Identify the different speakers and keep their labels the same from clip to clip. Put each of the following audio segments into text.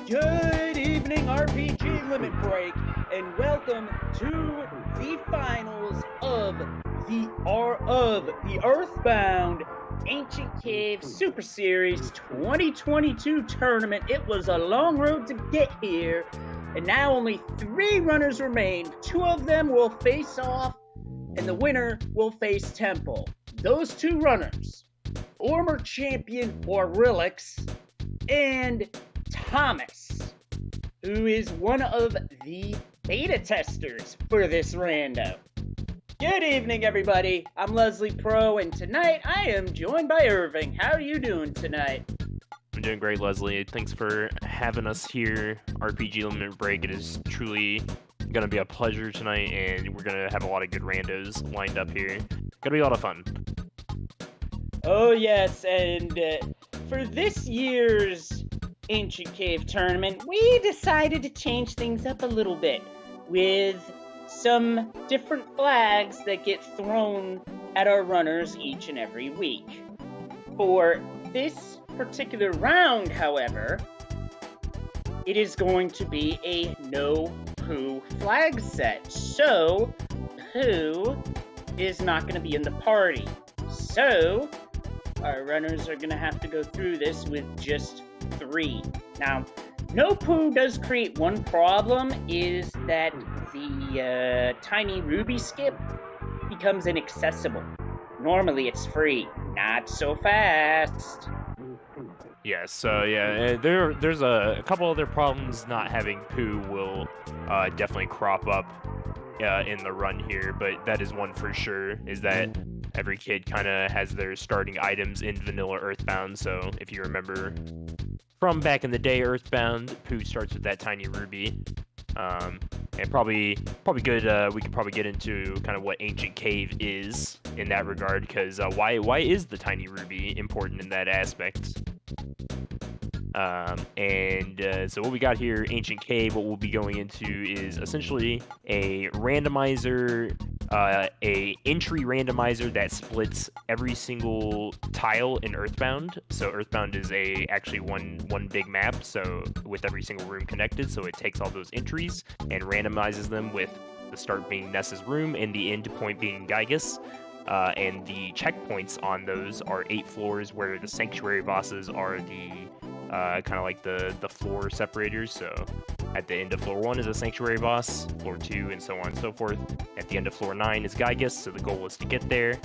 Speaker 1: Good evening, RPG Limit Break, and welcome to the finals of the Earthbound Ancient Cave Super Series 2022 tournament. It was a long road to get here, and now only 3 runners remain. 2 of them will face off, and the winner will face Temple. Those 2 runners, former champion Aurelix and Thomas, who is one of the beta testers for this rando. Good evening, everybody. I'm Leslie Pro, and tonight I am joined by Irving. How are you doing tonight?
Speaker 2: I'm doing great, Leslie. Thanks for having us here. RPG Limit Break. It is truly going to be a pleasure tonight, and we're going to have a lot of good randos lined up here. Going to be a lot of fun.
Speaker 1: Oh, yes, and for this year's Ancient Cave tournament, we decided to change things up a little bit with some different flags that get thrown at our runners each and every week. For this particular round, however, it is going to be a no poo flag set. So, poo is not going to be in the party. So, our runners are going to have to go through this with just 3. Now, no poo does create one problem, is that the tiny ruby skip becomes inaccessible. Normally it's free, not so fast.
Speaker 2: Yes, there's a couple other problems not having poo will definitely crop up in the run here, but that is one for sure, is that every kid kind of has their starting items in vanilla Earthbound. So if you remember from back in the day, Earthbound, poo starts with that tiny ruby. And probably good. We could probably get into kind of what Ancient Cave is in that regard, because why is the tiny ruby important in that aspect? So what we got here, Ancient Cave, what we'll be going into is essentially a randomizer, a entry randomizer that splits every single tile in Earthbound. So Earthbound is actually one big map, so with every single room connected, so it takes all those entries and randomizes them, with the start being Ness's room and the end point being Gygus. And the checkpoints on those are 8 floors, where the sanctuary bosses are the kind of like the floor separators. So at the end of floor 1 is a sanctuary boss, floor 2, and so on and so forth. At the end of floor 9 is Gygus, so the goal is to get there.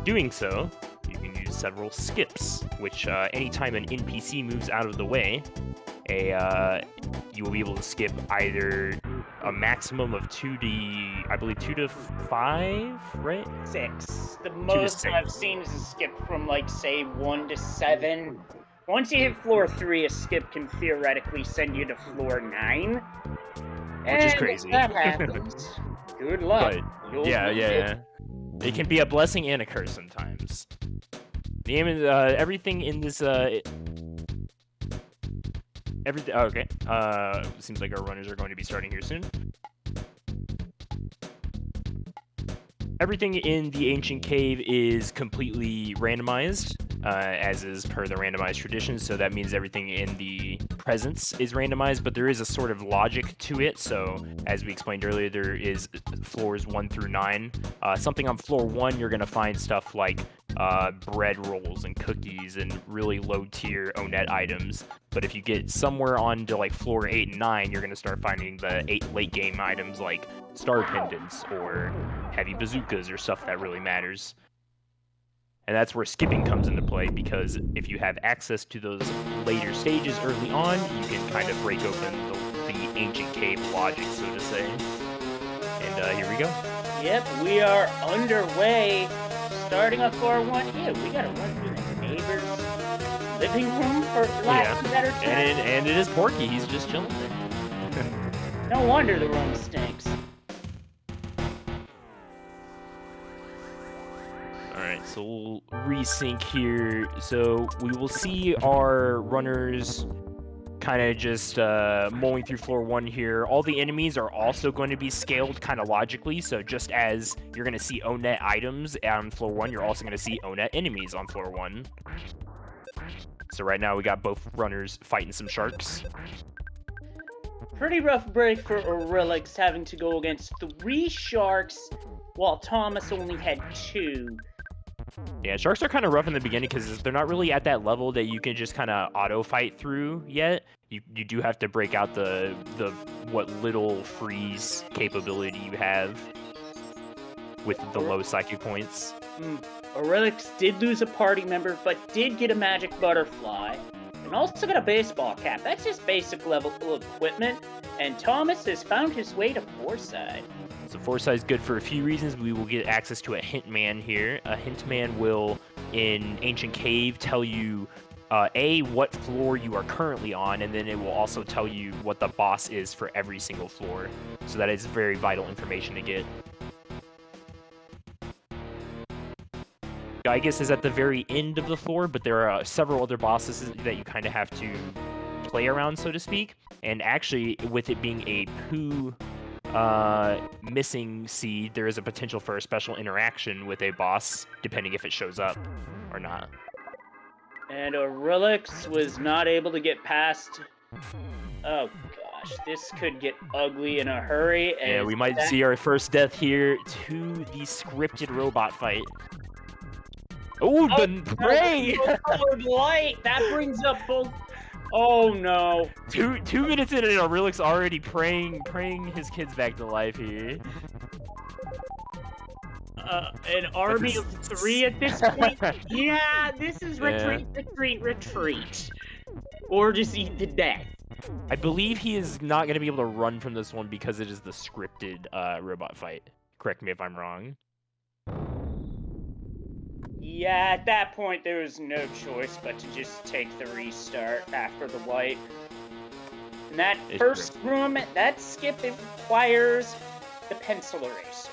Speaker 2: Doing so, you can use several skips, which anytime an NPC moves out of the way, you will be able to skip either a maximum of 2 to 5, right?
Speaker 1: 6. The most I've seen is a skip from, like, say, 1 to 7. Once you hit floor 3, a skip can theoretically send you to floor 9.
Speaker 2: Which is crazy.
Speaker 1: If that happens, good luck.
Speaker 2: But, yeah. It can be a blessing and a curse sometimes. Everything in this... okay. Seems like our runners are going to be starting here soon. Everything in the Ancient Cave is completely randomized, as is per the randomized tradition. So that means everything in the presence is randomized, but there is a sort of logic to it. So as we explained earlier, there is floors 1 through 9. Something on floor 1, you're going to find stuff like bread rolls and cookies and really low tier Onet items. But if you get somewhere on to like floor 8 and 9, you're going to start finding the 8 late game items like star pendants or heavy bazookas or stuff that really matters. And that's where skipping comes into play, because if you have access to those later stages early on, you can kind of break open the Ancient Cave logic, so to say. And here we go.
Speaker 1: Yep, we are underway. Starting on floor 1. Yeah, we gotta run through the neighbor's living room for lack of a better term.
Speaker 2: And it is Porky. He's just chilling there.
Speaker 1: No wonder the room stinks.
Speaker 2: Alright, so we'll resync here. So we will see our runners kind of just mulling through floor 1 here. All the enemies are also going to be scaled kind of logically. So just as you're going to see Onet items on floor 1, you're also going to see Onet enemies on floor 1. So right now we got both runners fighting some sharks.
Speaker 1: Pretty rough break for Aurelix having to go against 3 sharks while Thomas only had 2.
Speaker 2: Yeah, sharks are kind of rough in the beginning because they're not really at that level that you can just kind of auto fight through yet. You do have to break out the what little freeze capability you have with the low psychic points.
Speaker 1: Aurelix did lose a party member, but did get a magic butterfly, and also got a baseball cap. That's just basic level equipment, and Thomas has found his way to Foresight.
Speaker 2: So Foresight is good for a few reasons. We will get access to a hint man here. A hint man will, in Ancient Cave, tell you what floor you are currently on, and then it will also tell you what the boss is for every single floor. So that is very vital information to get. Gygus is at the very end of the floor, but there are several other bosses that you kind of have to play around, so to speak. And actually, with it being a poo missing seed, there is a potential for a special interaction with a boss, depending if it shows up or not.
Speaker 1: And Aurelix was not able to get past... Oh gosh, this could get ugly in a hurry.
Speaker 2: Yeah, we might see our first death here to the scripted robot fight. Oh, the prey!
Speaker 1: Colored light! That brings up both... Oh no.
Speaker 2: Two minutes in and Aurelix already praying his kids back to life here.
Speaker 1: An army of 3 at this point? Yeah, this is retreat, retreat. Or just eat to death.
Speaker 2: I believe he is not going to be able to run from this one because it is the scripted robot fight. Correct me if I'm wrong.
Speaker 1: Yeah, at that point there was no choice but to just take the restart after the wipe. And that first room, that skip, it requires the pencil eraser.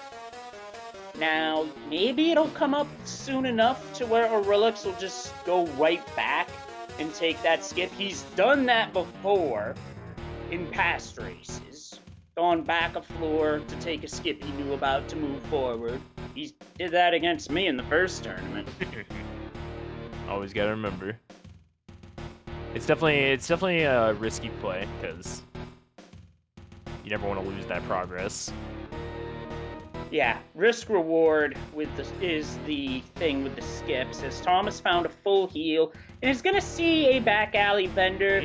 Speaker 1: Now, maybe it'll come up soon enough to where Aurelix will just go right back and take that skip. He's done that before in past races. Gone back a floor to take a skip he knew about to move forward. He did that against me in the first tournament.
Speaker 2: Always gotta remember. It's definitely a risky play because you never want to lose that progress.
Speaker 1: Yeah, risk reward is the thing with the skips. As Thomas found a full heal and is gonna see a back alley vendor.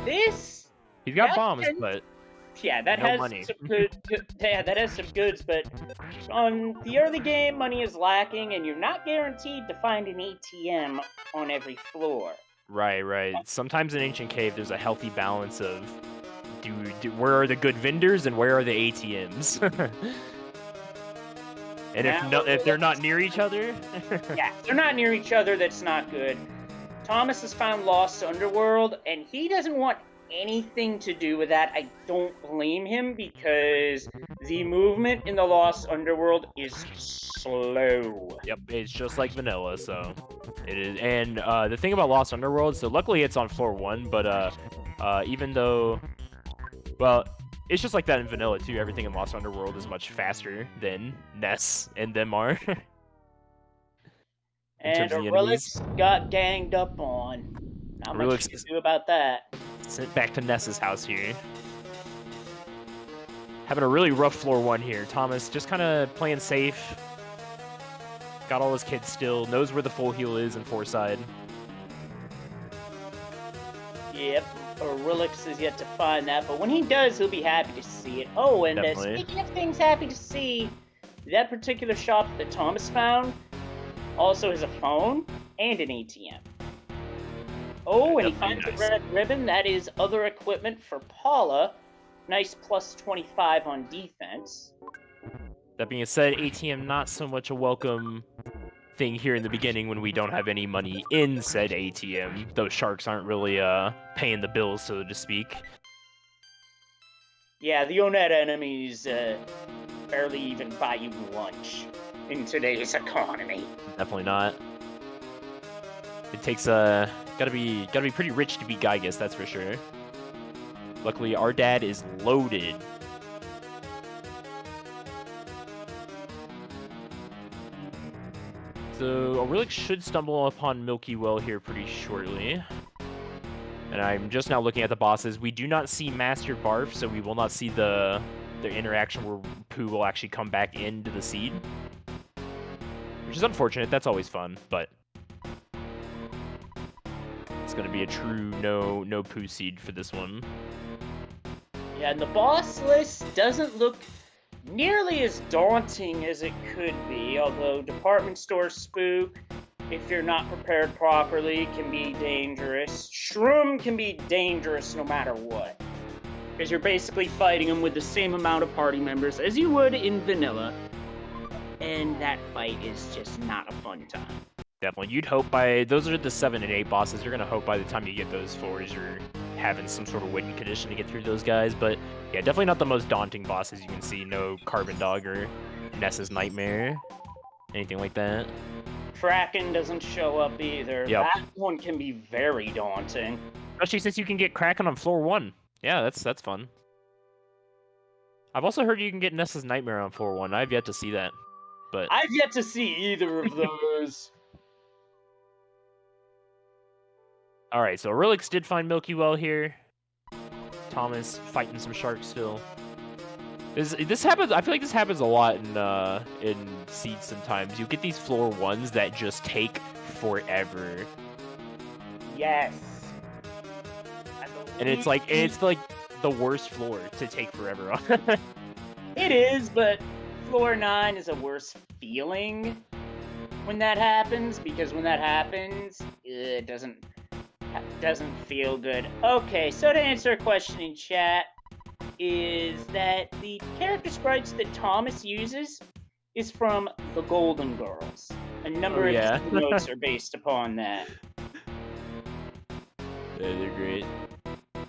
Speaker 2: He's got bombs, but
Speaker 1: yeah, that
Speaker 2: no
Speaker 1: has
Speaker 2: money.
Speaker 1: some good. Yeah, that has some goods, but on the early game, money is lacking, and you're not guaranteed to find an ATM on every floor.
Speaker 2: Right. Sometimes in Ancient Cave, there's a healthy balance of where are the good vendors and where are the ATMs. And if they're not near each other,
Speaker 1: yeah, if they're not near each other, that's not good. Thomas has found Lost Underworld, and he doesn't want anything to do with that. I don't blame him because the movement in the Lost Underworld is slow.
Speaker 2: Yep, it's just like vanilla, so it is. And the thing about Lost Underworld, so luckily it's on floor 1, but even though, well, it's just like that in vanilla too. Everything in Lost Underworld is much faster than Ness and them are.
Speaker 1: And Aurelix got ganged up on. Not much you can do about that.
Speaker 2: Sent back to Ness's house here. Having a really rough floor 1 here. Thomas just kind of playing safe. Got all his kids still. Knows where the full heal is in Foresight.
Speaker 1: Yep. Aurelix is yet to find that, but when he does, he'll be happy to see it. Oh, and speaking of things happy to see, that particular shop that Thomas found also has a phone and an ATM. Oh, and he finds a red ribbon. That is other equipment for Paula. Nice plus 25 on defense.
Speaker 2: That being said, ATM not so much a welcome thing here in the beginning when we don't have any money in said ATM. Those sharks aren't really paying the bills, so to speak.
Speaker 1: Yeah, the Onet enemies barely even buy you lunch in today's economy.
Speaker 2: Definitely not. It takes gotta be pretty rich to be Gygus, that's for sure. Luckily, our dad is loaded. So Aurelich should stumble upon Milky Well here pretty shortly. And I'm just now looking at the bosses. We do not see Master Barf, so we will not see the interaction where Pooh will actually come back into the seed. Which is unfortunate. That's always fun, but it's going to be a true no Pooh seed for this one.
Speaker 1: Yeah, and the boss list doesn't look nearly as daunting as it could be, although Department Store Spook, if you're not prepared properly, can be dangerous. Shroom can be dangerous no matter what, because you're basically fighting them with the same amount of party members as you would in vanilla, and that fight is just not a fun time.
Speaker 2: Definitely. You'd hope those are the 7 and 8 bosses. You're going to hope by the time you get those 4s, you're having some sort of winning condition to get through those guys. But yeah, definitely not the most daunting bosses you can see. No Carbon Dog or Ness's Nightmare, anything like that.
Speaker 1: Kraken doesn't show up either.
Speaker 2: Yep.
Speaker 1: That one can be very daunting.
Speaker 2: Especially since you can get Kraken on floor 1. Yeah, that's fun. I've also heard you can get Ness's Nightmare on floor 1. I've yet to see that. But
Speaker 1: I've yet to see either of those.
Speaker 2: Alright, so Aurelich did find Milky Well here. Thomas fighting some sharks still. This happens. I feel like this happens a lot in seeds sometimes. You get these floor 1s that just take forever.
Speaker 1: Yes.
Speaker 2: And it's like the worst floor to take forever on.
Speaker 1: It is, but floor 9 is a worse feeling when that happens, because when that happens, it doesn't feel good. Okay, so to answer a question in chat, is that the character sprites that Thomas uses is from the Golden Girls. A number of notes are based upon that.
Speaker 2: Yeah, they're great.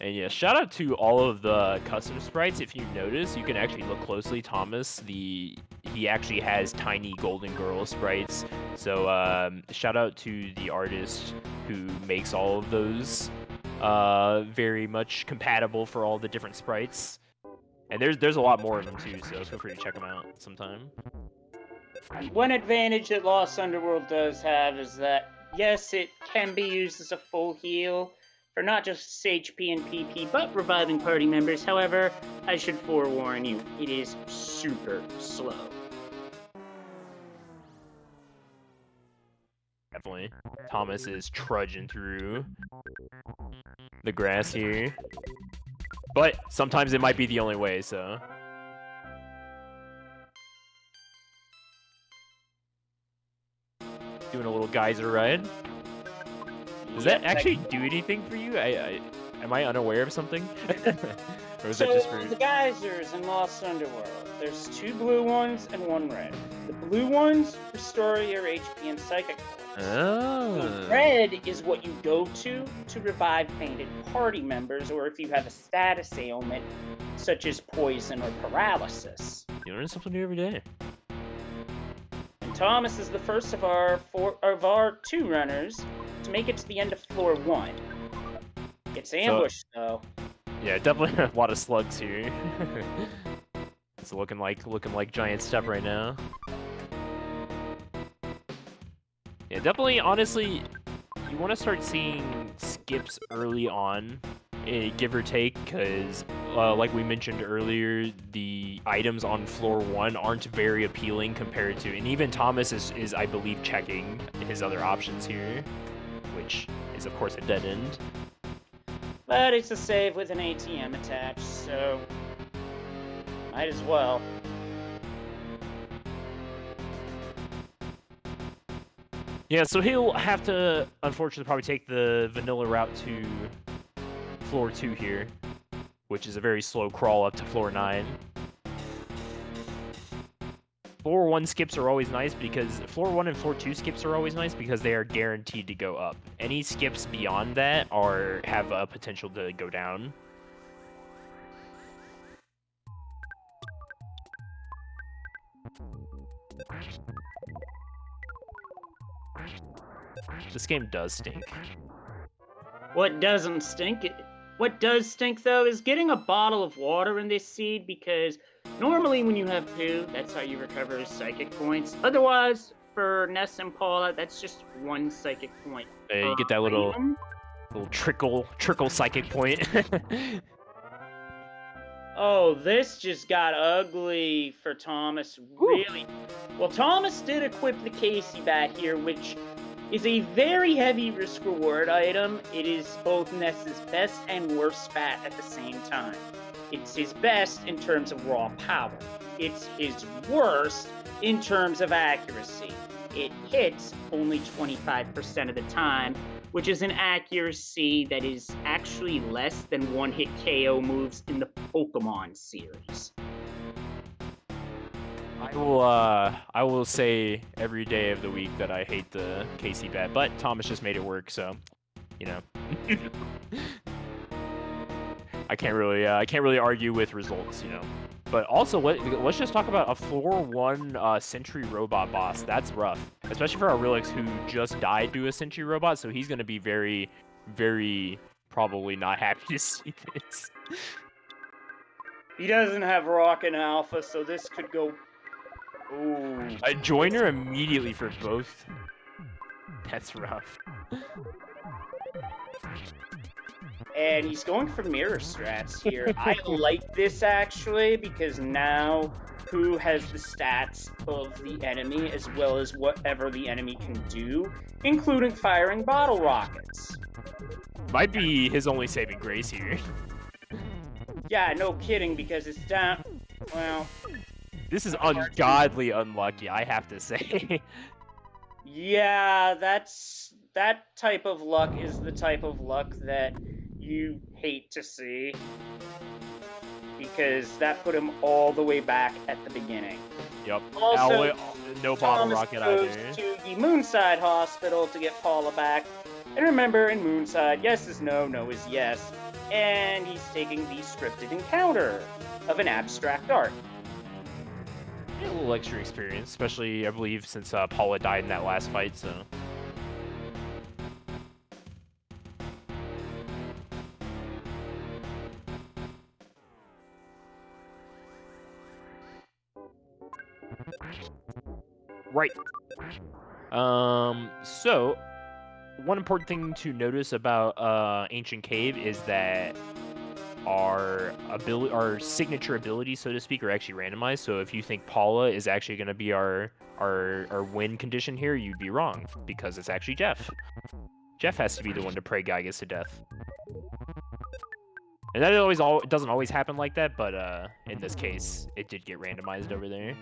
Speaker 2: And yeah, shout out to all of the custom sprites. If you notice, you can actually look closely. Thomas, he actually has tiny Golden Girl sprites. So shout out to the artist who makes all of those very much compatible for all the different sprites. And there's a lot more of them too, so feel free to check them out sometime.
Speaker 1: One advantage that Lost Underworld does have is that, yes, it can be used as a full heal for not just HP and PP, but reviving party members. However, I should forewarn you, it is super slow.
Speaker 2: Definitely. Thomas is trudging through the grass here. But sometimes it might be the only way, so. Doing a little geyser ride. Does that actually do anything for you? Am I unaware of something? Or is that just for...
Speaker 1: the geysers in Lost Underworld, there's 2 blue ones and 1 red. The blue ones restore your HP and psychic points.
Speaker 2: Oh.
Speaker 1: The red is what you go to revive fainted party members, or if you have a status ailment, such as poison or paralysis.
Speaker 2: You learn something new every day.
Speaker 1: And Thomas is the first of our 2 runners to make it to the end of floor 1. It's ambushed, though.
Speaker 2: Yeah, definitely a lot of slugs here. It's looking like giant stuff right now. Yeah, definitely, honestly, you want to start seeing skips early on, give or take, because, like we mentioned earlier, the items on floor 1 aren't very appealing compared to, and even Thomas is I believe, checking his other options here, which is, of course, a dead end.
Speaker 1: But it's a save with an ATM attached, so might as well.
Speaker 2: Yeah, so he'll have to, unfortunately, probably take the vanilla route to floor 2 here, which is a very slow crawl up to floor 9. Floor 1 skips are always nice because floor 1 and floor 2 skips are always nice because they are guaranteed to go up. Any skips beyond that have a potential to go down. This game does stink.
Speaker 1: What doesn't stink? What does stink, though, is getting a bottle of water in this seed, because normally when you have poo, that's how you recover psychic points. Otherwise, for Ness and Paula, that's just one psychic point per
Speaker 2: You get that little
Speaker 1: item.
Speaker 2: trickle psychic point.
Speaker 1: Oh, this just got ugly for Thomas,
Speaker 2: Whew.
Speaker 1: really. Well, Thomas did equip the Casey bat here, which is a very heavy risk-reward item. It is both Ness's best and worst spat at the same time. It's his best in terms of raw power. It's his worst in terms of accuracy. It hits only 25% of the time, which is an accuracy that is actually less than one-hit KO moves in the Pokemon series.
Speaker 2: I will say every day of the week that I hate the Casey bet, but Thomas just made it work, so you know. I can't really argue with results, you know. But also, let's just talk about a floor 1 Sentry Robot boss. That's rough, especially for Aurelix, who just died to a Sentry Robot, so he's going to be very, very probably not happy to see this.
Speaker 1: He doesn't have Rock and Alpha, so this could go... Ooh.
Speaker 2: Joiner immediately for both. That's rough.
Speaker 1: And he's going for mirror strats here. I like this, actually, because now Pooh has the stats of the enemy as well as whatever the enemy can do, including firing bottle rockets.
Speaker 2: Might be his only saving grace here.
Speaker 1: Yeah, no kidding, because it's down... Well...
Speaker 2: This is ungodly unlucky, I have to say.
Speaker 1: Yeah, that type of luck is the type of luck that you hate to see, because that put him all the way back at the beginning.
Speaker 2: Yep.
Speaker 1: Also,
Speaker 2: no bottle
Speaker 1: Thomas
Speaker 2: rocket
Speaker 1: goes
Speaker 2: either.
Speaker 1: to the Moonside Hospital to get Paula back. And remember, in Moonside, yes is no, no is yes. And he's taking the scripted encounter of an abstract art.
Speaker 2: A little extra experience, especially, I believe, since Paula died in that last fight, so... Right. So, one important thing to notice about Ancient Cave is that our signature abilities, so to speak, are actually randomized. So if you think Paula is actually going to be our win condition here, you'd be wrong, because it's actually Jeff. Jeff has to be the one to pray Gygas to death. And that doesn't always happen like that, but in this case, it did get randomized over there.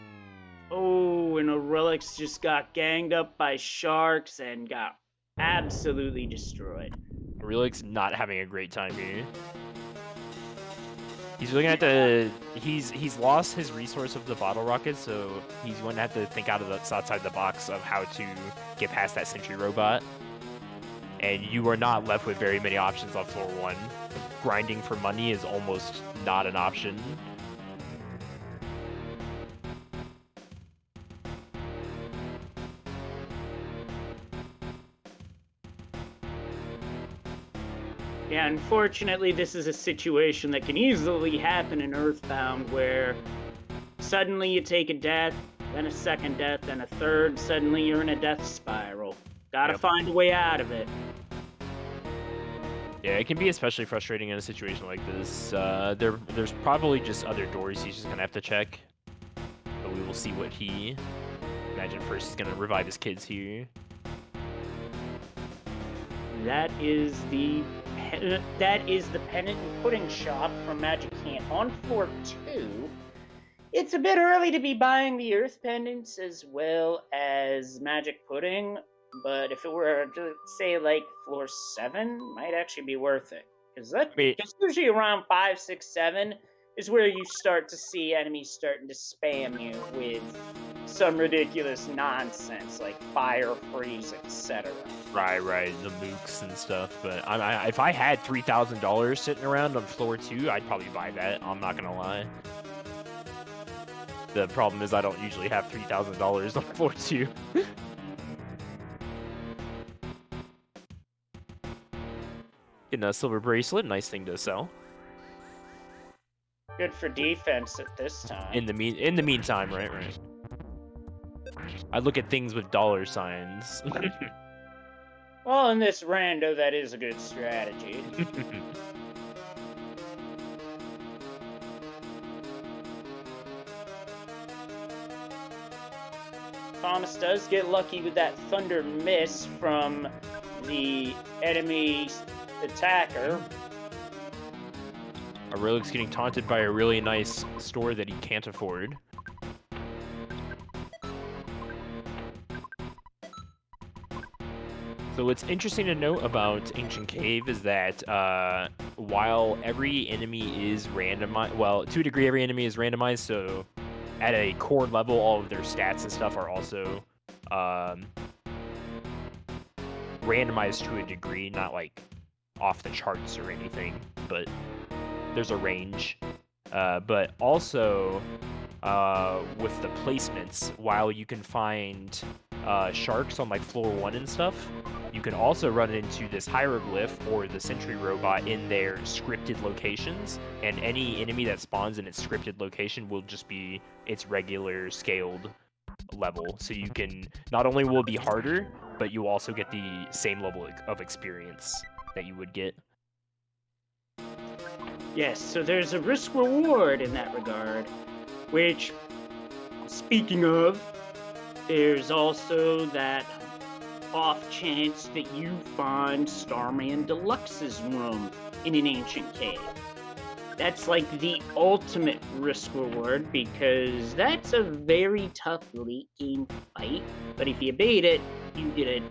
Speaker 1: Oh, and Aurelix just got ganged up by sharks and got absolutely destroyed.
Speaker 2: Aurelix not having a great time here. He's looking at he's lost his resource of the bottle rocket, so he's going to have to think outside the box of how to get past that Sentry Robot. And you are not left with very many options on floor 1. Grinding for money is almost not an option.
Speaker 1: Yeah, unfortunately, this is a situation that can easily happen in Earthbound, where suddenly you take a death, then a second death, then a third, suddenly you're in a death spiral. Gotta find a way out of it.
Speaker 2: Yeah, it can be especially frustrating in a situation like this. There's probably just other doors he's just gonna have to check. But we will see what he... Imagine first he's gonna revive his kids here.
Speaker 1: That is the Pennant and Pudding Shop from Magic Can on floor 2. It's a bit early to be buying the Earth Pendants as well as Magic Pudding, but if it were to say like floor 7, might actually be worth it. Because usually around 5, 6, 7 is where you start to see enemies starting to spam you with some ridiculous nonsense like fire, freeze, etc.
Speaker 2: Right, the mooks and stuff. But if I had $3,000 sitting around on floor 2, I'd probably buy that. I'm not gonna lie. The problem is I don't usually have $3,000 on floor 2. Getting a silver bracelet, nice thing to sell.
Speaker 1: Good for defense at this time.
Speaker 2: In the meantime, right. I look at things with dollar signs.
Speaker 1: Well, in this rando, that is a good strategy. Thomas does get lucky with that thunder miss from the enemy attacker.
Speaker 2: Aurelius getting taunted by a really nice store that he can't afford. So what's interesting to note about Ancient Cave is that while every enemy is randomized, well, to a degree every enemy is randomized, so at a core level, all of their stats and stuff are also randomized to a degree, not like off the charts or anything, but there's a range. But also, with the placements, while you can find sharks on like floor 1 and stuff, you can also run into this hieroglyph or the sentry robot in their scripted locations, and any enemy that spawns in its scripted location will just be its regular scaled level. So you can, not only will it be harder, but you also get the same level of experience that you would get.
Speaker 1: Yes, so there's a risk reward in that regard, which, speaking of, there's also that off chance that you find Starman Deluxe's room in an ancient cave. That's like the ultimate risk reward because that's a very tough late game fight, but if you beat it, you get a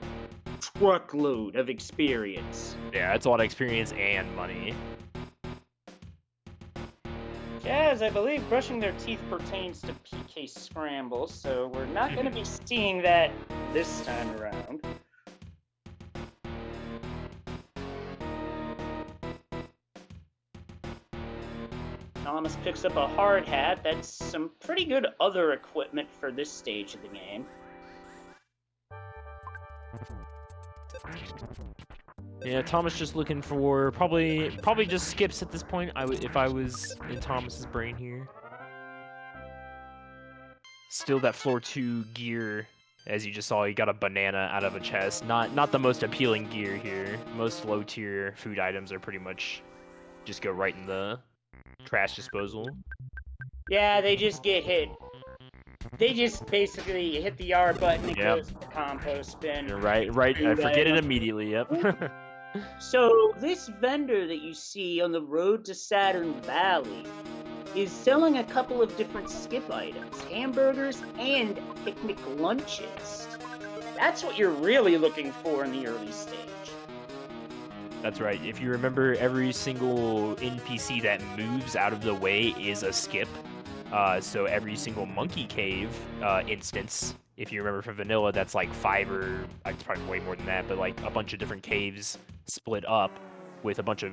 Speaker 1: truckload of experience.
Speaker 2: Yeah, it's a lot of experience and money.
Speaker 1: Jazz, I believe brushing their teeth pertains to PK scrambles, so we're not going to be seeing that this time around. Thomas picks up a hard hat. That's some pretty good other equipment for this stage of the game.
Speaker 2: Yeah, Thomas just looking for probably just skips at this point. If I was in Thomas's brain here. Still that floor 2 gear, as you just saw, he got a banana out of a chest. Not the most appealing gear here. Most low tier food items are pretty much just go right in the trash disposal.
Speaker 1: Yeah, they just get hit. They just basically hit the R button and
Speaker 2: Yep.
Speaker 1: goes to the compost bin.
Speaker 2: You're right. I forget it immediately. Yep.
Speaker 1: So this vendor that you see on the road to Saturn Valley is selling a couple of different skip items, hamburgers and picnic lunches. That's what you're really looking for in the early stage.
Speaker 2: That's right. If you remember, every single NPC that moves out of the way is a skip. So every single monkey cave instance, if you remember from vanilla, that's like 5 or it's probably way more than that, but like a bunch of different caves split up with a bunch of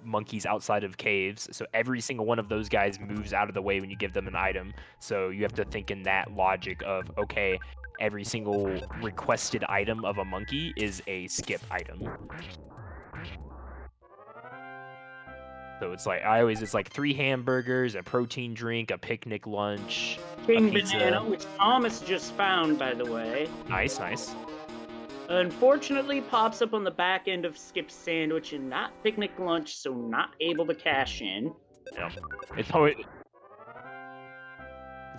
Speaker 2: monkeys outside of caves. So every single one of those guys moves out of the way when you give them an item. So you have to think in that logic of, okay, every single requested item of a monkey is a skip item. So it's like it's like 3 hamburgers, a protein drink, a picnic lunch,
Speaker 1: King
Speaker 2: a pizza.
Speaker 1: Banana, which Thomas just found, by the way.
Speaker 2: Nice.
Speaker 1: Unfortunately, pops up on the back end of Skip's sandwich and not picnic lunch, so not able to cash in.
Speaker 2: Yeah. It's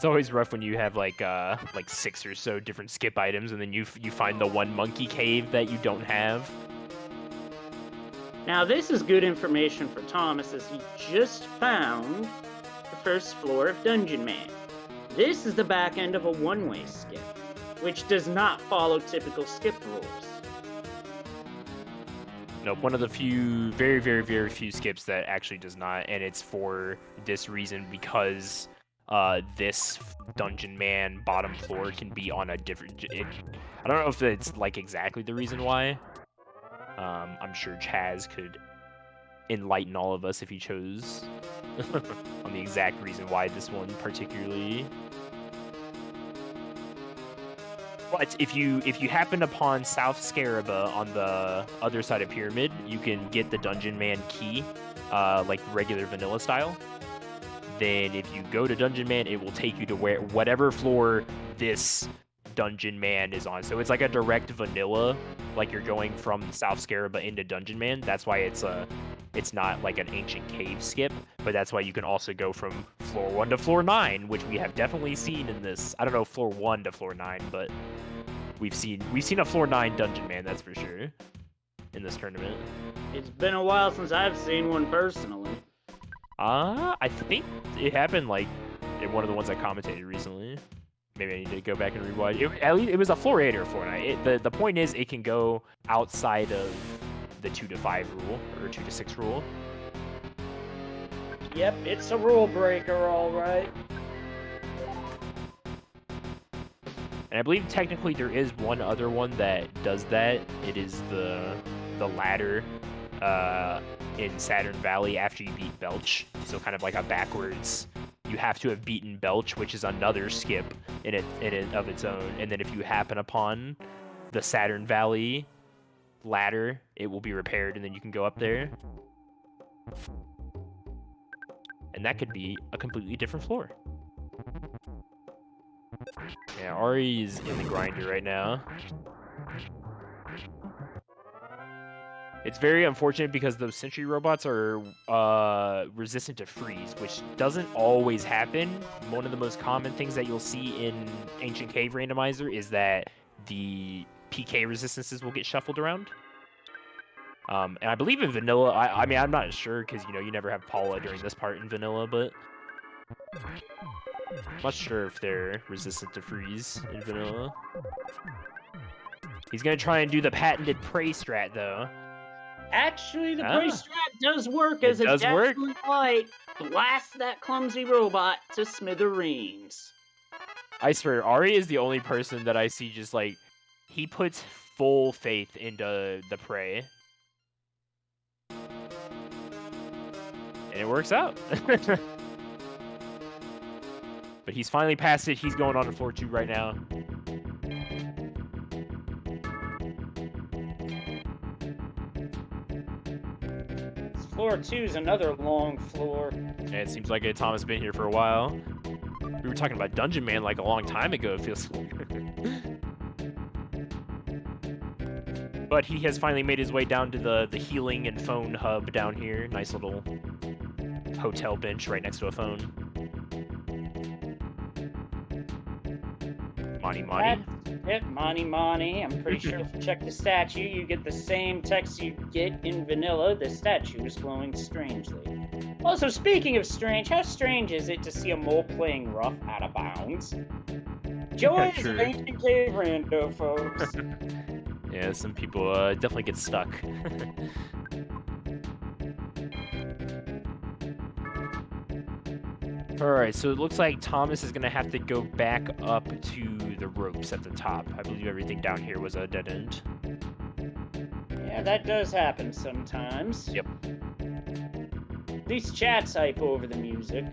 Speaker 2: always rough when you have like 6 or so different skip items, and then you find the one monkey cave that you don't have.
Speaker 1: Now, this is good information for Thomas as he just found the first floor of Dungeon Man. This is the back end of a one-way skip, which does not follow typical skip rules.
Speaker 2: No, one of the few, very, very, very few skips that actually does not, and it's for this reason because this Dungeon Man bottom floor can be on a different... I don't know if it's like exactly the reason why. I'm sure Chaz could enlighten all of us if he chose on the exact reason why this one particularly. But if you happen upon South Scaraba on the other side of Pyramid, you can get the Dungeon Man key, like regular vanilla style. Then if you go to Dungeon Man, it will take you to whatever floor this Dungeon Man is on. So it's like a direct vanilla, like you're going from South Scaraba into Dungeon Man. That's why it's not like an ancient cave skip, but that's why you can also go from floor 1 to floor 9, which we have definitely seen in this. I don't know floor 1 to floor 9, but we've seen a floor 9 Dungeon Man, that's for sure, in this tournament.
Speaker 1: It's been a while since I've seen one personally.
Speaker 2: I think it happened like in one of the ones I commentated recently. Maybe I need to go back and rewatch. At least it was a floor 8 or floor 9. The point is it can go outside of the 2 to 5 rule or 2 to 6 rule.
Speaker 1: Yep, it's a rule breaker, all right.
Speaker 2: And I believe technically there is one other one that does that. It is the ladder in Saturn Valley after you beat Belch. So kind of like a backwards. You have to have beaten Belch, which is another skip in it of its own. And then if you happen upon the Saturn Valley ladder, it will be repaired, and then you can go up there. And that could be a completely different floor. Yeah, Ari is in the grinder right now. It's very unfortunate because those sentry robots are resistant to freeze, which doesn't always happen. One of the most common things that you'll see in Ancient Cave Randomizer is that the PK resistances will get shuffled around. And I believe in Vanilla, I mean, I'm not sure because, you know, you never have Paula during this part in Vanilla, but I'm not sure if they're resistant to freeze in Vanilla. He's going to try and do the patented prey strat, though.
Speaker 1: Actually, the prey strat does work as a dazzling light blasts that clumsy robot to smithereens.
Speaker 2: I swear, Ari is the only person that I see just like, he puts full faith into the prey. And it works out. But he's finally passed it. He's going on to floor 2 right now.
Speaker 1: Floor 2 is another long floor.
Speaker 2: And it seems like Thomas has been here for a while. We were talking about Dungeon Man like a long time ago, it feels like. But he has finally made his way down to the healing and phone hub down here. Nice little hotel bench right next to a phone. Money.
Speaker 1: Yep, money. I'm pretty sure if you check the statue, you get the same text you get in Vanilla. The statue is glowing strangely. Also, speaking of strange, how strange is it to see a mole playing rough out of bounds? Joys of Ancient Cave Rando, folks.
Speaker 2: Yeah, some people definitely get stuck. Alright, so it looks like Thomas is going to have to go back up to the ropes at the top. I believe everything down here was a dead end.
Speaker 1: Yeah, that does happen sometimes.
Speaker 2: Yep.
Speaker 1: These chats hype over the music.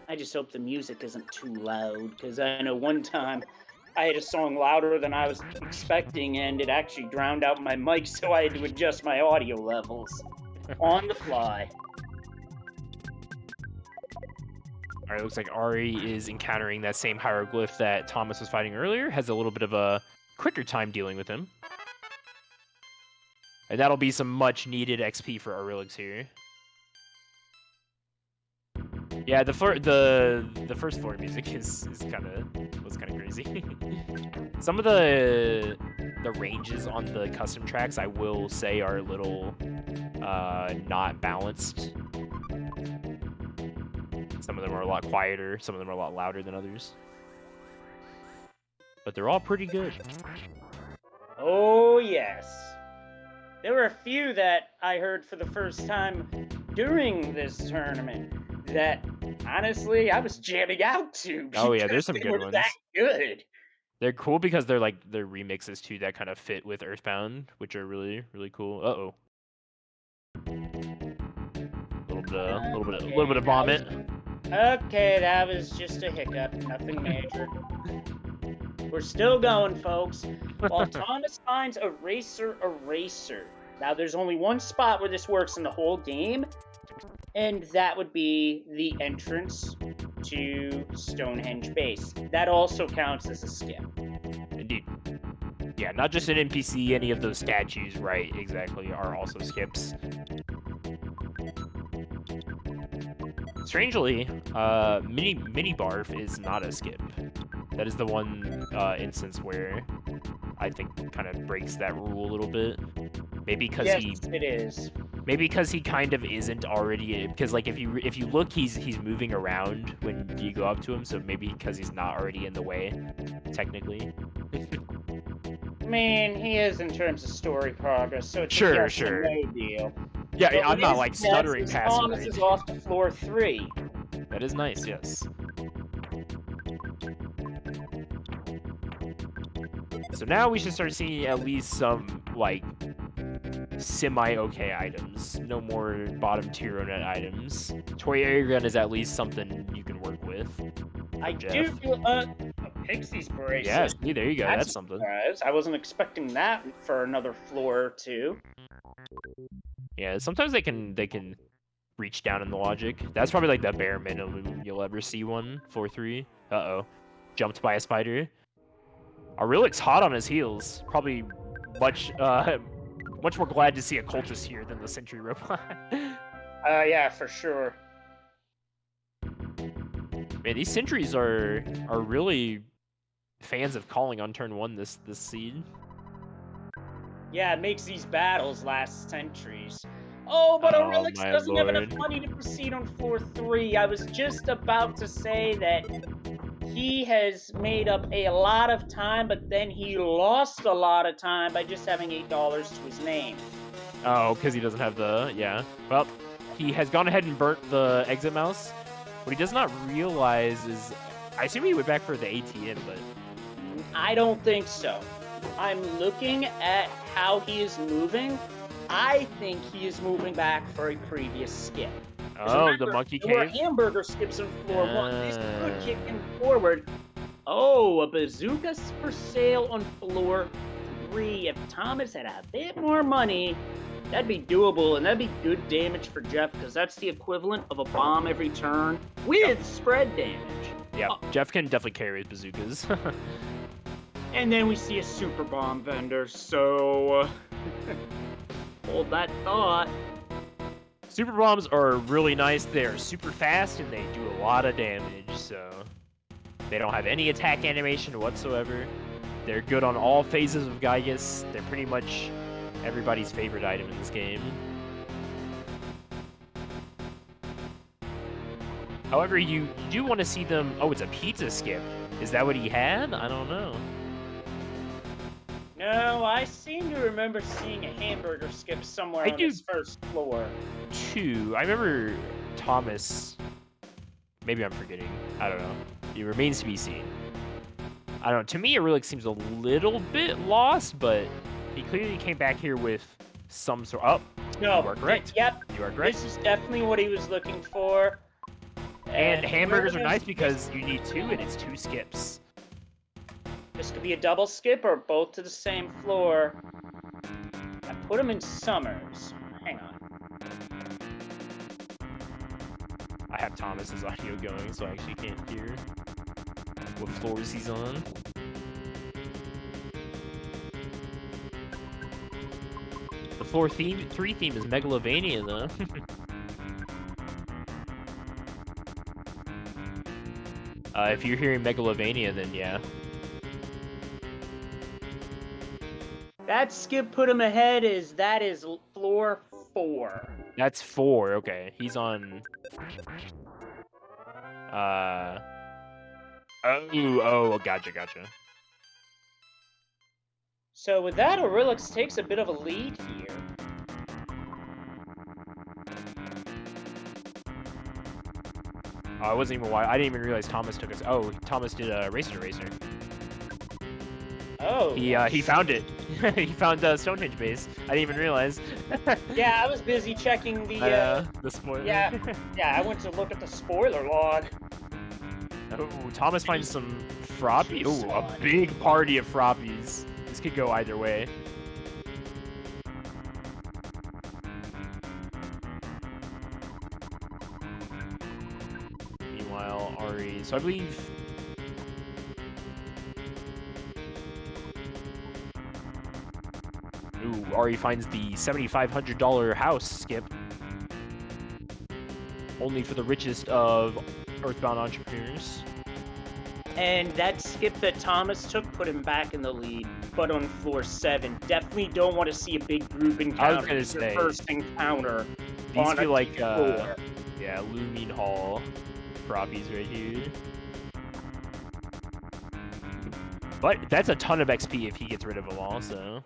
Speaker 1: I just hope the music isn't too loud, because I know one time I had a song louder than I was expecting, and it actually drowned out my mic, so I had to adjust my audio levels on the fly.
Speaker 2: Alright, looks like Ari is encountering that same hieroglyph that Thomas was fighting earlier. Has a little bit of a quicker time dealing with him. And that'll be some much needed XP for Aurelix here. Yeah, the first floor music was kind of crazy. Some of the ranges on the custom tracks, I will say, are a little not balanced. Some of them are a lot quieter, some of them are a lot louder than others. But they're all pretty good.
Speaker 1: Oh, yes. There were a few that I heard for the first time during this tournament that, honestly, I was jamming out to.
Speaker 2: Oh, yeah, there's some good ones.
Speaker 1: That good.
Speaker 2: They're cool because they're remixes too that kind of fit with Earthbound, which are really, really cool. Uh-oh. A little bit of vomit.
Speaker 1: Okay, that was just a hiccup, nothing major. We're still going, folks. While Thomas finds Eraser. Now, there's only one spot where this works in the whole game. And that would be the entrance to Stonehenge Base. That also counts as a skip.
Speaker 2: Indeed. Yeah, not just an NPC, any of those statues, right, exactly, are also skips. Strangely, Mini Barf is not a skip. That is the one instance where I think kind of breaks that rule a little bit. Maybe because
Speaker 1: Yes,
Speaker 2: he
Speaker 1: it is.
Speaker 2: Maybe because he kind of isn't already, because like if you look, he's moving around when you go up to him, so maybe because he's not already in the way, technically.
Speaker 1: I mean, he is in terms of story progress, so it's a
Speaker 2: Sure,
Speaker 1: yes and
Speaker 2: sure.
Speaker 1: no deal.
Speaker 2: Yeah,
Speaker 1: But
Speaker 2: I'm
Speaker 1: what
Speaker 2: not
Speaker 1: is
Speaker 2: like
Speaker 1: yes
Speaker 2: stuttering
Speaker 1: is
Speaker 2: past it or
Speaker 1: Thomas is
Speaker 2: anything.
Speaker 1: off to floor 3.
Speaker 2: That is nice, yes. So now we should start seeing at least some like semi-okay items. No more bottom tier Onet items. Toy air gun is at least something you can work with
Speaker 1: I
Speaker 2: from
Speaker 1: do
Speaker 2: Jeff.
Speaker 1: feel a Pixie's
Speaker 2: Yeah,
Speaker 1: bracelet.
Speaker 2: see, there you go.
Speaker 1: That's
Speaker 2: That's
Speaker 1: a
Speaker 2: something.
Speaker 1: surprise. I wasn't expecting that for another floor or two.
Speaker 2: Yeah, sometimes they can reach down in the logic. That's probably like the bare minimum you'll ever see one. 4-3. Uh-oh. Jumped by a spider. Aurelick's hot on his heels. Probably much much more glad to see a cultist here than the sentry robot.
Speaker 1: Yeah, for sure.
Speaker 2: Man, these sentries are really fans of calling on turn 1 this seed.
Speaker 1: Yeah, it makes these battles last centuries. Oh, but
Speaker 2: Oh
Speaker 1: Aurelix
Speaker 2: my
Speaker 1: doesn't have enough
Speaker 2: lord.
Speaker 1: money to proceed on floor 3. I was just about to say that he has made up a lot of time, but then he lost a lot of time by just having $8 to his name.
Speaker 2: Oh, because he doesn't have the, yeah. Well, he has gone ahead and burnt the exit mouse. What he does not realize is, I assume he went back for the ATM, but
Speaker 1: I don't think so. I'm looking at how he is moving. I think he is moving back for a previous skip. Because
Speaker 2: oh, the
Speaker 1: remember,
Speaker 2: monkey
Speaker 1: there were
Speaker 2: cave.
Speaker 1: hamburger skips on floor 1. This could kick him forward. Oh, a bazooka for sale on floor 3. If Thomas had a bit more money, that'd be doable, and that'd be good damage for Jeff, because that's the equivalent of a bomb every turn with spread damage.
Speaker 2: Yeah, Jeff can definitely carry his bazookas.
Speaker 1: And then we see a super bomb vendor, so hold that thought.
Speaker 2: Super bombs are really nice. They're super fast and they do a lot of damage, so they don't have any attack animation whatsoever. They're good on all phases of Gygus. They're pretty much everybody's favorite item in this game. However, you do want to see them... Oh, it's a pizza skip. Is that what he had? I don't know.
Speaker 1: No, I seem to remember seeing a hamburger skip somewhere
Speaker 2: I
Speaker 1: on
Speaker 2: do
Speaker 1: this first floor.
Speaker 2: too. I remember Thomas... Maybe I'm forgetting. I don't know. It remains to be seen. I don't know. To me, it really seems a little bit lost, but he clearly came back here with some sort... Oh,
Speaker 1: No,
Speaker 2: you are correct.
Speaker 1: Yep,
Speaker 2: You are correct.
Speaker 1: this is definitely what he was looking for.
Speaker 2: And hamburgers are
Speaker 1: where
Speaker 2: nice
Speaker 1: does
Speaker 2: because you need 2 and it's 2 skips.
Speaker 1: this could be a double skip or both to the same floor. I put him in Summers. Hang on.
Speaker 2: I have Thomas's audio going, so I actually can't hear what floors he's on. The floor 3 theme is Megalovania, though. If you're hearing Megalovania, then yeah.
Speaker 1: That skip put him ahead that is floor 4.
Speaker 2: That's 4, okay. He's on... Oh, gotcha.
Speaker 1: So with that, Aurelix takes a bit of a lead here.
Speaker 2: I wasn't even... I didn't even realize Thomas took us... Oh, Thomas did a Racer to Racer.
Speaker 1: Oh.
Speaker 2: He found it. He found Stonehenge base. I didn't even realize.
Speaker 1: Yeah, I was busy checking the
Speaker 2: spoiler.
Speaker 1: yeah, I went to look at the spoiler log.
Speaker 2: Oh, Thomas finds some froppy. Oh, a big party of froppies. This could go either way. Meanwhile, Ari. So I believe. Ooh, Ari finds the $7,500 house skip. Only for the richest of Earthbound entrepreneurs.
Speaker 1: And that skip that Thomas took put him back in the lead, but on floor 7. Definitely don't want to see a big group
Speaker 2: I was
Speaker 1: encounter.
Speaker 2: gonna
Speaker 1: It's your
Speaker 2: say,
Speaker 1: first encounter
Speaker 2: these
Speaker 1: on a
Speaker 2: feel like,
Speaker 1: floor.
Speaker 2: yeah, Looming Hall proppies right here. But that's a ton of XP if he gets rid of them all, so.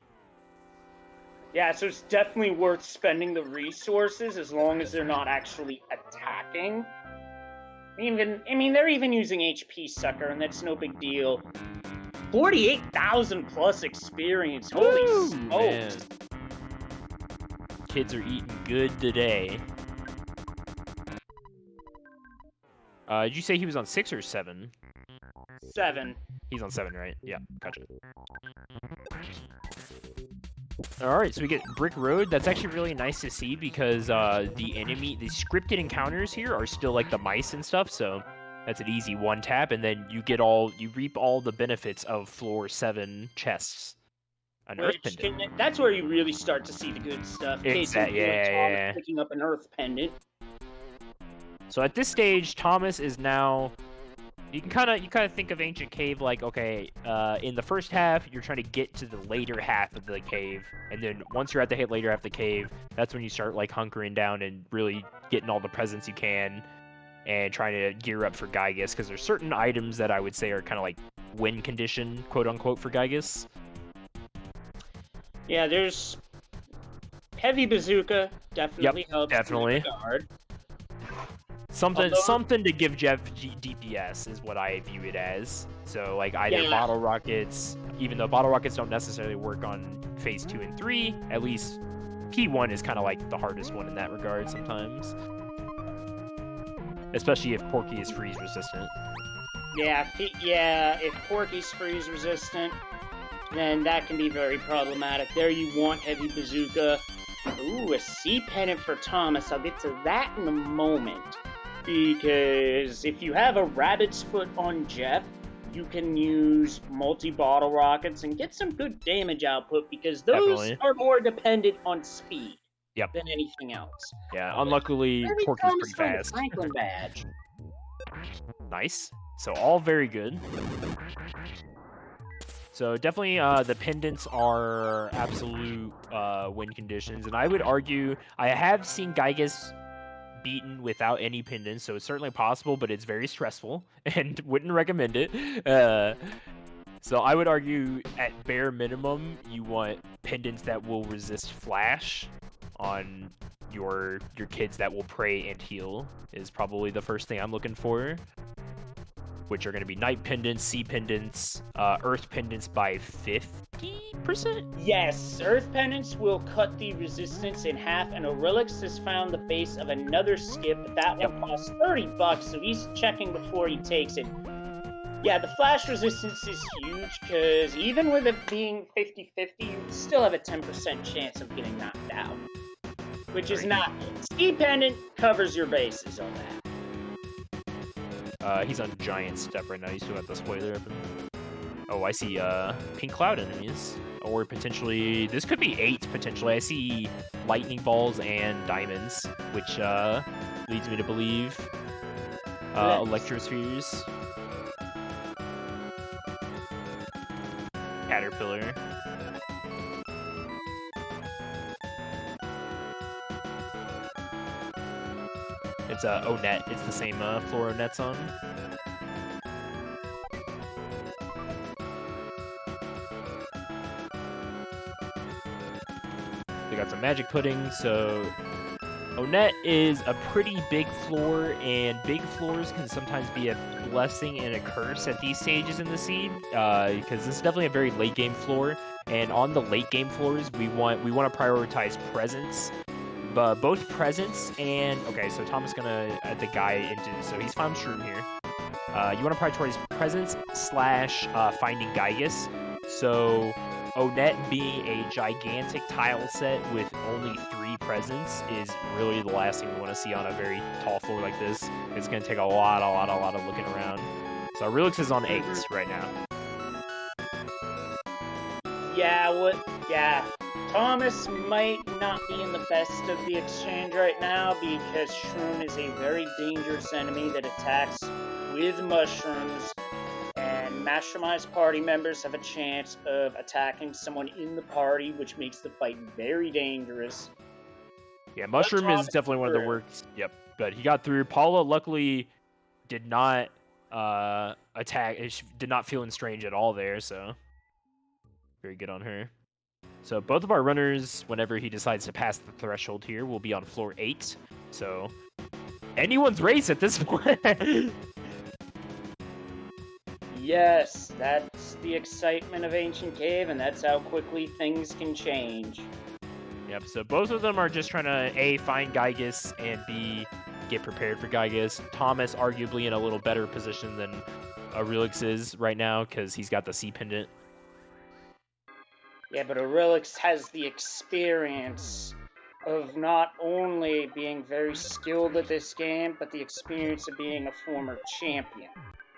Speaker 1: Yeah, so it's definitely worth spending the resources as long as they're not actually attacking. They're even using HP Sucker, and that's no big deal. 48,000 plus experience. Holy
Speaker 2: Woo,
Speaker 1: smokes.
Speaker 2: man. Kids are eating good today. Did you say he was on 6 or 7?
Speaker 1: 7.
Speaker 2: He's on 7, right? Yeah, gotcha. Alright, so we get Brick Road. That's actually really nice to see because the scripted encounters here are still like the mice and stuff, so that's an easy one tap, and then you reap all the benefits of floor 7 chests. An Earth Pendant.
Speaker 1: That's where you really start to see the good stuff. Case in
Speaker 2: Exactly,
Speaker 1: point, Thomas
Speaker 2: yeah.
Speaker 1: picking up an Earth Pendant.
Speaker 2: So at this stage, Thomas is now. You kind of think of Ancient Cave like, okay, in the first half, you're trying to get to the later half of the cave, and then once you're at the later half of the cave, that's when you start like hunkering down and really getting all the presents you can, and trying to gear up for Gygus, because there's certain items that I would say are kind of like win condition, quote unquote, for Gygus.
Speaker 1: Yeah, there's Heavy Bazooka definitely helps
Speaker 2: definitely.
Speaker 1: in that regard.
Speaker 2: Something to give Jeff DPS is what I view it as. So like either bottle rockets, even though bottle rockets don't necessarily work on phase 2 and 3, at least P1 is kind of like the hardest one in that regard sometimes. Especially if Porky is freeze resistant.
Speaker 1: Yeah, if Porky's freeze resistant, then that can be very problematic. There you want Heavy Bazooka. Ooh, a C pennant for Thomas. I'll get to that in a moment. Because if you have a rabbit's foot on Jeff, you can use multi-bottle rockets and get some good damage output because those are more dependent on speed than anything else.
Speaker 2: Yeah, unluckily, Porky's pretty fast.
Speaker 1: Franklin badge.
Speaker 2: Nice. So all very good. So definitely the pendants are absolute win conditions. And I would argue, I have seen Gygus beaten without any pendants, so it's certainly possible, but it's very stressful and wouldn't recommend it. So I would argue at bare minimum, you want pendants that will resist flash on your kids that will pray and heal is probably the first thing I'm looking for. Which are going to be night pendants, sea pendants, earth pendants by 50%?
Speaker 1: Yes, earth pendants will cut the resistance in half, and Aurelix has found the base of another skip. That one costs $30, so he's checking before he takes it. Yeah, the flash resistance is huge, because even with it being 50-50, you still have a 10% chance of getting knocked out. Which is not good. Ski pendant covers your bases on that.
Speaker 2: He's on giant step right now. You still got the spoiler open. Oh, I see pink cloud enemies. Or potentially, this could be 8 potentially. I see lightning balls and diamonds, which leads me to believe electrospheres. Caterpillar. It's O-Net. It's the same floor O-Net's on. They got some magic pudding, so O-Net is a pretty big floor, and big floors can sometimes be a blessing and a curse at these stages in the seed, because this is definitely a very late game floor, and on the late game floors, we want to prioritize presence. Both presents and okay, so Tom is gonna add the guy into, so he's found Shroom here. You want to prioritize presents / finding Gygus. So O-Net being a gigantic tile set with only 3 presence is really the last thing we want to see on a very tall floor like this. It's going to take a lot of looking around. So Relix is on 8
Speaker 1: Mhm.
Speaker 2: right now.
Speaker 1: Yeah, Thomas might not be in the best of the exchange right now because Shroom is a very dangerous enemy that attacks with mushrooms, and Mastermind's party members have a chance of attacking someone in the party, which makes the fight very dangerous.
Speaker 2: Yeah,
Speaker 1: But
Speaker 2: Mushroom is
Speaker 1: Thomas
Speaker 2: definitely one of the
Speaker 1: through.
Speaker 2: worst. Yep, but he got through. Paula luckily did not attack. Did not feel strange at all there, so very good on her. So both of our runners, whenever he decides to pass the threshold here, will be on floor 8. So anyone's race at this point.
Speaker 1: Yes, that's the excitement of Ancient Cave, and that's how quickly things can change.
Speaker 2: Yep, so both of them are just trying to A, find Gygus, and B, get prepared for Gygus. Thomas arguably in a little better position than Relix is right now because he's got the C pendant.
Speaker 1: Yeah, but Aurelix has the experience of not only being very skilled at this game, but the experience of being a former champion.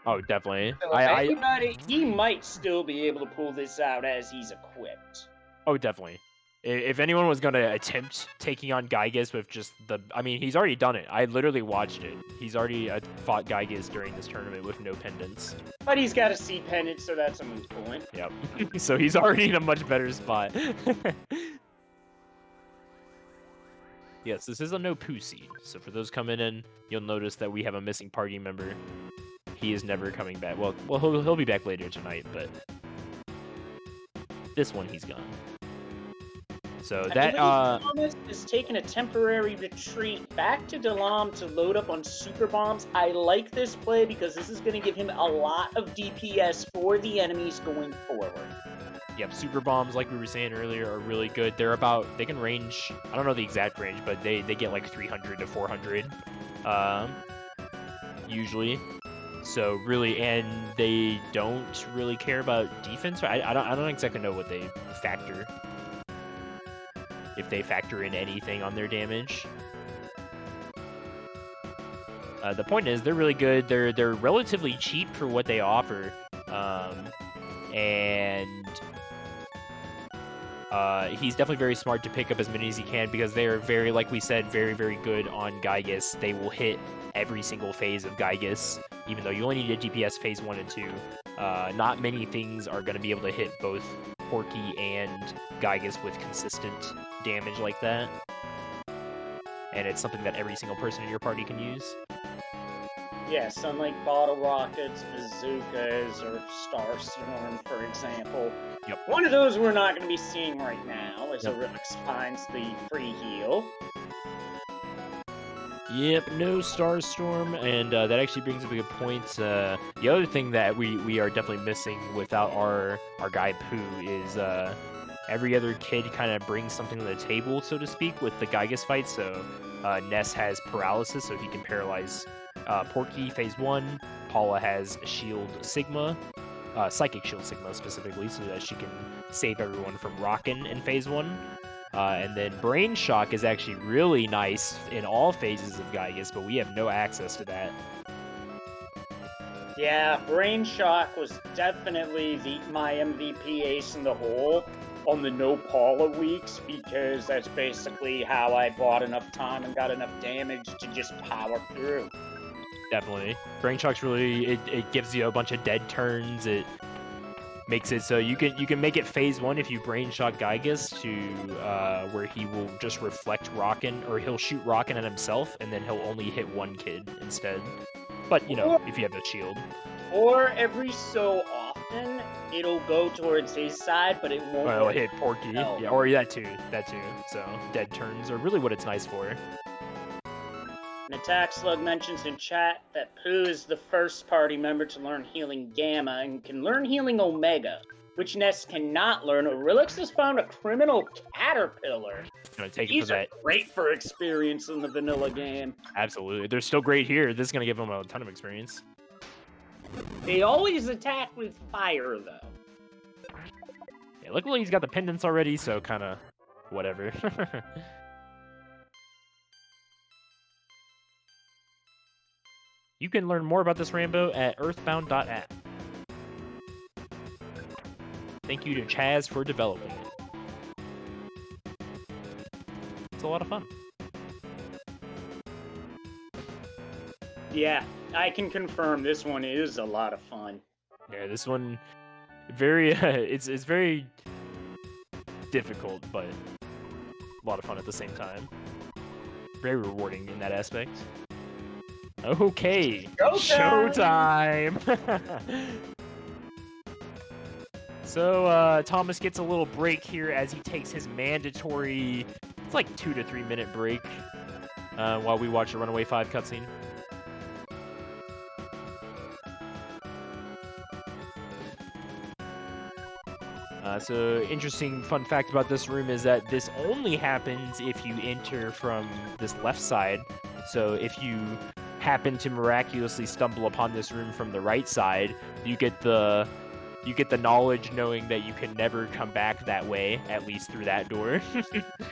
Speaker 2: Oh, definitely.
Speaker 1: So if anybody, he might still be able to pull this out as he's equipped.
Speaker 2: Oh, definitely. If anyone was going to attempt taking on Gygus with just the... I mean, he's already done it. I literally watched it. He's already fought Gygus during this tournament with no pendants.
Speaker 1: But he's got a C pendant, so that's a moot point.
Speaker 2: Yep. So he's already in a much better spot. Yes, this is a no poo seed. So for those coming in, you'll notice that we have a missing party member. He is never coming back. Well, he'll be back later tonight, but this one he's gone. So that
Speaker 1: Thomas is taking a temporary retreat back to Dalam to load up on super bombs. I like this play because this is going to give him a lot of DPS for the enemies going forward.
Speaker 2: Yep, super bombs, like we were saying earlier, are really good. They can range, I don't know the exact range, but they get like 300 to 400 usually. So really, and they don't really care about defense. I don't exactly know what they factor. If they factor in anything on their damage. The point is, they're really good. They're relatively cheap for what they offer, and he's definitely very smart to pick up as many as he can because they are very, like we said, very good on Gygus. They will hit every single phase of Gygus, even though you only need a DPS phase 1 and 2. Not many things are going to be able to hit both Porky and Gygus with consistent damage like that. And it's something that every single person in your party can use.
Speaker 1: Yes, unlike bottle rockets, bazookas, or Star Storm, for example.
Speaker 2: Yep.
Speaker 1: One of those we're not going to be seeing right now, as
Speaker 2: Yep.
Speaker 1: Aurelix finds the free heal.
Speaker 2: Yep, no Star Storm, and that actually brings up a good point. The other thing that we are definitely missing without our guy Pooh is every other kid kind of brings something to the table, so to speak, with the Gygus fight. So Ness has paralysis, so he can paralyze Porky phase 1. Paula has Shield Sigma, Psychic Shield Sigma specifically, so that she can save everyone from Rockin' in phase 1. And then Brain Shock is actually really nice in all phases of Gygus, but we have no access to that.
Speaker 1: Yeah, Brain Shock was definitely my MVP ace in the hole on the no Paula weeks, because that's basically how I bought enough time and got enough damage to just power through.
Speaker 2: Definitely. Brain Shock's really, it gives you a bunch of dead turns. It makes it so you can make it phase 1 if you Brain Shock Gygus to where he will just reflect Rockin', or he'll shoot Rockin' at himself, and then he'll only hit one kid instead. But, you know, if you have a shield.
Speaker 1: Or every so often, it'll go towards his side, but it won't.
Speaker 2: Well, it'll hit Porky.
Speaker 1: No.
Speaker 2: Yeah, or that too. So, dead turns are really what it's nice for.
Speaker 1: An Attack Slug mentions in chat that Pooh is the first party member to learn Healing Gamma and can learn Healing Omega, which Ness cannot learn. Aurelix has found a Criminal Caterpillar.
Speaker 2: Gonna take it
Speaker 1: These
Speaker 2: for
Speaker 1: are
Speaker 2: that.
Speaker 1: great for experience in the vanilla game.
Speaker 2: Absolutely. They're still great here. This is gonna give them a ton of experience.
Speaker 1: They always attack with fire, though.
Speaker 2: Yeah, luckily he's got the pendants already, so kind of whatever. You can learn more about this Rambo at earthbound.app. Thank you to Chaz for developing it. It's a lot of fun.
Speaker 1: Yeah, I can confirm this one is a lot of fun.
Speaker 2: Yeah, this one very it's very difficult, but a lot of fun at the same time. Very rewarding in that aspect. Okay, showtime. So Thomas gets a little break here as he takes his mandatory, it's like 2 to 3 minute break while we watch a Runaway 5 cutscene. So interesting fun fact about this room is that this only happens if you enter from this left side. So if you happen to miraculously stumble upon this room from the right side, you get the knowledge knowing that you can never come back that way, at least through that door,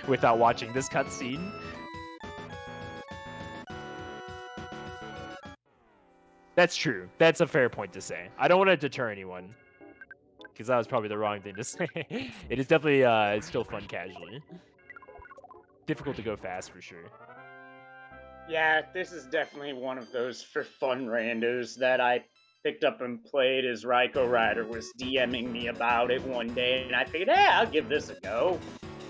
Speaker 2: without watching this cutscene. That's true. That's a fair point to say. I don't want to deter anyone, because that was probably the wrong thing to say. It is definitely it's still fun casually. Difficult to go fast for sure.
Speaker 1: Yeah, this is definitely one of those for fun randos that I picked up and played as Ryko Rider was DMing me about it one day, and I figured, hey, I'll give this a go.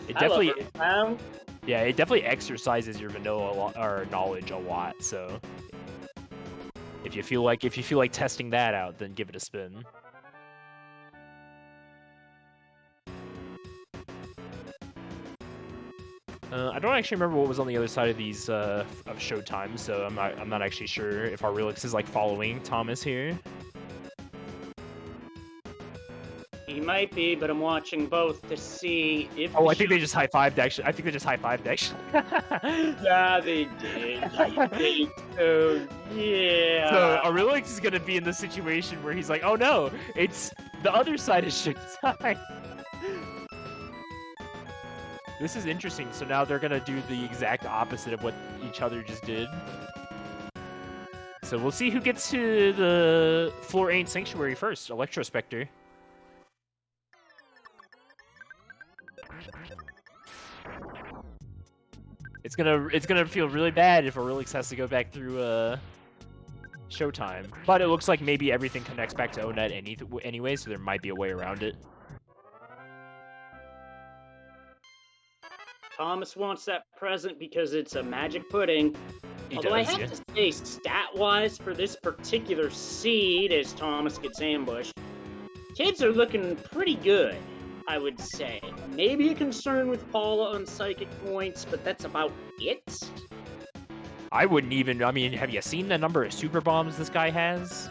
Speaker 2: It
Speaker 1: I love
Speaker 2: definitely,
Speaker 1: Earthbound.
Speaker 2: yeah, it definitely exercises your vanilla or knowledge a lot. So if you feel like testing that out, then give it a spin. I don't actually remember what was on the other side of these of Showtime, so I'm not actually sure if our Relix is like following Thomas here.
Speaker 1: He might be, but I'm watching both to see if.
Speaker 2: Oh, I think they just high fived actually. I think they just high fived actually.
Speaker 1: Yeah, they did. I think so. Yeah.
Speaker 2: So Aurelix is gonna be in the situation where he's like, "Oh no, it's the other side of Showtime." This is interesting. So now they're gonna do the exact opposite of what each other just did. So we'll see who gets to the Floor 8 Sanctuary first. Electrospectre. It's gonna feel really bad if Aurelix has to go back through Showtime. But it looks like maybe everything connects back to ONET anyway, so there might be a way around it.
Speaker 1: Thomas wants that present because it's a magic pudding. Although I have to say, stat-wise, for this particular seed, as Thomas gets ambushed, kids are looking pretty good, I would say. Maybe a concern with Paula on psychic points, but that's about it.
Speaker 2: I wouldn't even, I mean, have you seen the number of super bombs this guy has?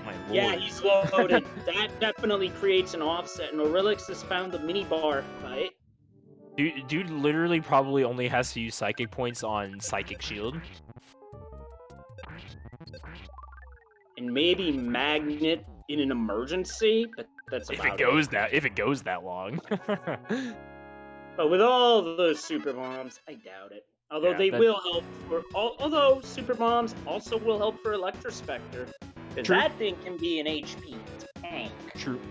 Speaker 2: My lord.
Speaker 1: Yeah, he's loaded. That definitely creates an offset, and Aurelix has found the mini-bar fight.
Speaker 2: Dude literally probably only has to use psychic points on Psychic Shield.
Speaker 1: And maybe Magnet in an emergency, but that's about it.
Speaker 2: If it goes that long.
Speaker 1: But with all those super bombs, I doubt it. Although
Speaker 2: Yeah,
Speaker 1: they will help for, although super bombs also will help for Electrospectre, because that thing can be an HP tank.
Speaker 2: True.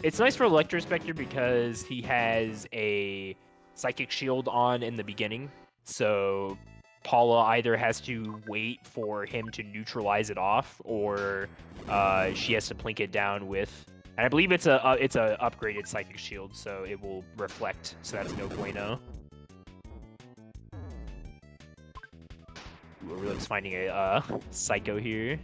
Speaker 2: It's nice for Electrospectre because he has a Psychic Shield on in the beginning, so Paula either has to wait for him to neutralize it off, or she has to plink it down with. And I believe it's a upgraded Psychic Shield, so it will reflect. So that's no bueno. We're really just finding a Psycho here.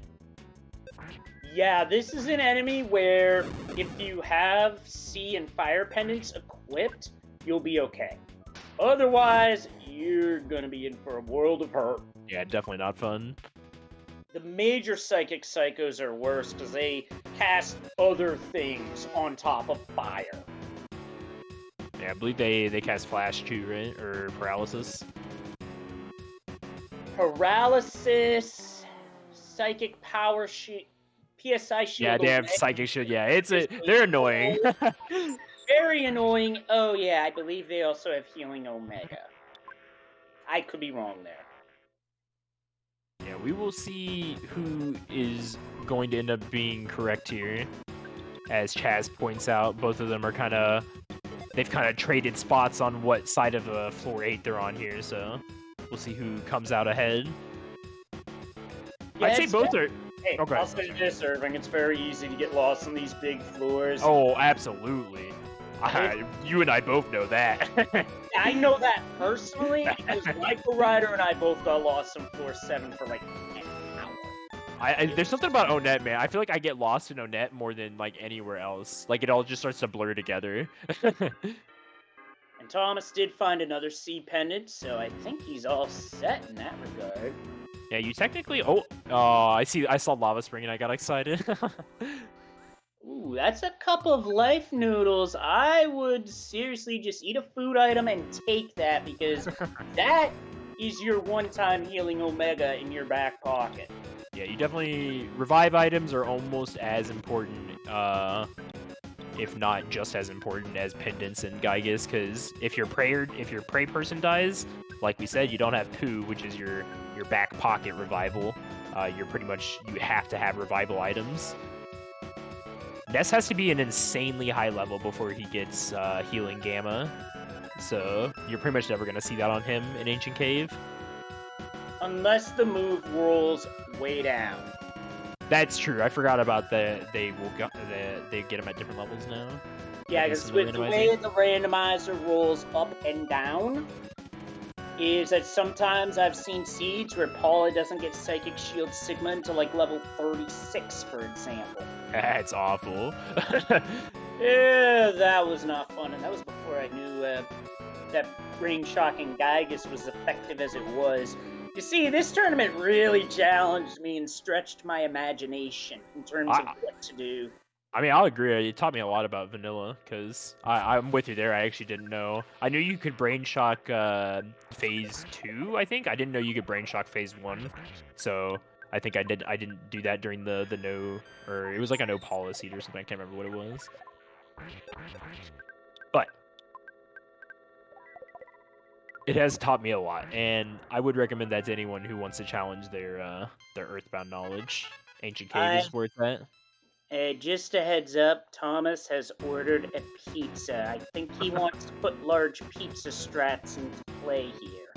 Speaker 1: Yeah, this is an enemy where if you have Sea and Fire Pendants equipped, you'll be okay. Otherwise, you're gonna be in for a world of hurt.
Speaker 2: Yeah, definitely not fun.
Speaker 1: The major Psychic Psychos are worse because they cast other things on top of fire.
Speaker 2: Yeah, I believe they cast Flash too, right? Or Paralysis.
Speaker 1: Paralysis, Psychic Power Shield, PSI Shield.
Speaker 2: Yeah, they have Psychic Shield. Yeah, they're annoying.
Speaker 1: Very annoying. Oh yeah, I believe they also have Healing Omega. I could be wrong there.
Speaker 2: Yeah, we will see who is going to end up being correct here. As Chaz points out, both of them are they've kind of traded spots on what side of floor 8 they're on here, so we'll see who comes out ahead. I'd
Speaker 1: Yeah,
Speaker 2: say
Speaker 1: it's
Speaker 2: both are.
Speaker 1: Hey,
Speaker 2: Oh, go
Speaker 1: I'll
Speaker 2: ahead.
Speaker 1: say this, Irving. It's very easy to get lost on these big floors.
Speaker 2: Oh, absolutely.
Speaker 1: It,
Speaker 2: You and I both know that.
Speaker 1: I know that personally because Michael Ryder and I both got lost on floor 7 for like an hour.
Speaker 2: There's something about Onett, man. I feel like I get lost in Onett more than like anywhere else. Like it all just starts to blur together.
Speaker 1: And Thomas did find another C pendant, so I think he's all set in that regard.
Speaker 2: Yeah, you technically. Oh, I see. I saw lava spring and I got excited.
Speaker 1: Ooh, that's a cup of life noodles. I would seriously just eat a food item and take that because that is your one-time healing omega in your back pocket.
Speaker 2: Yeah, you definitely revive items are almost as important, if not just as important as pendants and Gygas. Because if your prey person dies, like we said, you don't have poo, which is your back pocket revival. You have to have revival items. Ness has to be an insanely high level before he gets healing gamma. So you're pretty much never gonna see that on him in Ancient Cave.
Speaker 1: Unless the move rolls way down.
Speaker 2: That's true. I forgot about they get him at different levels now.
Speaker 1: Yeah,
Speaker 2: At least
Speaker 1: because
Speaker 2: in
Speaker 1: with the way the randomizer rolls up and down, is that sometimes I've seen seeds where Paula doesn't get Psychic Shield Sigma until like level 36, for example.
Speaker 2: That's awful.
Speaker 1: Yeah, that was not fun, and that was before I knew that Brain Shocking Gygas was effective as it was. You see, this tournament really challenged me and stretched my imagination in terms of what to do.
Speaker 2: I mean, I'll agree. It taught me a lot about vanilla because I'm with you there. I actually didn't know. I knew you could brain shock phase 2. I think I didn't know you could brain shock phase 1. So I think I did. I didn't do that during the no, or it was like a no policy or something. I can't remember what it was. But it has taught me a lot, and I would recommend that to anyone who wants to challenge their Earthbound knowledge. Ancient Cave is worth that.
Speaker 1: Just a heads up, Thomas has ordered a pizza. I think he wants to put large pizza strats into play here.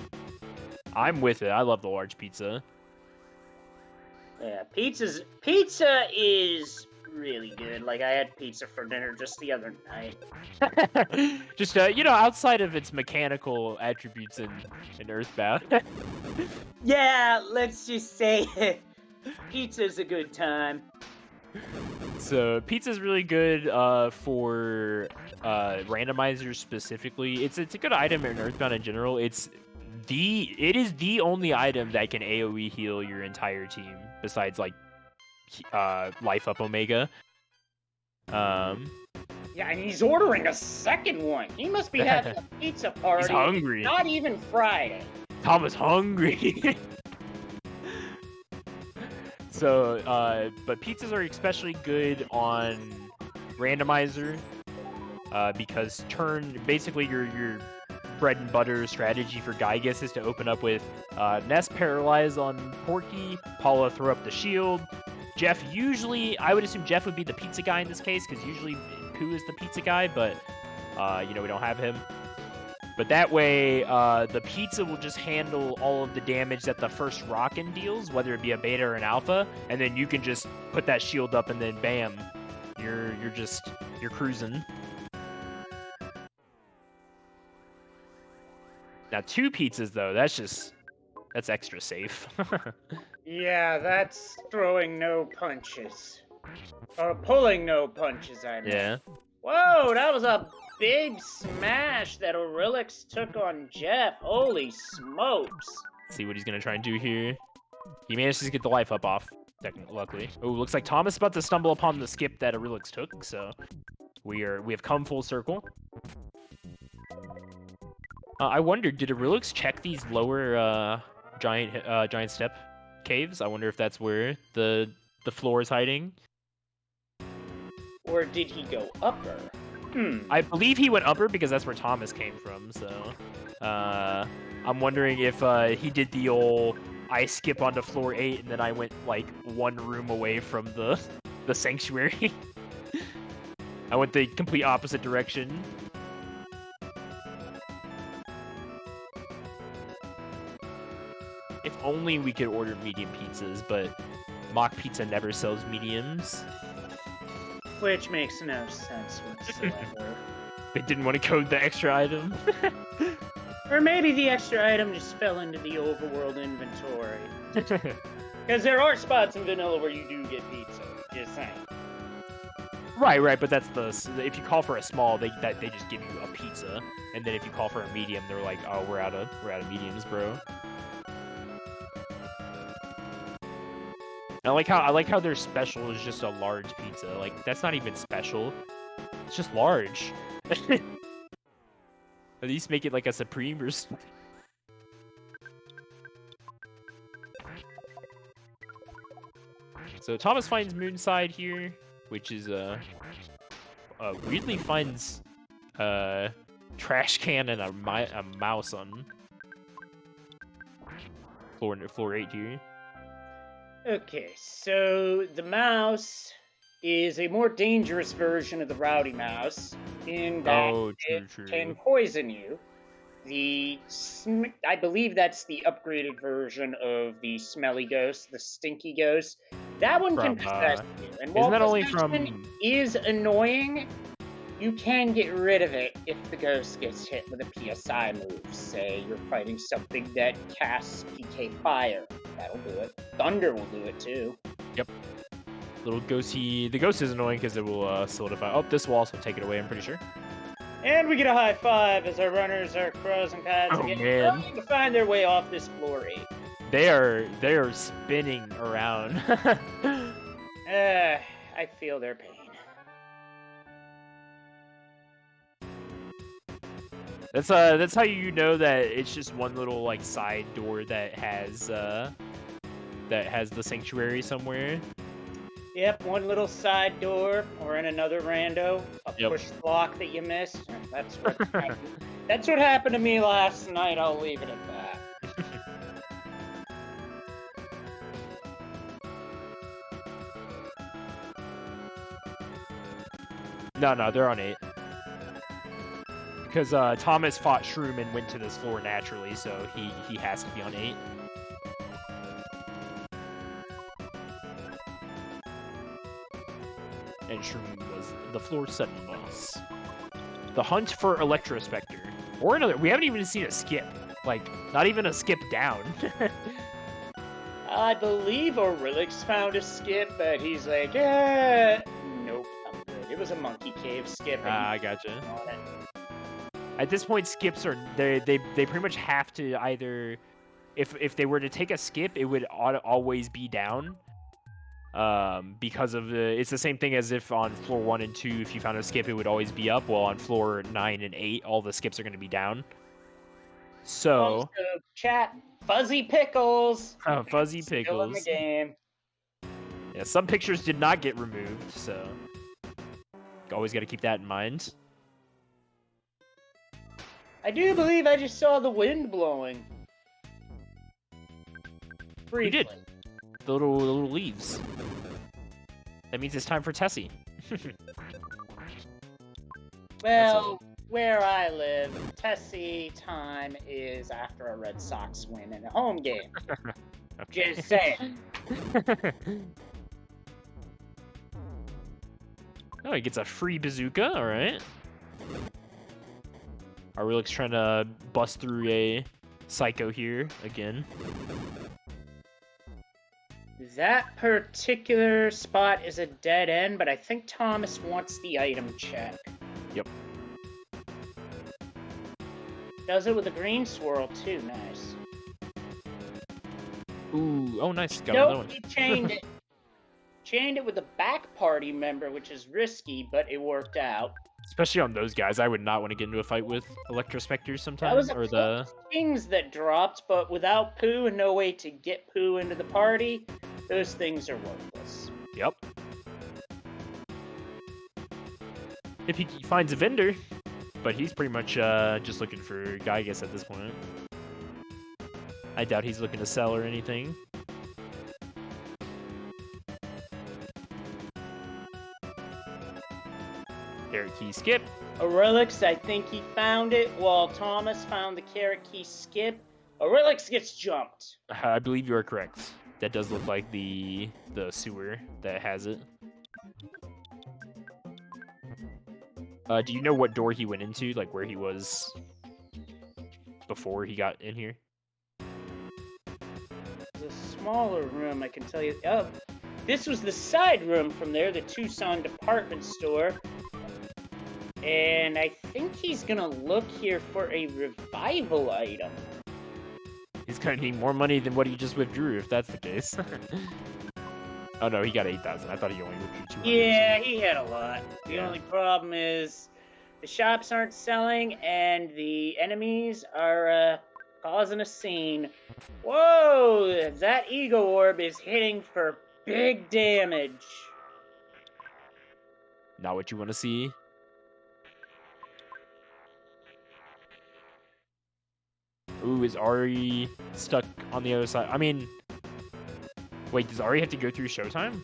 Speaker 2: I'm with it. I love the large pizza.
Speaker 1: Yeah, pizza is really good. Like, I had pizza for dinner just the other night.
Speaker 2: Just outside of its mechanical attributes in Earthbound.
Speaker 1: Yeah, let's just say pizza's a good time.
Speaker 2: So pizza's really good for randomizers specifically. It's a good item in Earthbound in general. It is the only item that can AoE heal your entire team besides like life up Omega.
Speaker 1: Yeah, and he's ordering a second one. He must be having a pizza party.
Speaker 2: He's hungry.
Speaker 1: Not even Friday.
Speaker 2: Tom is hungry. So, but pizzas are especially good on randomizer because basically your bread and butter strategy for Gygas is to open up with Ness paralyze on Porky, Paula throw up the shield. Jeff I would assume Jeff would be the pizza guy in this case because usually Pooh is the pizza guy, but we don't have him. But that way, the pizza will just handle all of the damage that the first Rockin' deals, whether it be a beta or an alpha, and then you can just put that shield up and then bam, you're cruising. Now 2 pizzas though, that's extra safe.
Speaker 1: Yeah, that's throwing no punches. Or pulling no punches, I mean.
Speaker 2: Yeah.
Speaker 1: Whoa, that was a big smash that Aurelix took on Jeff. Holy smokes.
Speaker 2: See what he's going to try and do here. He managed to get the life up off, luckily. Oh, looks like Thomas is about to stumble upon the skip that Aurelix took, so we have come full circle. I wonder, did Aurelix check these lower giant step caves? I wonder if that's where the floor is hiding.
Speaker 1: Or did he go upper?
Speaker 2: I believe he went upper because that's where Thomas came from, so I'm wondering if he did the old I skip onto floor 8, and then I went like one room away from the sanctuary. I went the complete opposite direction. If only we could order medium pizzas, but Mock Pizza never sells mediums.
Speaker 1: Which makes no sense whatsoever.
Speaker 2: They didn't want to code the extra item.
Speaker 1: Or maybe the extra item just fell into the overworld inventory. Because there are spots in vanilla where you do get pizza. Just saying.
Speaker 2: Right, but that's if you call for a small, they just give you a pizza, and then if you call for a medium, they're like, oh, we're out of mediums, bro. I like how their special is just a large pizza. Like, that's not even special. It's just large. At least make it like a supreme or something. So Thomas finds Moonside here, which is weirdly finds trash can and a mouse on floor 8 here.
Speaker 1: Okay, so the mouse is a more dangerous version of the rowdy mouse in that it can poison you. I believe that's the upgraded version of the smelly ghost, the stinky ghost. That one can possess you, and while
Speaker 2: isn't that only
Speaker 1: possession is annoying, you can get rid of it if the ghost gets hit with a PSI move. Say you're fighting something that casts PK Fire. That'll do it. Thunder will do it too.
Speaker 2: Yep. Little ghosty. The ghost is annoying because it will solidify. Oh, this will also take it away, I'm pretty sure.
Speaker 1: And we get a high five as our runners are crossing paths again, trying to find their way off this floor 8.
Speaker 2: They are spinning around.
Speaker 1: I feel their pain.
Speaker 2: That's how you know that it's just one little like side door that has the sanctuary somewhere.
Speaker 1: Yep, one little side door or in another rando, a push block that you missed. That's what happened. That's what happened to me last night. I'll leave it at that.
Speaker 2: No, they're on 8. Because Thomas fought Shroom and went to this floor naturally, so he has to be on 8. And Shroom was the floor 7 boss. The hunt for Electrospector. Or another. We haven't even seen a skip. Like, not even a skip down.
Speaker 1: I believe Aurelix found a skip, but he's like, nope, I'm good. It was a monkey cave skip.
Speaker 2: I gotcha. At this point, skips are they pretty much have to either, if they were to take a skip, it would always be down. Because of it's the same thing as if on floor 1 and 2, if you found a skip, it would always be up. Well, on floor 9 and 8, all the skips are going to be down. So
Speaker 1: chat, Fuzzy Pickles.
Speaker 2: Fuzzy Pickles.
Speaker 1: Still in the game.
Speaker 2: Yeah, some pictures did not get removed, so always got to keep that in mind.
Speaker 1: I do believe I just saw the wind blowing. Briefly.
Speaker 2: You did. The little leaves. That means it's time for Tessie.
Speaker 1: Well, where I live, Tessie time is after a Red Sox win in a home game. Okay. Just saying.
Speaker 2: Oh, he gets a free bazooka, alright. Aurelix trying to bust through a psycho here again.
Speaker 1: That particular spot is a dead end, but I think Thomas wants the item check.
Speaker 2: Yep.
Speaker 1: Does it with a green swirl too, nice.
Speaker 2: Ooh, oh nice, got another one.
Speaker 1: He chained it. Chained it with a back party member, which is risky, but it worked out.
Speaker 2: Especially on those guys, I would not want to get into a fight with Electrospectors sometimes.
Speaker 1: That was a things that dropped, but without Pooh and no way to get Pooh into the party, those things are worthless.
Speaker 2: Yep. If he finds a vendor, but he's pretty much just looking for Gygas at this point. I doubt he's looking to sell or anything. Carrot key skip.
Speaker 1: Aurelix, I think he found it, while Thomas found the carrot key skip. Aurelix gets jumped.
Speaker 2: I believe you are correct. That does look like the sewer that has it. Do you know what door he went into? Like where he was before he got in here?
Speaker 1: It's a smaller room, I can tell you. Oh, this was the side room from there, the Tucson department store. And I think he's gonna look here for a revival item.
Speaker 2: He's gonna need more money than what he just withdrew, if that's the case. Oh no, he got 8,000. I thought he only withdrew 200.
Speaker 1: Yeah, he had a lot. The only problem is the shops aren't selling and the enemies are causing a scene. Whoa, that ego orb is hitting for big damage.
Speaker 2: Not what you want to see. Ooh, is Ari stuck on the other side? I mean, wait, does Ari have to go through Showtime?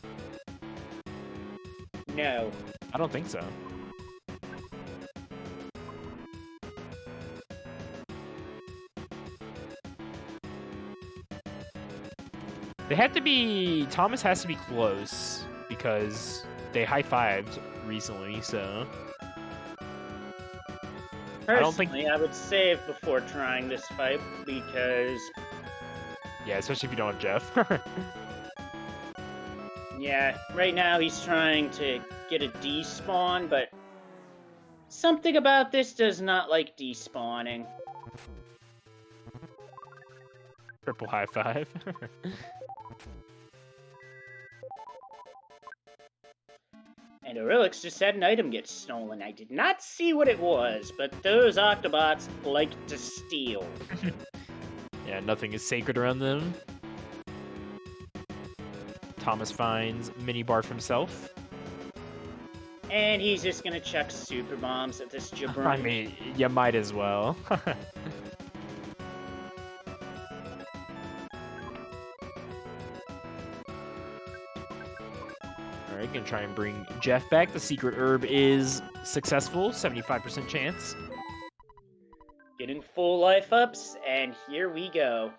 Speaker 1: No.
Speaker 2: I don't think so. They have to be... Thomas has to be close because they high-fived recently, so...
Speaker 1: Personally, I would save before trying this fight because...
Speaker 2: Yeah, especially if you don't have Jeff.
Speaker 1: Yeah, right now he's trying to get a despawn, but something about this does not like despawning.
Speaker 2: Triple high five.
Speaker 1: And Aurelix just had an item get stolen. I did not see what it was, but those Octobots like to steal.
Speaker 2: Yeah, nothing is sacred around them. Thomas finds mini barf himself.
Speaker 1: And he's just gonna chuck super bombs at this jabron.
Speaker 2: I mean, you might as well. Alright, gonna try and bring Jeff back. The secret herb is successful, 75% chance.
Speaker 1: Getting full life ups, and here we go.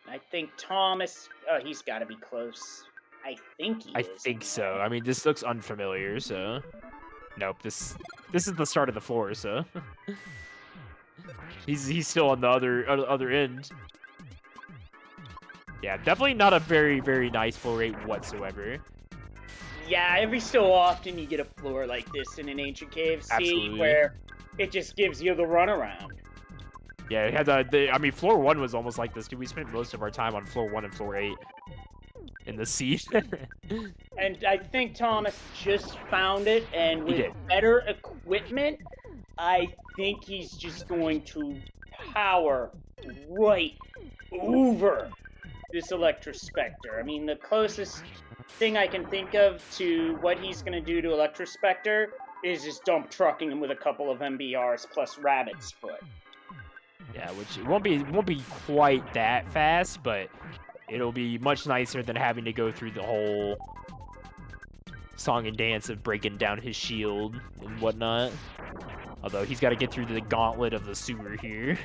Speaker 1: I think Thomas... Oh, he's gotta be close. I think he is.
Speaker 2: I think so. I mean, this looks unfamiliar, so... Nope, this is the start of the floor, so... he's still on the other end. Yeah, definitely not a very, very nice floor rate whatsoever.
Speaker 1: Yeah, every so often you get a floor like this in an ancient cave sea where it just gives you the runaround.
Speaker 2: Yeah, it had I mean, floor 1 was almost like this, dude. We spent most of our time on floor 1 and floor 8 in the sea.
Speaker 1: And I think Thomas just found it, and with better equipment, I think he's just going to power right over this Electrospector. I mean, the closest thing I can think of to what he's going to do to Electrospector is just dump trucking him with a couple of MBRs plus Rabbit's Foot.
Speaker 2: Yeah, which it won't be quite that fast, but it'll be much nicer than having to go through the whole song and dance of breaking down his shield and whatnot. Although he's got to get through the gauntlet of the sewer here.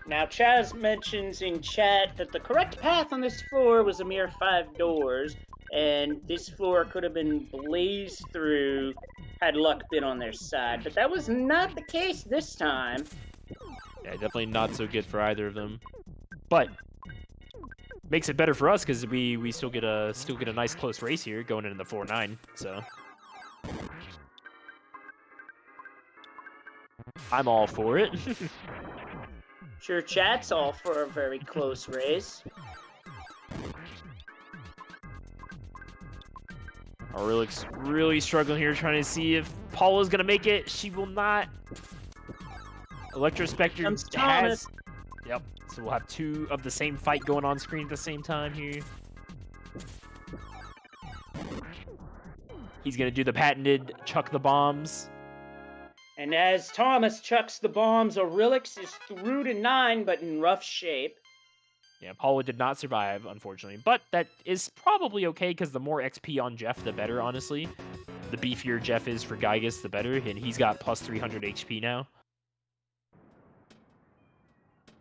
Speaker 1: Now Chaz mentions in chat that the correct path on this floor was a mere 5 doors, and this floor could have been blazed through had luck been on their side, but that was not the case this time.
Speaker 2: Yeah, definitely not so good for either of them, but makes it better for us because we still get a nice close race here going into the 4-9. So I'm all for it.
Speaker 1: Sure, chat's all for a very close race.
Speaker 2: Aurelix really struggling here, trying to see if Paula's gonna make it. She will not. Electrospector has. Yep. So we'll have 2 of the same fight going on screen at the same time here. He's gonna do the patented chuck the bombs.
Speaker 1: And as Thomas chucks the bombs, Aurelix is through to 9, but in rough shape.
Speaker 2: Yeah, Paula did not survive, unfortunately. But that is probably okay, because the more XP on Jeff, the better, honestly. The beefier Jeff is for Gygus, the better. And he's got plus 300 HP now.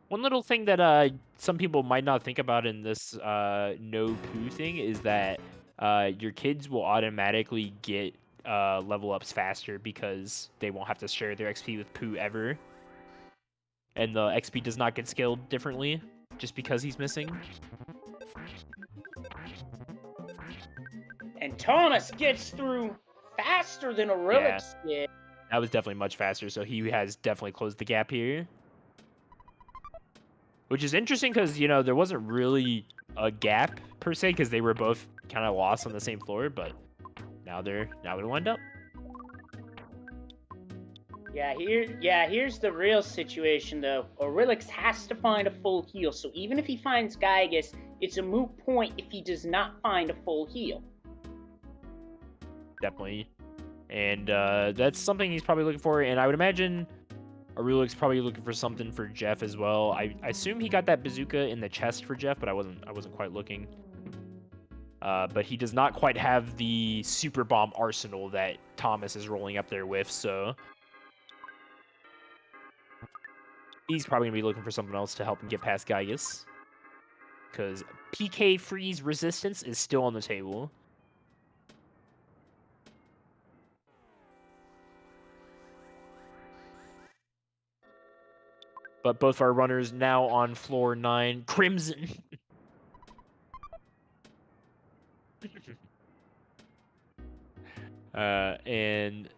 Speaker 2: One little thing that some people might not think about in this no poo thing is that your kids will automatically get level ups faster because they won't have to share their XP with poo ever. And the XP does not get scaled differently just because he's missing.
Speaker 1: And Thomas gets through faster than
Speaker 2: Yeah,
Speaker 1: Aurelix did.
Speaker 2: that was definitely much faster, so he has definitely closed the gap here. Which is interesting because, you know, there wasn't really a gap per se because they were both kind of lost on the same floor, but now they're lined up.
Speaker 1: Here's the real situation though. Aurelix has to find a full heal, so even if he finds Gygus, it's a moot point if he does not find a full heal.
Speaker 2: Definitely. And that's something he's probably looking for, and I would imagine Aurelix probably looking for something for Jeff as well. I assume he got that bazooka in the chest for Jeff, but I wasn't quite looking. But he does not quite have the super bomb arsenal that Thomas is rolling up there with, so he's probably gonna be looking for something else to help him get past Gygus. Because PK freeze resistance is still on the table. But both our runners now on floor 9. Crimson. And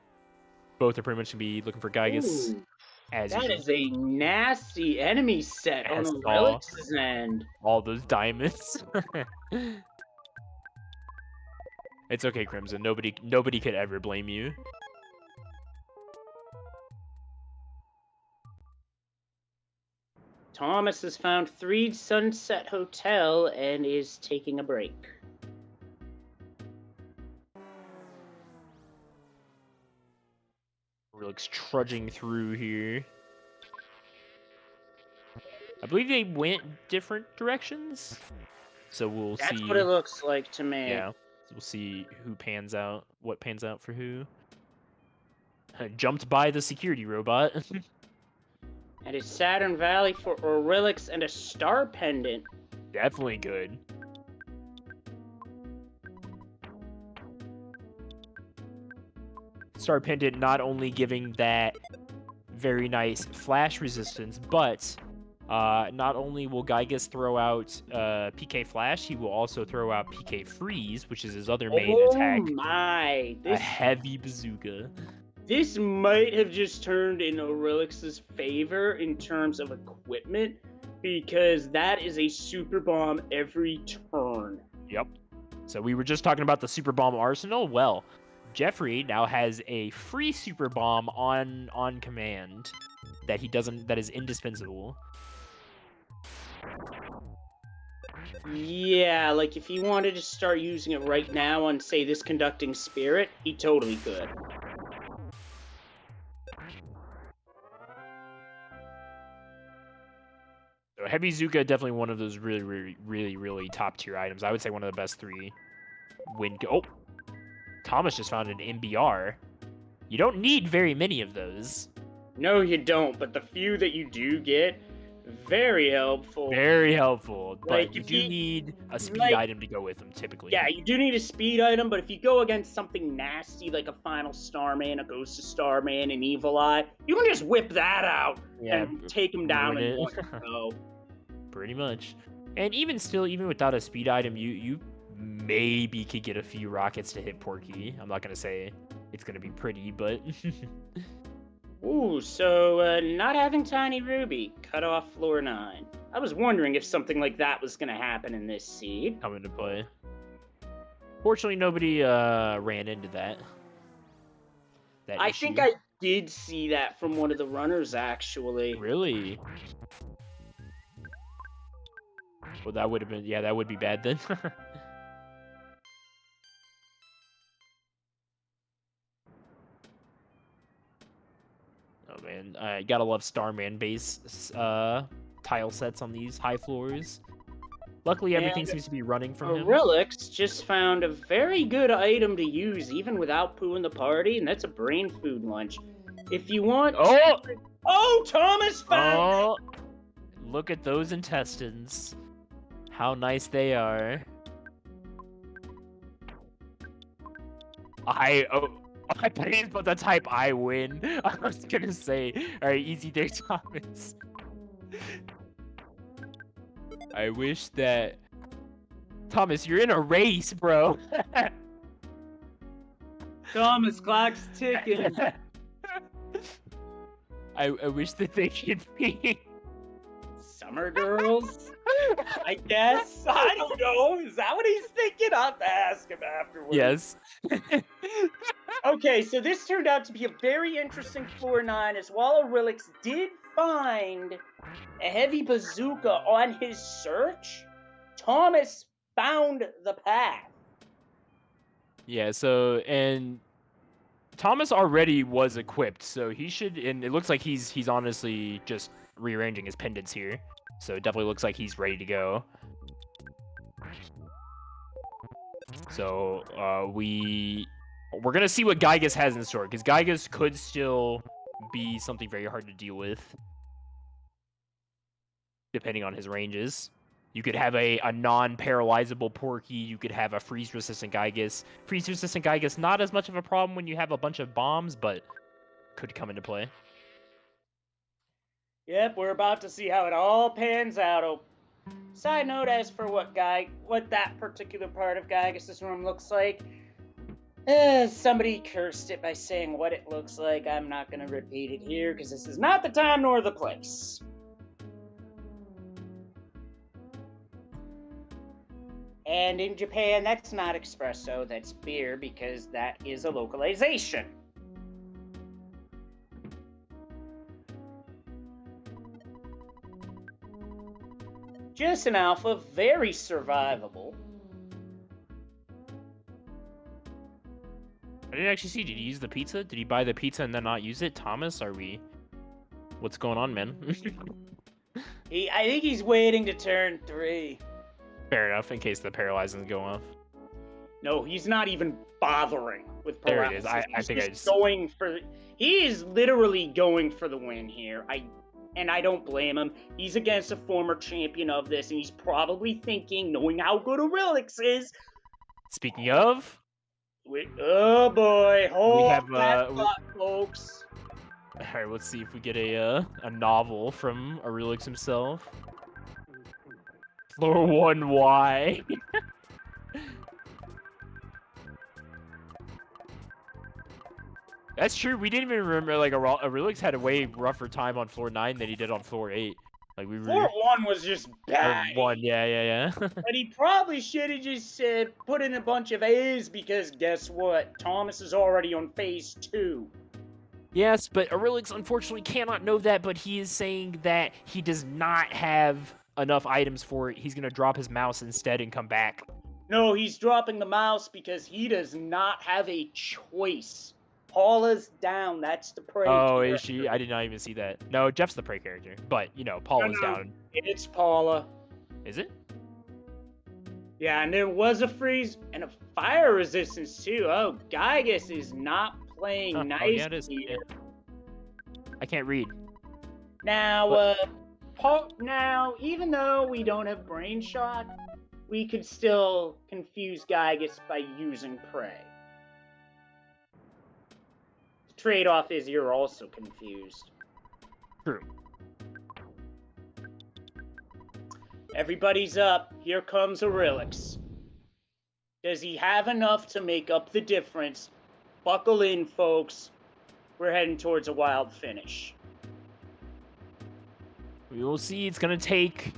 Speaker 2: both are pretty much going to be looking for Gygus.
Speaker 1: Ooh,
Speaker 2: As
Speaker 1: that
Speaker 2: usual.
Speaker 1: is a nasty enemy set on
Speaker 2: As
Speaker 1: Aurelix's end.
Speaker 2: All those diamonds. It's okay, Crimson. Nobody could ever blame you.
Speaker 1: Thomas has found 3 Sunset Hotel and is taking a break.
Speaker 2: Looks trudging through here. I believe they went different directions. So we'll see.
Speaker 1: That's what it looks like to me.
Speaker 2: Yeah. So we'll see who pans out, what pans out for who. Jumped by the security robot.
Speaker 1: And it's Saturn Valley for Aurelix and a star pendant.
Speaker 2: Definitely good. Star pendant not only giving that very nice flash resistance, but not only will Gygus throw out PK Flash, he will also throw out PK Freeze, which is his other main attack.
Speaker 1: Oh my!
Speaker 2: A heavy bazooka.
Speaker 1: This might have just turned in Aurelix's favor in terms of equipment, because that is a super bomb every turn.
Speaker 2: Yep. So we were just talking about the super bomb arsenal. Well, Jeffrey now has a free super bomb on command that is indispensable.
Speaker 1: Yeah, like if he wanted to start using it right now on, say, this conducting spirit, he totally could.
Speaker 2: So Heavy Zuka, definitely one of those really top tier items. I would say one of the best 3 Oh, Thomas just found an MBR. You don't need very many of those.
Speaker 1: No, you don't, but the few that you do get, very helpful.
Speaker 2: Very helpful, but
Speaker 1: like,
Speaker 2: you do need a speed
Speaker 1: like,
Speaker 2: item to go with them, typically.
Speaker 1: Yeah, you do need a speed item, but if you go against something nasty like a Final Starman, a Ghost of Starman, an Evil Eye, you can just whip that out and take him down in one go.
Speaker 2: Pretty much. And even still, even without a speed item, you maybe could get a few rockets to hit Porky. I'm not going to say it's going to be pretty, but...
Speaker 1: Ooh, so not having Tiny Ruby, cut off floor 9. I was wondering if something like that was going to happen in this seed.
Speaker 2: Come into play. Fortunately, nobody ran into that
Speaker 1: I
Speaker 2: issue.
Speaker 1: think I did see that from one of the runners, actually.
Speaker 2: Really? Well, that would have been... Yeah, that would be bad then. Gotta love Starman base tile sets on these high floors. Luckily, everything
Speaker 1: And
Speaker 2: seems to be running from him.
Speaker 1: Aurelix just found a very good item to use even without pooing the party, and that's a brain food lunch. If you want to...
Speaker 2: Oh!
Speaker 1: Oh, Thomas found it!
Speaker 2: Oh! Look at those intestines. How nice they are. I thought he was about to type I win. I was gonna say, alright, easy there, Thomas. I wish that... Thomas, you're in a race, bro.
Speaker 1: Thomas, clock's ticking.
Speaker 2: I wish that they could be...
Speaker 1: Summer girls? I guess. I don't know. Is that what he's thinking? I'll have to ask him afterwards.
Speaker 2: Yes.
Speaker 1: Okay, so this turned out to be a very interesting floor 9, as while Aurelix did find a heavy bazooka on his search, Thomas found the path.
Speaker 2: Yeah, so, and Thomas already was equipped, so he should, and it looks like he's honestly just rearranging his pendants here. So it definitely looks like he's ready to go. So we're gonna see what Gygas has in store, because Gygas could still be something very hard to deal with, depending on his ranges. You could have a non-paralyzable Porky. You could have a freeze-resistant Gygas. Freeze-resistant Gygas, not as much of a problem when you have a bunch of bombs, but could come into play.
Speaker 1: Yep, we're about to see how it all pans out. Oh, side note, as for what that particular part of Gygas' room looks like, somebody cursed it by saying what it looks like. I'm not going to repeat it here, because this is not the time nor the place. And in Japan, that's not espresso, that's beer, because that is a localization. Just an alpha, very survivable.
Speaker 2: I didn't actually see. Did he use the pizza? Did he buy the pizza and then not use it? Thomas, are we... What's going on, man?
Speaker 1: I think he's waiting to turn 3.
Speaker 2: Fair enough, in case the paralyzings go off.
Speaker 1: No, he's not even bothering with
Speaker 2: There
Speaker 1: paralysis.
Speaker 2: it is. I think I just...
Speaker 1: going for... He is literally going for the win here. And I don't blame him. He's against a former champion of this, and he's probably thinking, knowing how good Aurelix is...
Speaker 2: Speaking of...
Speaker 1: Oh boy, hold
Speaker 2: have,
Speaker 1: that thought, folks.
Speaker 2: Alright, let's see if we get a novel from Aurelix himself. Floor 1Y. That's true. We didn't even remember, like, Aurelix had a way rougher time on floor 9 than he did on floor 8. Like,
Speaker 1: Floor 1 was just bad.
Speaker 2: 1, yeah.
Speaker 1: But he probably should have just said, put in a bunch of A's, because guess what? Thomas is already on phase 2.
Speaker 2: Yes, but Aurelix unfortunately cannot know that, but he is saying that he does not have enough items for it. He's going to drop his mouse instead and come back.
Speaker 1: No, he's dropping the mouse because he does not have a choice. Paula's down. That's the prey
Speaker 2: Oh,
Speaker 1: character.
Speaker 2: is she? I did not even see that. No, Jeff's the prey character. But, you know, Paula's down.
Speaker 1: It's Paula.
Speaker 2: Is it?
Speaker 1: Yeah, and there was a freeze and a fire resistance too. Oh, Gygas is not playing nice.
Speaker 2: Oh, yeah, it is. Yeah. I can't read.
Speaker 1: Now, now, even though we don't have brain shock, we could still confuse Gygas by using prey. The trade-off is you're also confused.
Speaker 2: True.
Speaker 1: Everybody's up. Here comes Aurelix. Does he have enough to make up the difference? Buckle in, folks. We're heading towards a wild finish.
Speaker 2: We will see. It's going to take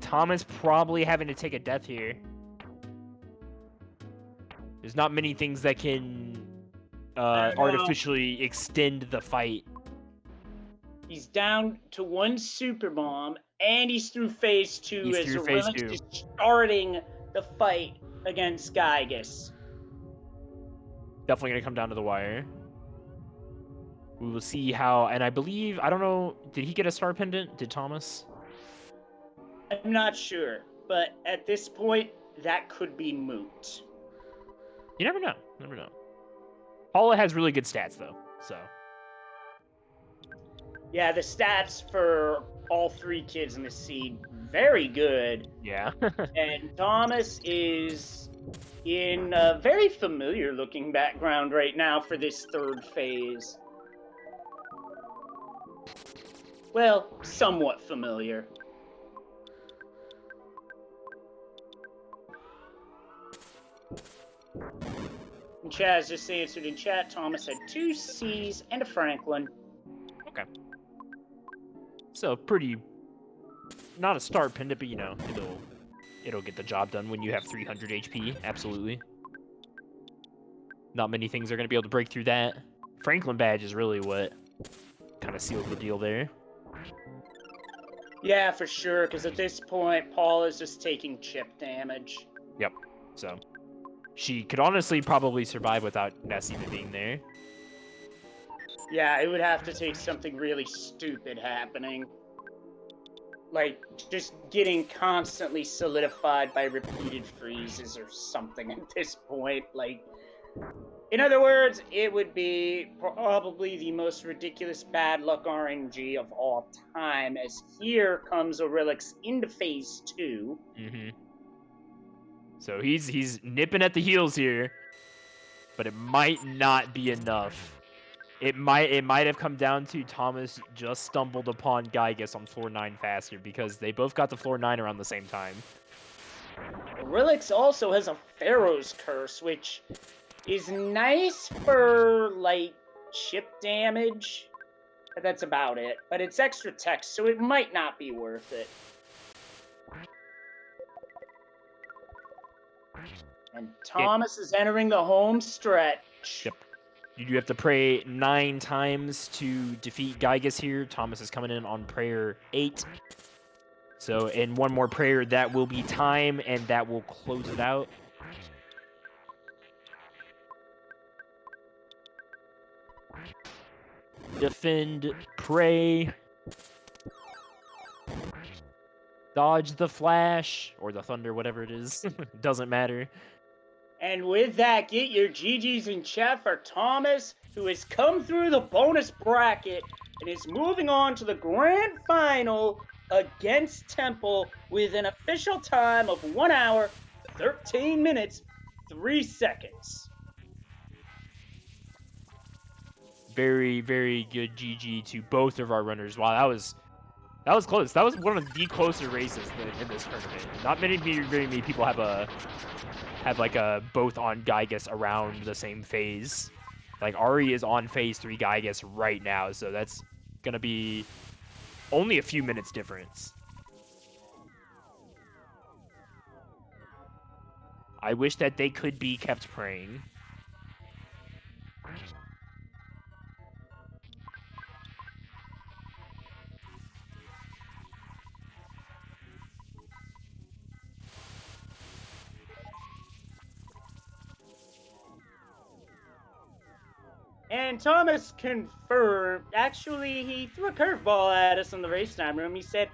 Speaker 2: Thomas probably having to take a death here. There's not many things that can artificially extend the fight.
Speaker 1: He's down to 1 super bomb, and he's through phase 2 as Aurelix is starting the fight against Gygas.
Speaker 2: Definitely going to come down to the wire. We will see how, and I believe, I don't know, did he get a star pendant? Did Thomas?
Speaker 1: I'm not sure, but at this point, that could be moot.
Speaker 2: You never know. Never know. Paula has really good stats though, so
Speaker 1: Yeah, the stats for all three kids in the seed very good,
Speaker 2: yeah.
Speaker 1: and Thomas is in a very familiar looking background right now for this third phase. Well, somewhat familiar. And Chaz just answered in chat. Thomas had 2 C's and a Franklin.
Speaker 2: Okay. So pretty, not a star pendant, but it'll get the job done when you have 300 HP. Absolutely. Not many things are going to be able to break through that. Franklin badge is really what kind of sealed the deal there.
Speaker 1: Yeah, for sure, because at this point, Paul is just taking chip damage.
Speaker 2: Yep. So she could honestly probably survive without Ness even being there.
Speaker 1: Yeah, it would have to take something really stupid happening. Like, just getting constantly solidified by repeated freezes or something at this point. Like, in other words, it would be probably the most ridiculous bad luck RNG of all time, as here comes Aurelix into phase 2.
Speaker 2: Mm-hmm. So he's nipping at the heels here, but it might not be enough. It might have come down to Thomas just stumbled upon Gygas on floor 9 faster because they both got to floor 9 around the same time.
Speaker 1: Aurelix also has a Pharaoh's Curse, which is nice for, like, chip damage. But that's about it. But it's extra text, so it might not be worth it. And Thomas is entering the home stretch.
Speaker 2: Yep. You do have to pray 9 times to defeat Gygas here. Thomas is coming in on prayer 8. So, in one more prayer, that will be time, and that will close it out. Defend, pray. Dodge the flash, or the thunder, whatever it is. Doesn't matter.
Speaker 1: And with that, get your GGs in chat for Thomas, who has come through the bonus bracket and is moving on to the grand final against Temple with an official time of 1 hour, 13 minutes, 3 seconds.
Speaker 2: Very, very good GG to both of our runners. Wow, that was close. That was one of the closer races in this tournament. Not very many people have like a both on Gygas around the same phase. Like Ari is on phase 3 Gygas right now, so that's gonna be only a few minutes difference. I wish that they could be kept praying.
Speaker 1: And Thomas confirmed, actually, he threw a curveball at us in the race time room. He said,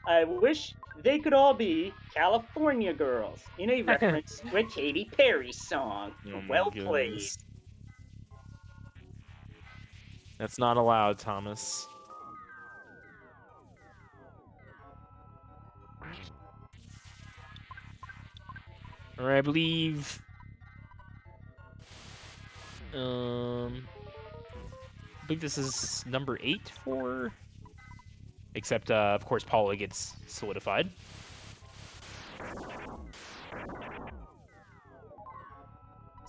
Speaker 1: I wish they could all be California girls, in a reference to a Katy Perry song.
Speaker 2: Oh
Speaker 1: Well played.
Speaker 2: goodness. That's not allowed, Thomas. Or I believe I believe this is number 8 for, except of course Paula gets solidified.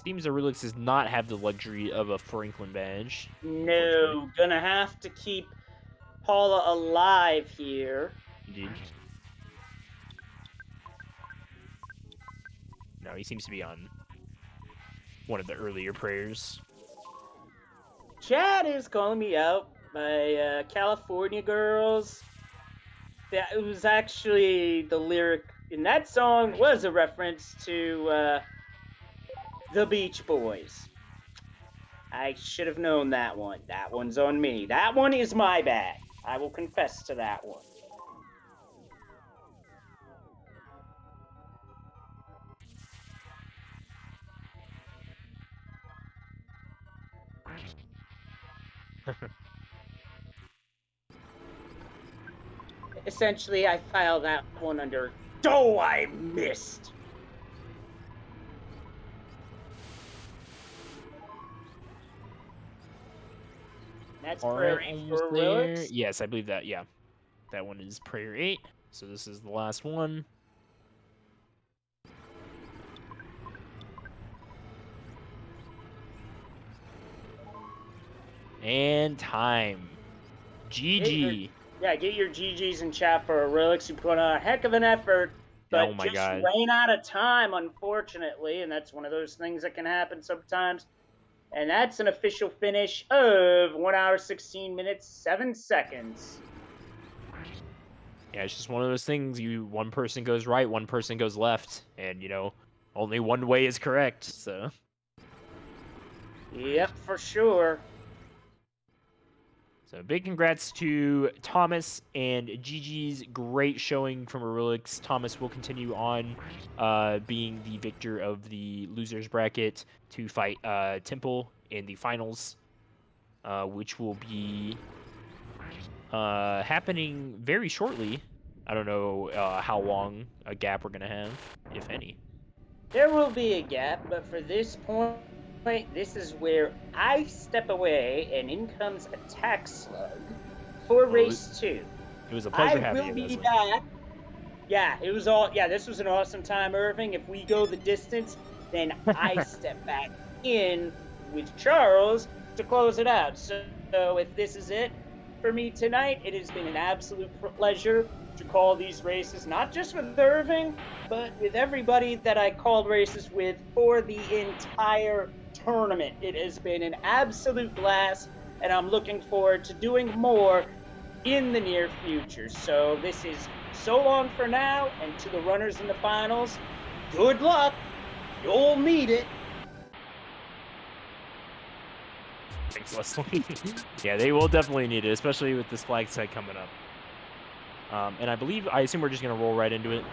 Speaker 2: Seems Aurelix does not have the luxury of a Franklin badge.
Speaker 1: No, gonna have to keep Paula alive here.
Speaker 2: Indeed. No, he seems to be on one of the earlier prayers.
Speaker 1: Chad is calling me out by California Girls. That it was actually the lyric in that song was a reference to the Beach Boys. I should have known that one. That one's on me. That one is my bad. I will confess to that one. Essentially, I file that one under. Oh, I missed. That's
Speaker 2: All right,
Speaker 1: Prairie
Speaker 2: almost
Speaker 1: for
Speaker 2: there.
Speaker 1: Relics.
Speaker 2: Yes, I believe that. Yeah, that one is prayer 8. So this is the last one. And time.
Speaker 1: Get your
Speaker 2: GG.
Speaker 1: yeah, get your GGs in chat for Relics. You put on a heck of an effort,
Speaker 2: Oh
Speaker 1: but
Speaker 2: my
Speaker 1: just
Speaker 2: god.
Speaker 1: ran out of time, unfortunately, and that's one of those things that can happen sometimes. And that's an official finish of 1 hour 16 minutes 7 seconds.
Speaker 2: Yeah, it's just one of those things. One person goes right, one person goes left, and only one way is correct.
Speaker 1: Yep, for sure.
Speaker 2: So big congrats to Thomas and Gigi's great showing from Aurelix. Thomas will continue on being the victor of the losers bracket to fight Temple in the finals, which will be happening very shortly. I don't know how long a gap we're going to have, if any.
Speaker 1: There will be a gap, but for this point, this is where I step away and in comes Attack Slug for
Speaker 2: Well,
Speaker 1: race 2.
Speaker 2: it was a
Speaker 1: I
Speaker 2: pleasure having
Speaker 1: will
Speaker 2: you,
Speaker 1: be
Speaker 2: Leslie.
Speaker 1: back. Yeah, it was all. Yeah, this was an awesome time, Irving. If we go the distance, then I step back in with Charles to close it out. So if this is it for me tonight, it has been an absolute pleasure to call these races, not just with Irving, but with everybody that I called races with for the entire tournament. It has been an absolute blast, and I'm looking forward to doing more in the near future. So this is so long for now, and to the runners in the finals, good luck. You'll need it.
Speaker 2: Thanks, Leslie. Yeah, they will definitely need it, especially with this flag set coming up. And I assume we're just gonna roll right into it.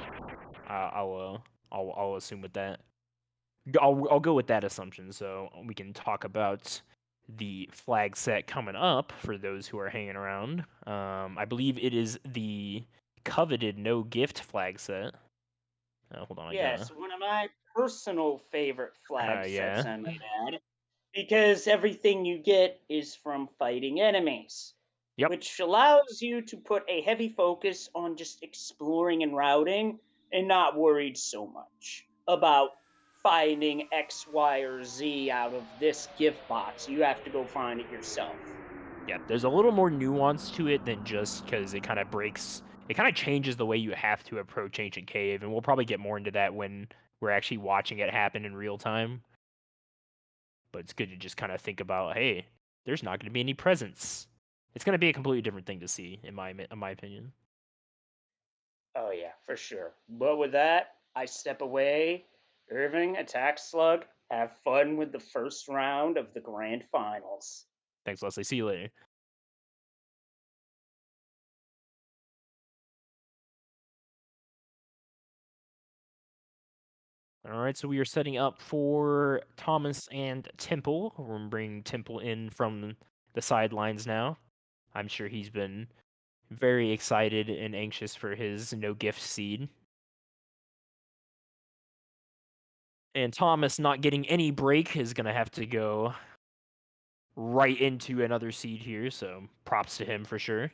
Speaker 2: I'll assume with that. I'll go with that assumption, so we can talk about the flag set coming up for those who are hanging around. I believe it is the coveted no gift flag set. Hold on, I
Speaker 1: Yes,
Speaker 2: gotta.
Speaker 1: one of my personal favorite flag sets,
Speaker 2: Yeah.
Speaker 1: I might add, because everything you get is from fighting enemies,
Speaker 2: Yep.
Speaker 1: which allows you to put a heavy focus on just exploring and routing and not worried so much about finding X, Y, or Z out of this gift box. You have to go find it yourself.
Speaker 2: Yeah, there's a little more nuance to it than just because it kind of changes the way you have to approach Ancient Cave, and we'll probably get more into that when we're actually watching it happen in real time. But it's good to just kind of think about, hey, there's not going to be any presents. It's going to be a completely different thing to see, in my opinion.
Speaker 1: Oh, yeah, for sure. But with that, I step away. Irving, attack slug. Have fun with the first round of the grand finals.
Speaker 2: Thanks, Leslie. See you later. All right, so we are setting up for Thomas and Temple. We're going to bring Temple in from the sidelines now. I'm sure he's been very excited and anxious for his no gift seed. And Thomas not getting any break is going to have to go right into another seed here, so props to him for sure.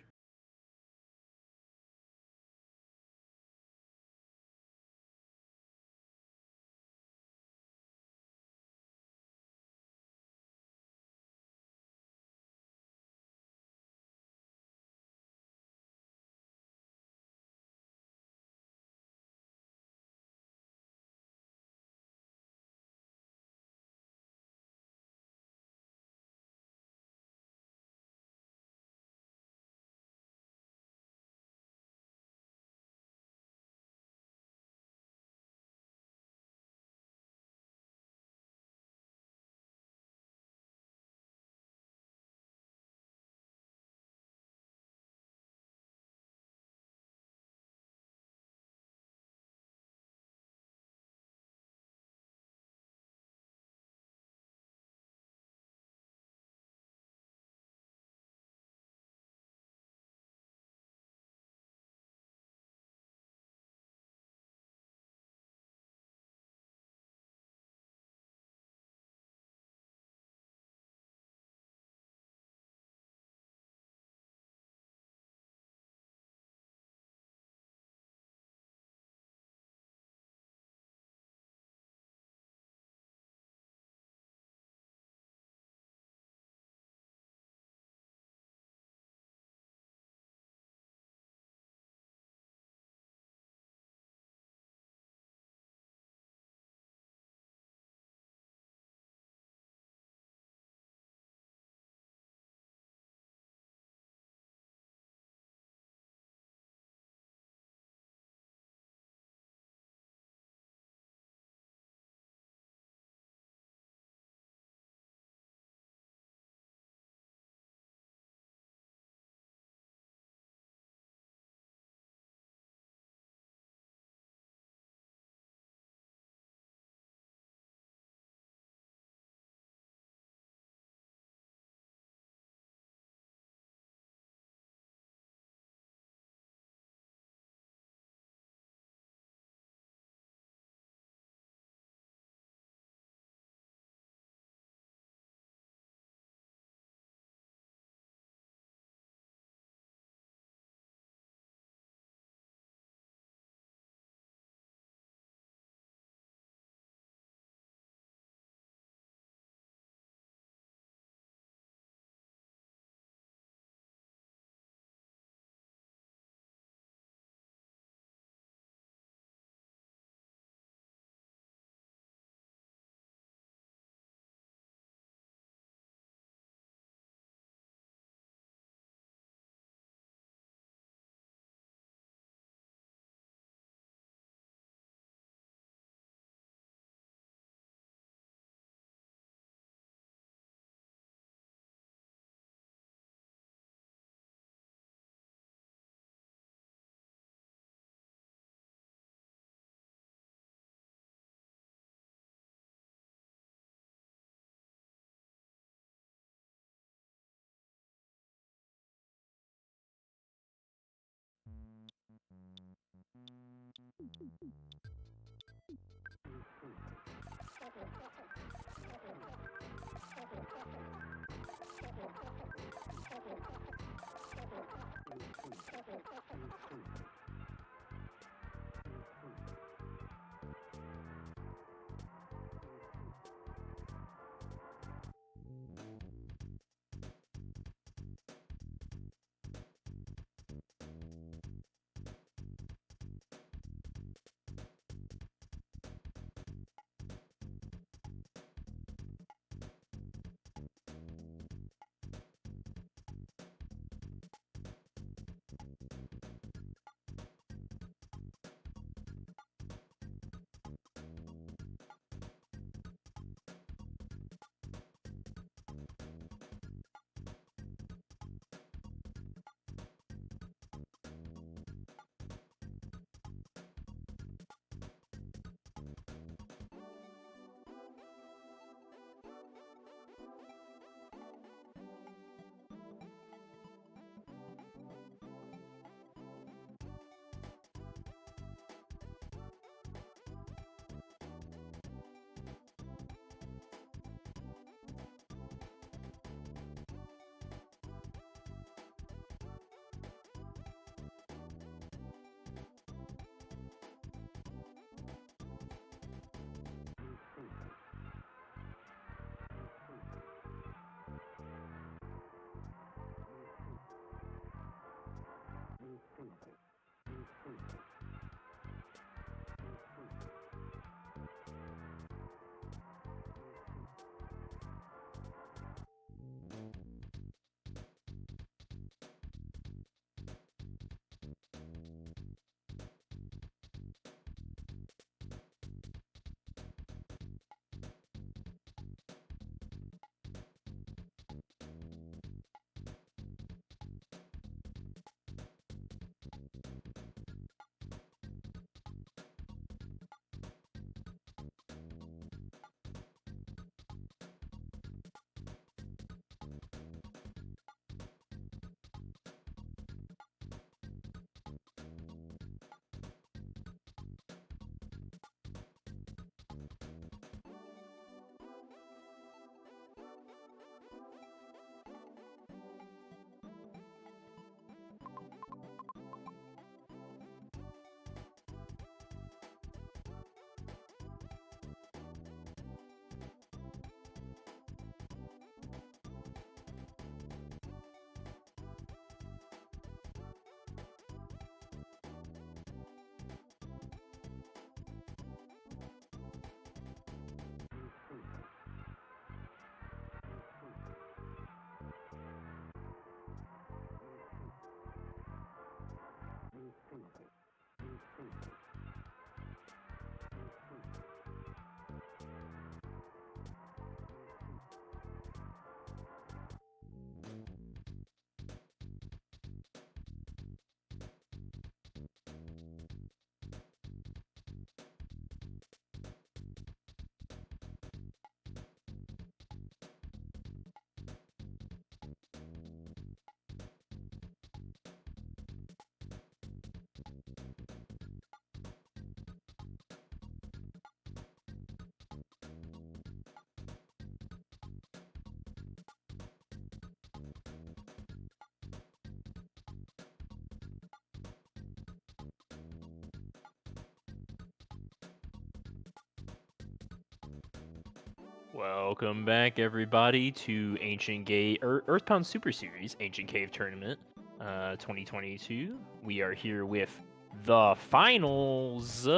Speaker 2: Welcome back, everybody, to Ancient Earthbound Super Series Ancient Cave Tournament 2022. We are here with the finals,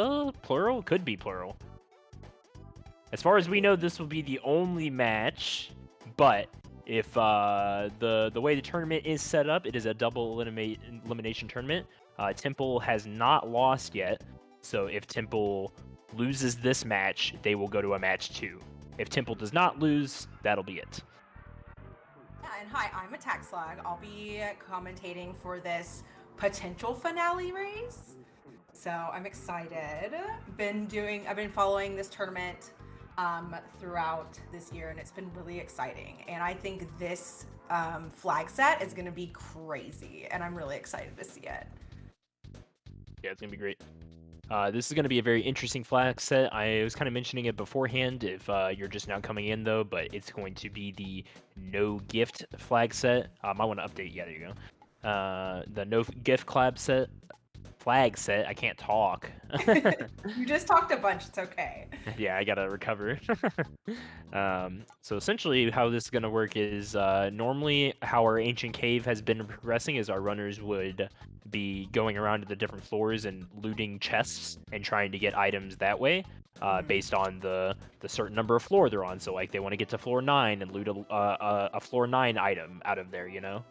Speaker 2: plural? Could be plural. As far as we know, this will be the only match, but if the way the tournament is set up, it is a double elimination tournament. Temple has not lost yet, so if Temple loses this match, they will go to a match 2. If Temple does not lose, that'll be it.
Speaker 3: Yeah, and hi, I'm Attack Slag. I'll be commentating for this potential finale race. So I'm excited. I've been following this tournament throughout this year, and it's been really exciting. And I think this flag set is going to be crazy, and I'm really excited to see it.
Speaker 2: Yeah, it's gonna be great. This is going to be a very interesting flag set. I was kind of mentioning it beforehand if you're just now coming in, though, but it's going to be the no gift flag set. I want to update. Yeah, there you go. The no gift flag set. I can't talk.
Speaker 3: You just talked a bunch. It's okay.
Speaker 2: Yeah, I gotta recover. So essentially, how this is gonna work is normally how our ancient cave has been progressing is our runners would be going around to the different floors and looting chests and trying to get items that way, based on the certain number of floor they're on. So like they want to get to floor 9 and loot a floor 9 item out of there, you know.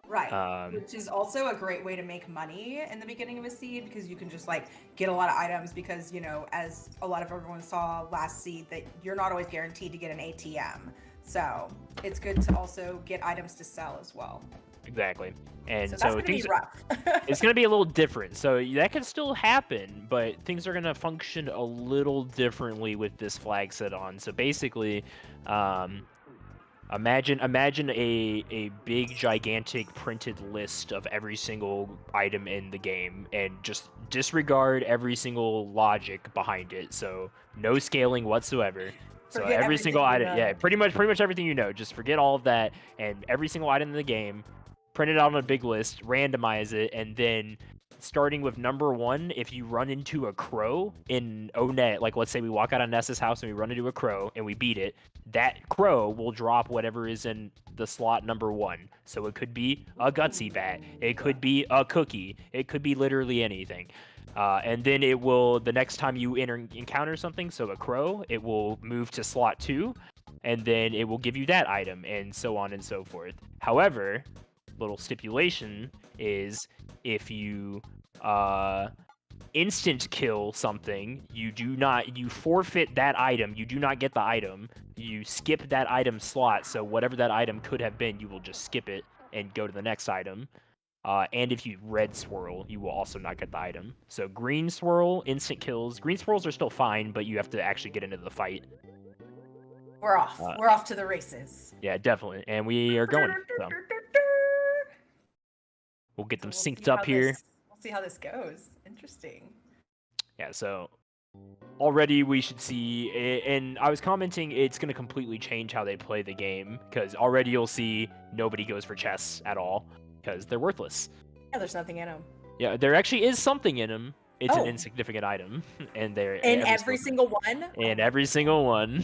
Speaker 3: Right. Which is also a great way to make money in the beginning of a seed because you can just like get a lot of items because, you know, as a lot of everyone saw last seed, that you're not always guaranteed to get an ATM. So it's good to also get items to sell as well.
Speaker 2: Exactly. And
Speaker 3: so that's gonna be rough.
Speaker 2: It's going to be a little different. So that can still happen, but things are going to function a little differently with this flag set on. So basically, imagine a big gigantic printed list of every single item in the game and just disregard every single logic behind it. So no scaling whatsoever. So every single item, yeah, pretty much everything you know. Just forget all of that, and every single item in the game, print it out on a big list, randomize it, and then starting with number 1, if you run into a crow in ONET, like let's say we walk out of Nessa's house and we run into a crow and we beat it, that crow will drop whatever is in the slot number 1. So it could be a gutsy bat, it could be a cookie, it could be literally anything. And then it will, the next time you encounter something, so a crow, it will move to slot 2, and then it will give you that item, and so on and so forth. However, little stipulation is if you instant kill something, you forfeit that item, you do not get the item, you skip that item slot, so whatever that item could have been, you will just skip it and go to the next item. And if you red swirl, you will also not get the item. So green swirl, instant kills. Green swirls are still fine, but you have to actually get into the fight.
Speaker 3: We're off. We're off to the races.
Speaker 2: Yeah, definitely. And we are going. So. We'll get them synced up here.
Speaker 3: We'll see how this goes. Interesting.
Speaker 2: Yeah, so already we should see, and I was commenting it's going to completely change how they play the game, because already you'll see nobody goes for chests at all, because they're worthless.
Speaker 3: Yeah, there's nothing in them.
Speaker 2: Yeah, there actually is something in them. It's an insignificant item, and they're
Speaker 3: in every single one.
Speaker 2: In every single one.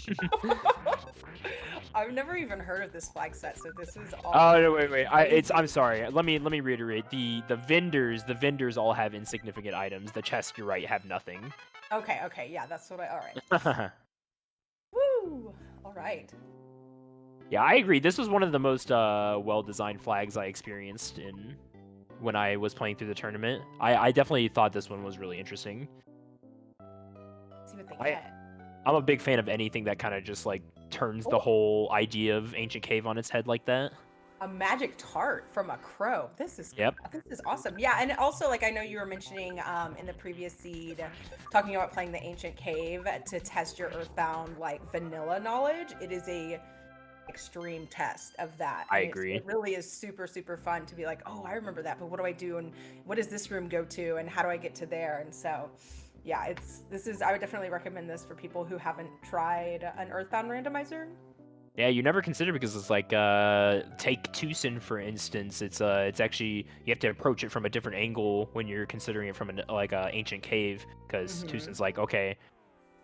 Speaker 3: I've never even heard of this flag set, so this is all.
Speaker 2: Oh no, wait. I'm sorry. Let me reiterate. The vendors all have insignificant items. The chests, you're right, have nothing.
Speaker 3: Okay, yeah, that's what all right. Woo! All right.
Speaker 2: Yeah, I agree. This was one of the most well-designed flags I experienced when I was playing through the tournament. I definitely thought this one was really interesting.
Speaker 3: See what they get.
Speaker 2: I'm a big fan of anything that kind of just like turns the whole idea of Ancient Cave on its head like that.
Speaker 3: A magic tart from a crow. This is awesome. Yeah, and also like I know you were mentioning in the previous seed talking about playing the Ancient Cave to test your Earthbound like vanilla knowledge. It is a extreme test of that.
Speaker 2: I agree.
Speaker 3: It really is super fun to be like, oh, I remember that, but what do I do, and what does this room go to, and how do I get to there? And so yeah, I would definitely recommend this for people who haven't tried an Earthbound randomizer.
Speaker 2: Yeah, you never consider, because it's like take Tucson for instance. It's actually you have to approach it from a different angle when you're considering it from a ancient cave, because Tucson's like, okay,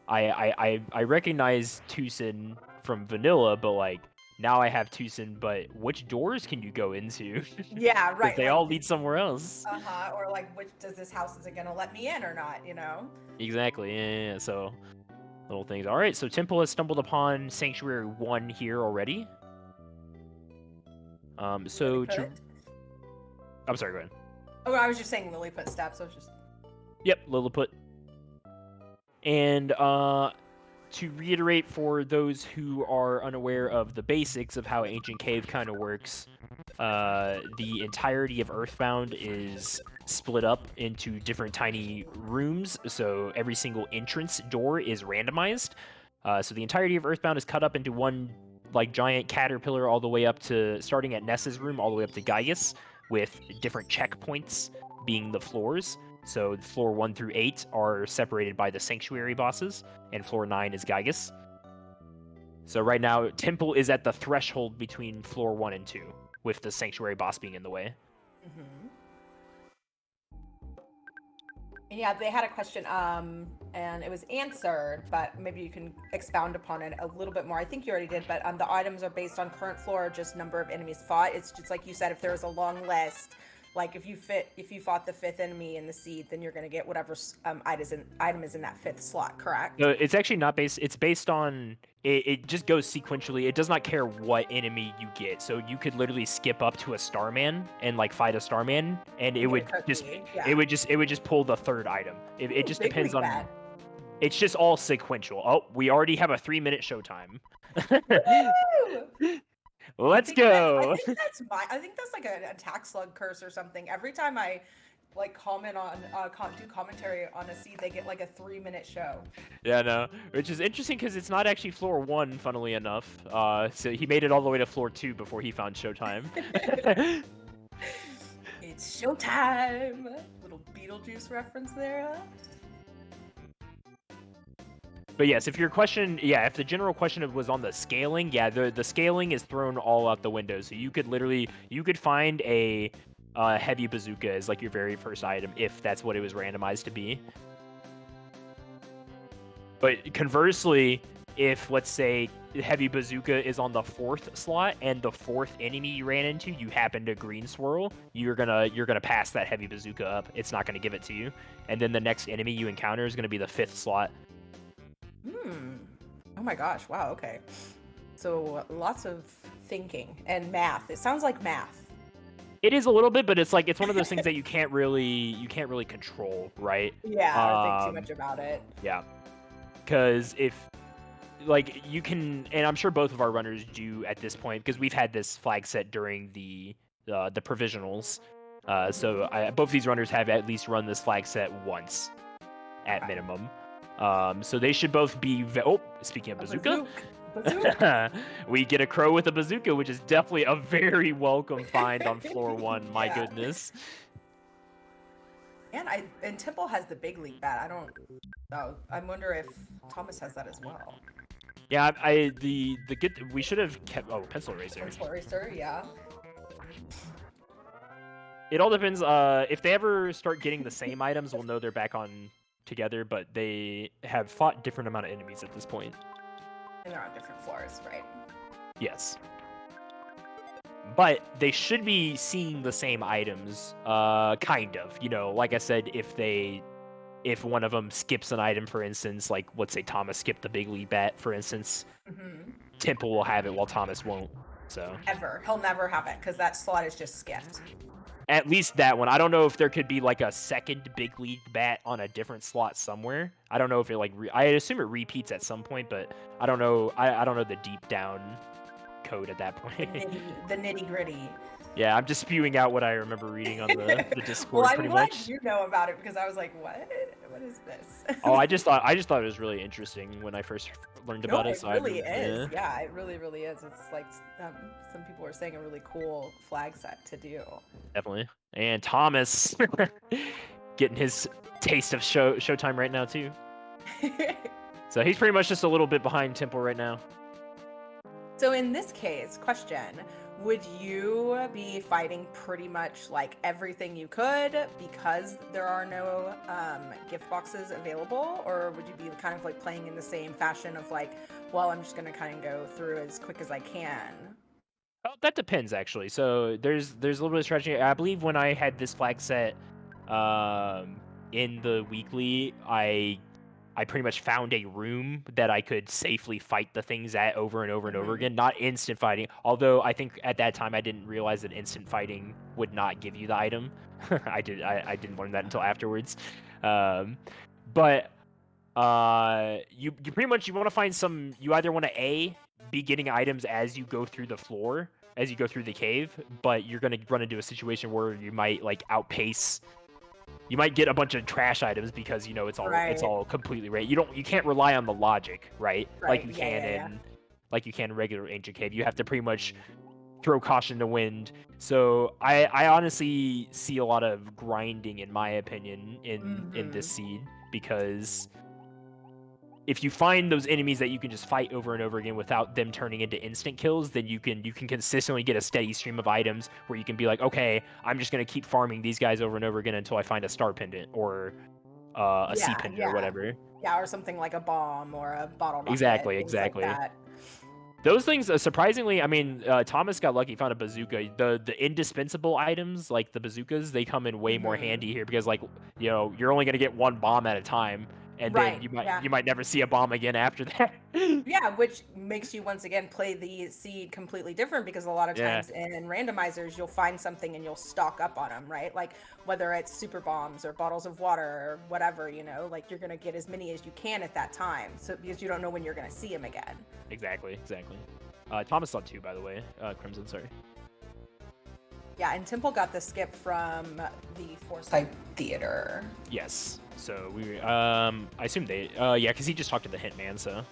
Speaker 2: I recognize Tucson from vanilla, but like now I have Tucson, but which doors can you go into?
Speaker 3: Yeah, right.
Speaker 2: They all lead somewhere else.
Speaker 3: Or like, which does this house, is it gonna let me in or not? You know.
Speaker 2: Exactly. Yeah. So. Little things. All right, so Temple has stumbled upon Sanctuary 1 here already. I'm sorry, go ahead.
Speaker 3: Oh, I was just saying Lilliput steps. I was just.
Speaker 2: Yep, Lilliput. And to reiterate for those who are unaware of the basics of how Ancient Cave kind of works, the entirety of Earthbound is split up into different tiny rooms, so every single entrance door is randomized. So the entirety of Earthbound is cut up into one like giant caterpillar all the way up to, starting at Nessa's room, all the way up to Gaius, with different checkpoints being the floors. So floor 1 through 8 are separated by the sanctuary bosses, and floor 9 is Gygus. So right now, Temple is at the threshold between floor 1 and 2, with the sanctuary boss being in the way.
Speaker 3: Mm-hmm. Yeah, they had a question, and it was answered, but maybe you can expound upon it a little bit more. I think you already did, but the items are based on current floor or just number of enemies fought. It's just like you said, if there was a long list, like if you fought the 5th enemy in the seed, then you're gonna get whatever item is in that 5th slot, correct?
Speaker 2: No, it's actually not based. It's based on it just goes sequentially. It does not care what enemy you get. So you could literally skip up to a Starman and like fight a Starman, and it
Speaker 3: Get a
Speaker 2: would just
Speaker 3: cookie, yeah.
Speaker 2: it would just pull the 3rd item. It just
Speaker 3: Big
Speaker 2: depends
Speaker 3: league
Speaker 2: on.
Speaker 3: bat.
Speaker 2: It's just all sequential. Oh, we already have a 3-minute showtime.
Speaker 3: Woo!
Speaker 2: Let's go.
Speaker 3: I think that's like an attack slug curse or something. Every time I like comment on do commentary on a seed, they get like a 3-minute show.
Speaker 2: Yeah, no, which is interesting because it's not actually floor 1, funnily enough. So he made it all the way to floor 2 before he found showtime.
Speaker 3: It's showtime. Little Beetlejuice reference there.
Speaker 2: But yes, if your question, if the general question was on the scaling, the scaling is thrown all out the window. So you could find a heavy bazooka as like your very first item if that's what it was randomized to be. But conversely, if let's say heavy bazooka is on the 4th slot and the 4th enemy you ran into, you happen to green swirl, you're gonna pass that heavy bazooka up. It's not gonna give it to you, and then the next enemy you encounter is gonna be the 5th slot.
Speaker 3: Oh my gosh, wow, okay. So lots of thinking and math. It sounds like math.
Speaker 2: It is a little bit, but it's one of those things that you can't really control, right?
Speaker 3: Yeah, or think too much about it.
Speaker 2: Yeah. Because if like you can, and I'm sure both of our runners do at this point, because we've had this flag set during the provisionals. So both of these runners have at least run this flag set once, at minimum. So they should both be. Speaking of bazooka, we get a crow with a bazooka, which is definitely a very welcome find on floor 1. My goodness.
Speaker 3: And Temple has the big league bat. I wonder if Thomas has that as well.
Speaker 2: Yeah, we should have kept. Oh, pencil eraser.
Speaker 3: Pencil eraser, yeah.
Speaker 2: It all depends. If they ever start getting the same items, we'll know they're back on together. But they have fought different amount of enemies at this point.
Speaker 3: And they're on different floors, right?
Speaker 2: Yes. But they should be seeing the same items, kind of. You know, like I said, if one of them skips an item, for instance, like let's say Thomas skipped the big league bat, for instance, Temple will have it while Thomas won't. So
Speaker 3: he'll never have it because that slot is just skipped.
Speaker 2: At least that one. I don't know if there could be like a second big league bat on a different slot somewhere. I don't know if it like I assume it repeats at some point, but I don't know. I don't know the deep down code at that point.
Speaker 3: The nitty gritty.
Speaker 2: Yeah, I'm just spewing out what I remember reading on the Discord.
Speaker 3: Well, I'm
Speaker 2: pretty
Speaker 3: glad
Speaker 2: much.
Speaker 3: you know about it because I was like, what? What is this?
Speaker 2: Oh, I just thought it was really interesting when I first learned about it.
Speaker 3: So it really is. Yeah, it really, really is. It's like some people are saying a really cool flag set to do.
Speaker 2: Definitely. And Thomas getting his taste of showtime right now too. So he's pretty much just a little bit behind Temple right now.
Speaker 3: So in this case, question, would you be fighting pretty much like everything you could because there are no gift boxes available? Or would you be kind of like playing in the same fashion of like, well, I'm just going to kind of go through as quick as I can?
Speaker 2: Oh, that depends, actually. So there's a little bit of strategy. I believe when I had this flag set in the weekly, I pretty much found a room that I could safely fight the things at over and over and over again. Not instant fighting, although I think at that time I didn't realize that instant fighting would not give you the item. I didn't learn that until afterwards. But you pretty much you want to find some. You either want to be getting items as you go through the floor, as you go through the cave, but you're gonna run into a situation where you might like outpace. You might get a bunch of trash items because you know it's all completely right. You can't rely on the logic, right? Like you can in regular ancient cave. You have to pretty much throw caution to wind. So I honestly see a lot of grinding, in my opinion, in this seed, because if you find those enemies that you can just fight over and over again without them turning into instant kills, then you can consistently get a steady stream of items where you can be like, okay, I'm just gonna keep farming these guys over and over again until I find a star pendant or a sea pendant or whatever.
Speaker 3: Yeah, or something like a bomb or a bottle rocket.
Speaker 2: Exactly.
Speaker 3: Like that.
Speaker 2: Those things, surprisingly, I mean, Thomas got lucky, found a bazooka. The indispensable items, like the bazookas, they come in way more handy here because, like, you know, you're only gonna get one bomb at a time, and then you might never see a bomb again after that.
Speaker 3: Yeah, which makes you once again play the seed completely different, because a lot of times in randomizers you'll find something and you'll stock up on them, right? Like whether it's super bombs or bottles of water or whatever, you know, like you're gonna get as many as you can at that time, so because you don't know when you're gonna see them again.
Speaker 2: Exactly. Thomas saw 2, by the way. Crimson, sorry.
Speaker 3: Yeah, and Temple got the skip from the Foresight Theater.
Speaker 2: Yes. So we, I assume they, yeah, because he just talked to the hitman, so.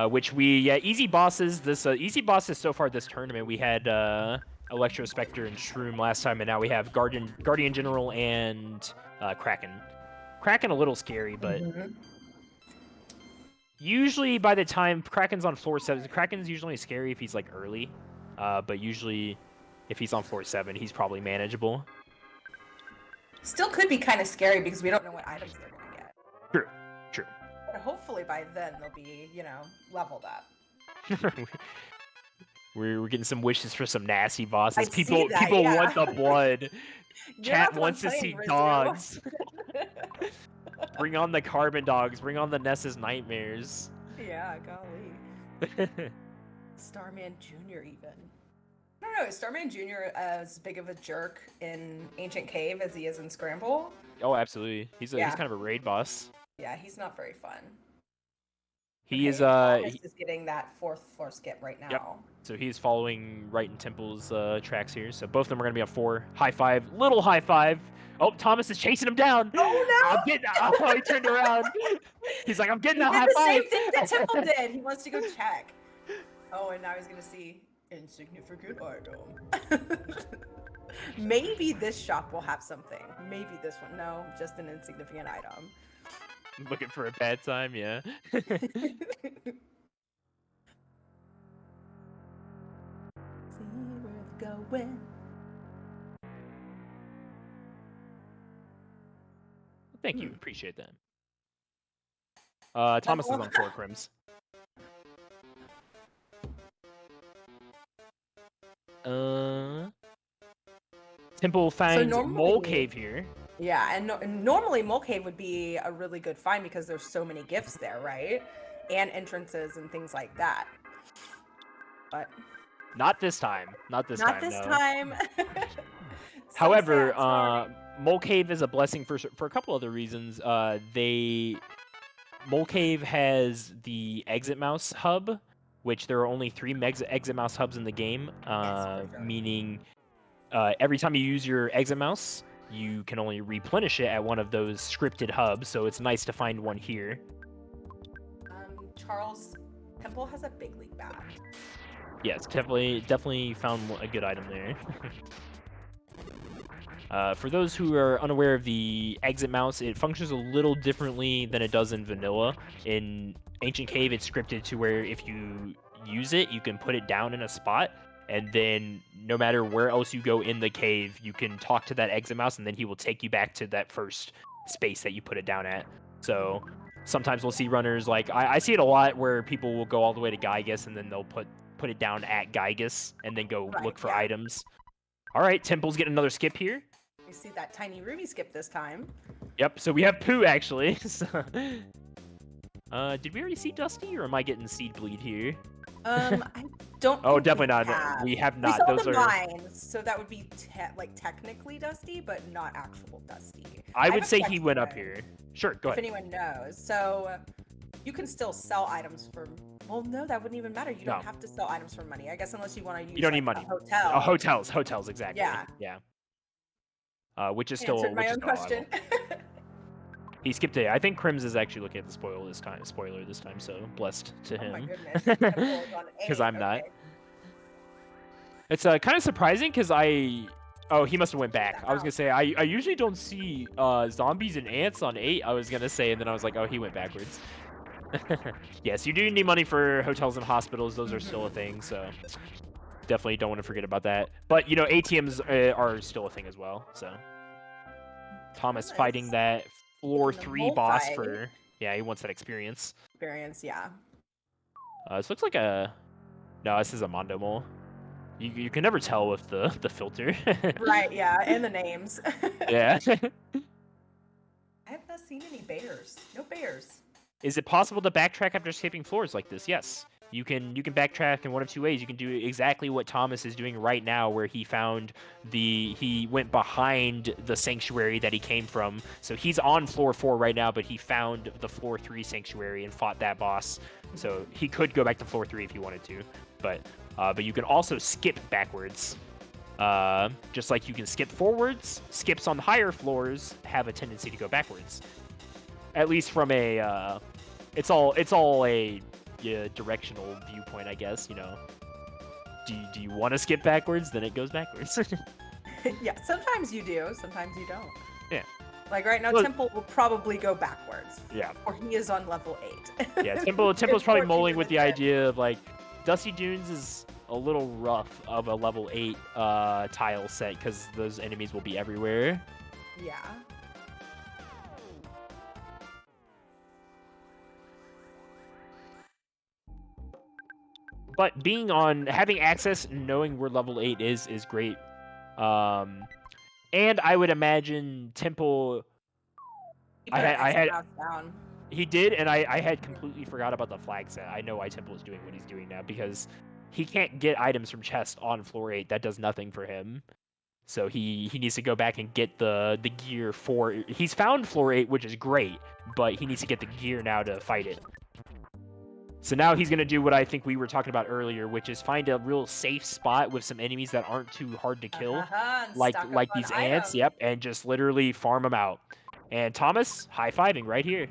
Speaker 2: Which easy bosses. Easy bosses so far this tournament. We had Electro Spectre and Shroom last time, and now we have Guardian General and Kraken. Kraken a little scary, but usually by the time Kraken's on floor 7, Kraken's usually scary if he's like early, but usually if he's on floor 7, he's probably manageable.
Speaker 3: Still could be kind of scary because we don't know what items they're gonna get.
Speaker 2: True.
Speaker 3: But hopefully by then they'll be, you know, leveled up.
Speaker 2: We're getting some wishes for some nasty bosses.
Speaker 3: I
Speaker 2: People
Speaker 3: see that, yeah.
Speaker 2: want the blood. Chat wants to see
Speaker 3: Rizzo.
Speaker 2: dogs. Bring on the carbon dogs. Bring on the Ness's nightmares.
Speaker 3: Yeah, golly. Starman Jr. even. I don't know, is Starman Jr. as big of a jerk in Ancient Cave as he is in Scramble?
Speaker 2: Oh, absolutely. He's kind of a raid boss.
Speaker 3: Yeah, he's not very fun.
Speaker 2: He is
Speaker 3: is getting that 4th floor skip right now.
Speaker 2: Yep. So he's following right in Temple's tracks here. So both of them are gonna be on 4. High five, little high five. Oh, Thomas is chasing him down.
Speaker 3: Oh no!
Speaker 2: Oh, he turned around. He's like, I'm getting a high
Speaker 3: the
Speaker 2: five.
Speaker 3: Same thing that Temple did. He wants to go check. Oh, and now he's gonna see insignificant item. Maybe this shop will have something. Maybe this one. No, just an insignificant item.
Speaker 2: Looking for a bad time, yeah.
Speaker 3: See where it's going.
Speaker 2: Thank you, appreciate that. Thomas is on 4 crims. Temple finds Mole Cave here.
Speaker 3: Yeah, and normally Mole Cave would be a really good find because there's so many gifts there, right? And entrances and things like that. But
Speaker 2: not this time. Not this time.
Speaker 3: However,
Speaker 2: Mole Cave is a blessing for a couple other reasons. Mole Cave has the exit mouse hub, which there are only 3 exit mouse hubs in the game, meaning every time you use your exit mouse, you can only replenish it at one of those scripted hubs, so it's nice to find one here.
Speaker 3: Charles, Temple has a big league bat.
Speaker 2: Yes, definitely found a good item there. For those who are unaware of the exit mouse, it functions a little differently than it does in vanilla. In Ancient Cave, it's scripted to where if you use it, you can put it down in a spot, and then no matter where else you go in the cave, you can talk to that exit mouse, and then he will take you back to that first space that you put it down at. So sometimes we'll see runners, like, I see it a lot where people will go all the way to Gygus, and then they'll put it down at Gygus, and then go look for items. All right, Temple's getting another skip here.
Speaker 3: You see that tiny ruby skip this time.
Speaker 2: Yep, so we have Pooh, actually. Did we already see Dusty, or am I getting seed bleed here?
Speaker 3: I don't.
Speaker 2: Oh, definitely not. We have not.
Speaker 3: We saw the mines, so that would be technically Dusty, but not actual Dusty.
Speaker 2: I would say he went up here. Sure, go ahead.
Speaker 3: If anyone knows, so you can still sell items for. Well, no, that wouldn't even matter. You don't have to sell items for money, I guess, unless you want to use.
Speaker 2: You don't need money.
Speaker 3: A hotel.
Speaker 2: Hotels, exactly. Yeah. Which is still.
Speaker 3: Answered my own question.
Speaker 2: He skipped it. I think Crims is actually looking at the spoiler this time, so blessed to him.
Speaker 3: Oh my goodness.
Speaker 2: Because I'm not. It's kind of surprising because oh, he must have went back. I was gonna say I usually don't see zombies and ants on 8. I was gonna say, and then I was like, oh, he went backwards. Yes, you do need money for hotels and hospitals. Those are still a thing, so definitely don't want to forget about that. But you know, ATMs are still a thing as well. So Thomas fighting that floor 3 boss for he wants that experience.
Speaker 3: Yeah.
Speaker 2: This looks like a no. This is a Mondo mole. You can never tell with the filter.
Speaker 3: Right. Yeah, and the names.
Speaker 2: Yeah.
Speaker 3: I have not seen any bears. No bears.
Speaker 2: Is it possible to backtrack after escaping floors like this? Yes. You can backtrack in one of two ways. You can do exactly what Thomas is doing right now, where he went behind the sanctuary that he came from. So he's on floor 4 right now, but he found the floor 3 sanctuary and fought that boss. So he could go back to floor 3 if he wanted to, but you can also skip backwards. Just like you can skip forwards, skips on higher floors have a tendency to go backwards. At least from a, it's all a directional viewpoint, I guess. You know, do you want to skip backwards? Then it goes backwards.
Speaker 3: Yeah, sometimes you do, sometimes you don't.
Speaker 2: Yeah.
Speaker 3: Like right now, Temple will probably go backwards.
Speaker 2: Yeah.
Speaker 3: Or he is on level 8.
Speaker 2: Yeah, Temple's probably mulling with the idea of like, Dusty Dunes is a little rough of a level 8 tile set because those enemies will be everywhere.
Speaker 3: Yeah.
Speaker 2: But having access, knowing where level 8 is great. And I would imagine Temple. He did, and I had completely forgot about the flag set. I know why Temple is doing what he's doing now because he can't get items from chest on floor 8. That does nothing for him. So he needs to go back and get the gear for. He's found floor 8, which is great, but he needs to get the gear now to fight it. So now he's going to do what I think we were talking about earlier, which is find a real safe spot with some enemies that aren't too hard to kill, like these ants, yep, and just literally farm them out. And Thomas, high-fiving right here.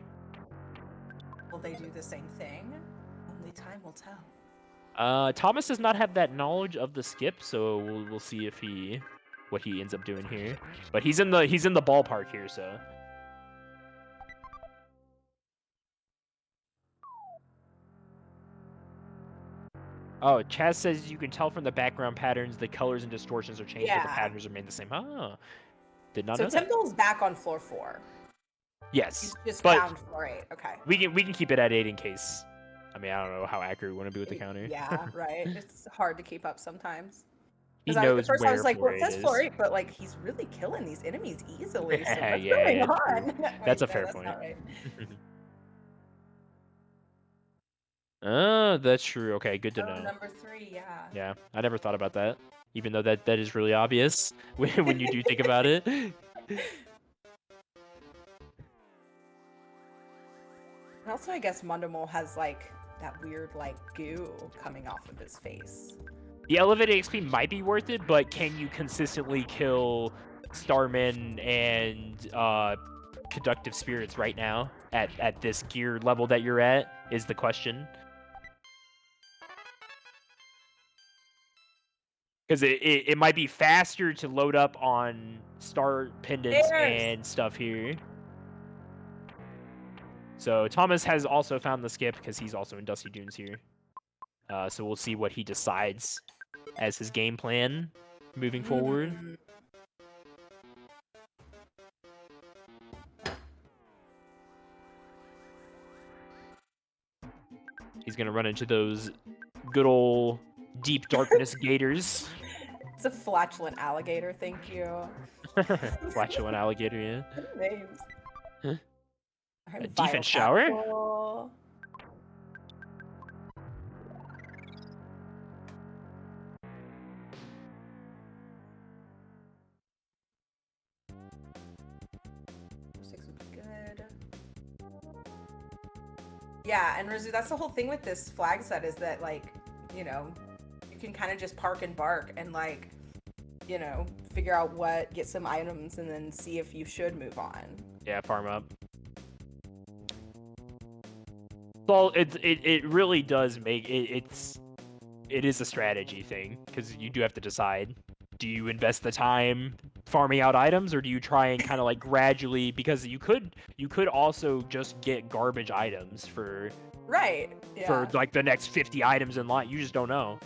Speaker 3: Will they do the same thing? Only time will tell.
Speaker 2: Thomas does not have that knowledge of the skip, so we'll see if what he ends up doing here. But he's in the ballpark here, so. Oh, Chaz says you can tell from the background patterns the colors and distortions are changed, but the patterns remain the same. Oh, did not know that.
Speaker 3: So Temple's back on floor 4.
Speaker 2: Yes,
Speaker 3: he's just found floor 8. Okay.
Speaker 2: We can keep it at 8 in case. I mean, I don't know how accurate we want to be with the counter.
Speaker 3: Yeah, right. It's hard to keep up sometimes.
Speaker 2: He knows
Speaker 3: at first
Speaker 2: where
Speaker 3: I was like, well, it says
Speaker 2: is.
Speaker 3: floor 8, but like he's really killing these enemies easily. So what's
Speaker 2: yeah,
Speaker 3: going on? Wait,
Speaker 2: that's a fair point.
Speaker 3: Right.
Speaker 2: Oh, that's true. Okay, good to know.
Speaker 3: Number 3, yeah.
Speaker 2: Yeah, I never thought about that. Even though that is really obvious when you do think about it.
Speaker 3: And also, I guess Mundamole has like that weird like goo coming off of his face.
Speaker 2: The elevated XP might be worth it, but can you consistently kill Starmen and Conductive Spirits right now at this gear level that you're at is the question. Because it might be faster to load up on star pendants and stuff here. So Thomas has also found the skip because he's also in Dusty Dunes here. So we'll see what he decides as his game plan moving forward. He's going to run into those good old deep darkness gators.
Speaker 3: It's a flatulent alligator, thank you.
Speaker 2: Flatulent alligator, yeah.
Speaker 3: Names.
Speaker 2: Huh? A defense shower?
Speaker 3: Yeah, and Rizu, that's the whole thing with this flag set is that, like, you know, you can kind of just park and bark and, like, you know, figure out get some items and then see if you should move on.
Speaker 2: Yeah, farm up. Well, it really does make it's it is a strategy thing because you do have to decide. Do you invest the time farming out items, or do you try and kind of like gradually? Because you could also just get garbage items for
Speaker 3: Right. Yeah.
Speaker 2: like the next 50 items in line. You just don't know.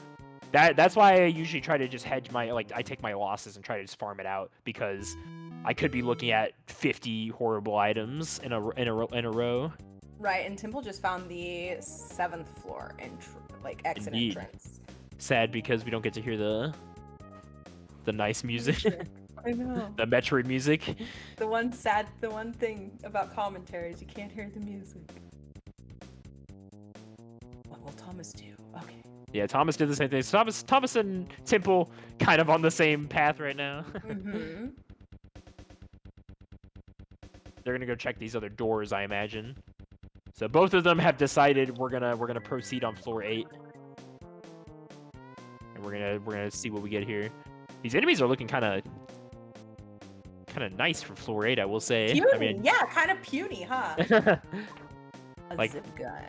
Speaker 2: That's why I usually try to just hedge my I take my losses and try to just farm it out, because I could be looking at 50 horrible items in a row.
Speaker 3: Right, and Temple just found the 7th floor exit
Speaker 2: Indeed.
Speaker 3: entrance.
Speaker 2: Sad because we don't get to hear the nice music.
Speaker 3: I know.
Speaker 2: The Metroid music.
Speaker 3: The one thing about commentary is you can't hear the music. What will Thomas do? Okay.
Speaker 2: Yeah, Thomas did the same thing. So Thomas and Temple kind of on the same path right now.
Speaker 3: Mm-hmm.
Speaker 2: They're gonna go check these other doors, I imagine. So both of them have decided we're gonna proceed on floor 8, and we're gonna see what we get here. These enemies are looking kind of nice for floor 8, I will say.
Speaker 3: Puny,
Speaker 2: I mean,
Speaker 3: yeah, kind of puny, huh? A
Speaker 2: Like-
Speaker 3: zip gun.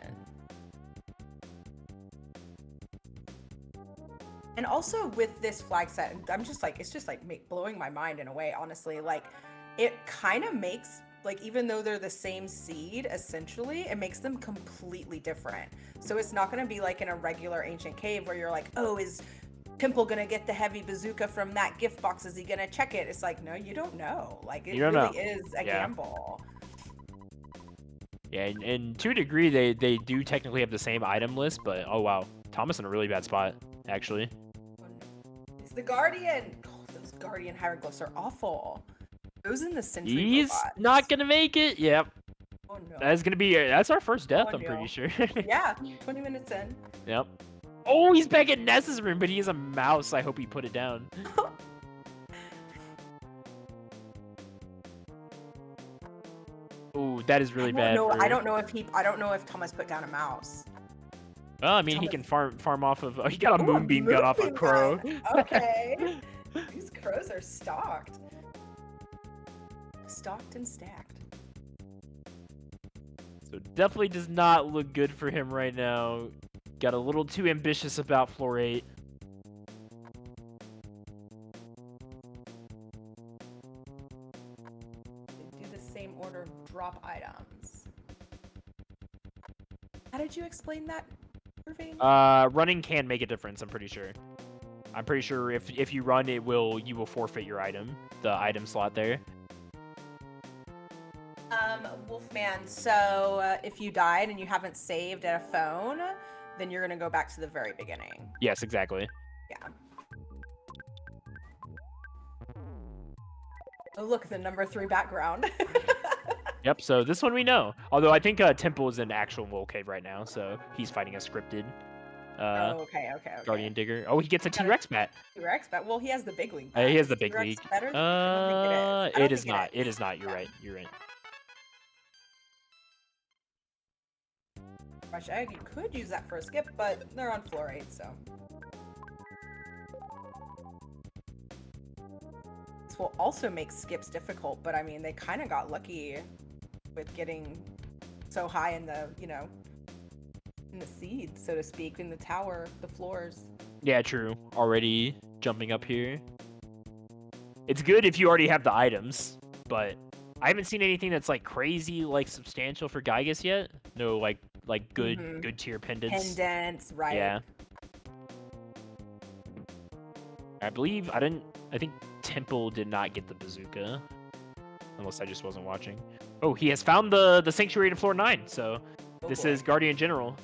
Speaker 3: And also with this flag set, I'm just like, it's just like blowing my mind in a way, honestly. Like, it kind of makes, like, even though they're the same seed, essentially, it makes them completely different. So it's not going to be like in a regular ancient cave where you're like, oh, is Temple going to get the heavy bazooka from that gift box? Is he going to check it? It's like, no, you don't know. Like, it
Speaker 2: You don't
Speaker 3: really
Speaker 2: know.
Speaker 3: is a gamble.
Speaker 2: Yeah, and to a degree, they do technically have the same item list, but oh wow, Thomas in a really bad spot, actually.
Speaker 3: It's the Guardian. Oh, those Guardian hieroglyphs are awful. Those in the Sentry
Speaker 2: He's
Speaker 3: robots.
Speaker 2: not gonna make it. Yep,
Speaker 3: Oh no.
Speaker 2: that's our first death.
Speaker 3: Oh,
Speaker 2: I'm
Speaker 3: no.
Speaker 2: pretty sure.
Speaker 3: Yeah, 20 minutes in.
Speaker 2: Yep. Oh, he's back at Ness's room, but he has a mouse. I hope he put it down. Ooh, that is really bad.
Speaker 3: I don't know if Thomas put down a mouse.
Speaker 2: Well, I mean, he can farm off of. Oh, he got a moonbeam gun off a
Speaker 3: moonbeam
Speaker 2: crow.
Speaker 3: gun. Okay. These crows are stocked. Stocked and stacked.
Speaker 2: So definitely does not look good for him right now. Got a little too ambitious about floor 8.
Speaker 3: They do the same order of drop items. How did you explain that, Irving?
Speaker 2: Running can make a difference. I'm pretty sure. I'm pretty sure if you run, you will forfeit your item, the item slot there.
Speaker 3: Wolfman, so if you died and you haven't saved at a phone, then you're gonna go back to the very beginning.
Speaker 2: Yes, exactly.
Speaker 3: Yeah. Oh, look, the number 3 background.
Speaker 2: Yep. So this one we know. Although I think Temple is in actual Vol Cave right now, so he's fighting a scripted.
Speaker 3: Okay.
Speaker 2: Guardian Digger. Oh, he gets a T-Rex bat.
Speaker 3: T-Rex, but well, he has the big league.
Speaker 2: He has the
Speaker 3: Is
Speaker 2: big
Speaker 3: T-Rex
Speaker 2: league.
Speaker 3: better? I don't think it is. I don't
Speaker 2: It is
Speaker 3: think
Speaker 2: not. It is not. You're right. You're right.
Speaker 3: Fresh egg, you could use that for a skip, but they're on floor 8, so. This will also make skips difficult, but I mean, they kind of got lucky with getting so high in the, in the seed, so to speak, in the tower, the floors.
Speaker 2: Yeah, true. Already jumping up here. It's good if you already have the items, but I haven't seen anything that's like crazy, like substantial for Gygas yet. No, like good tier pendants.
Speaker 3: Pendants, right?
Speaker 2: Yeah. I think Temple did not get the bazooka, unless I just wasn't watching. Oh, he has found the sanctuary to floor 9. So this is Guardian General.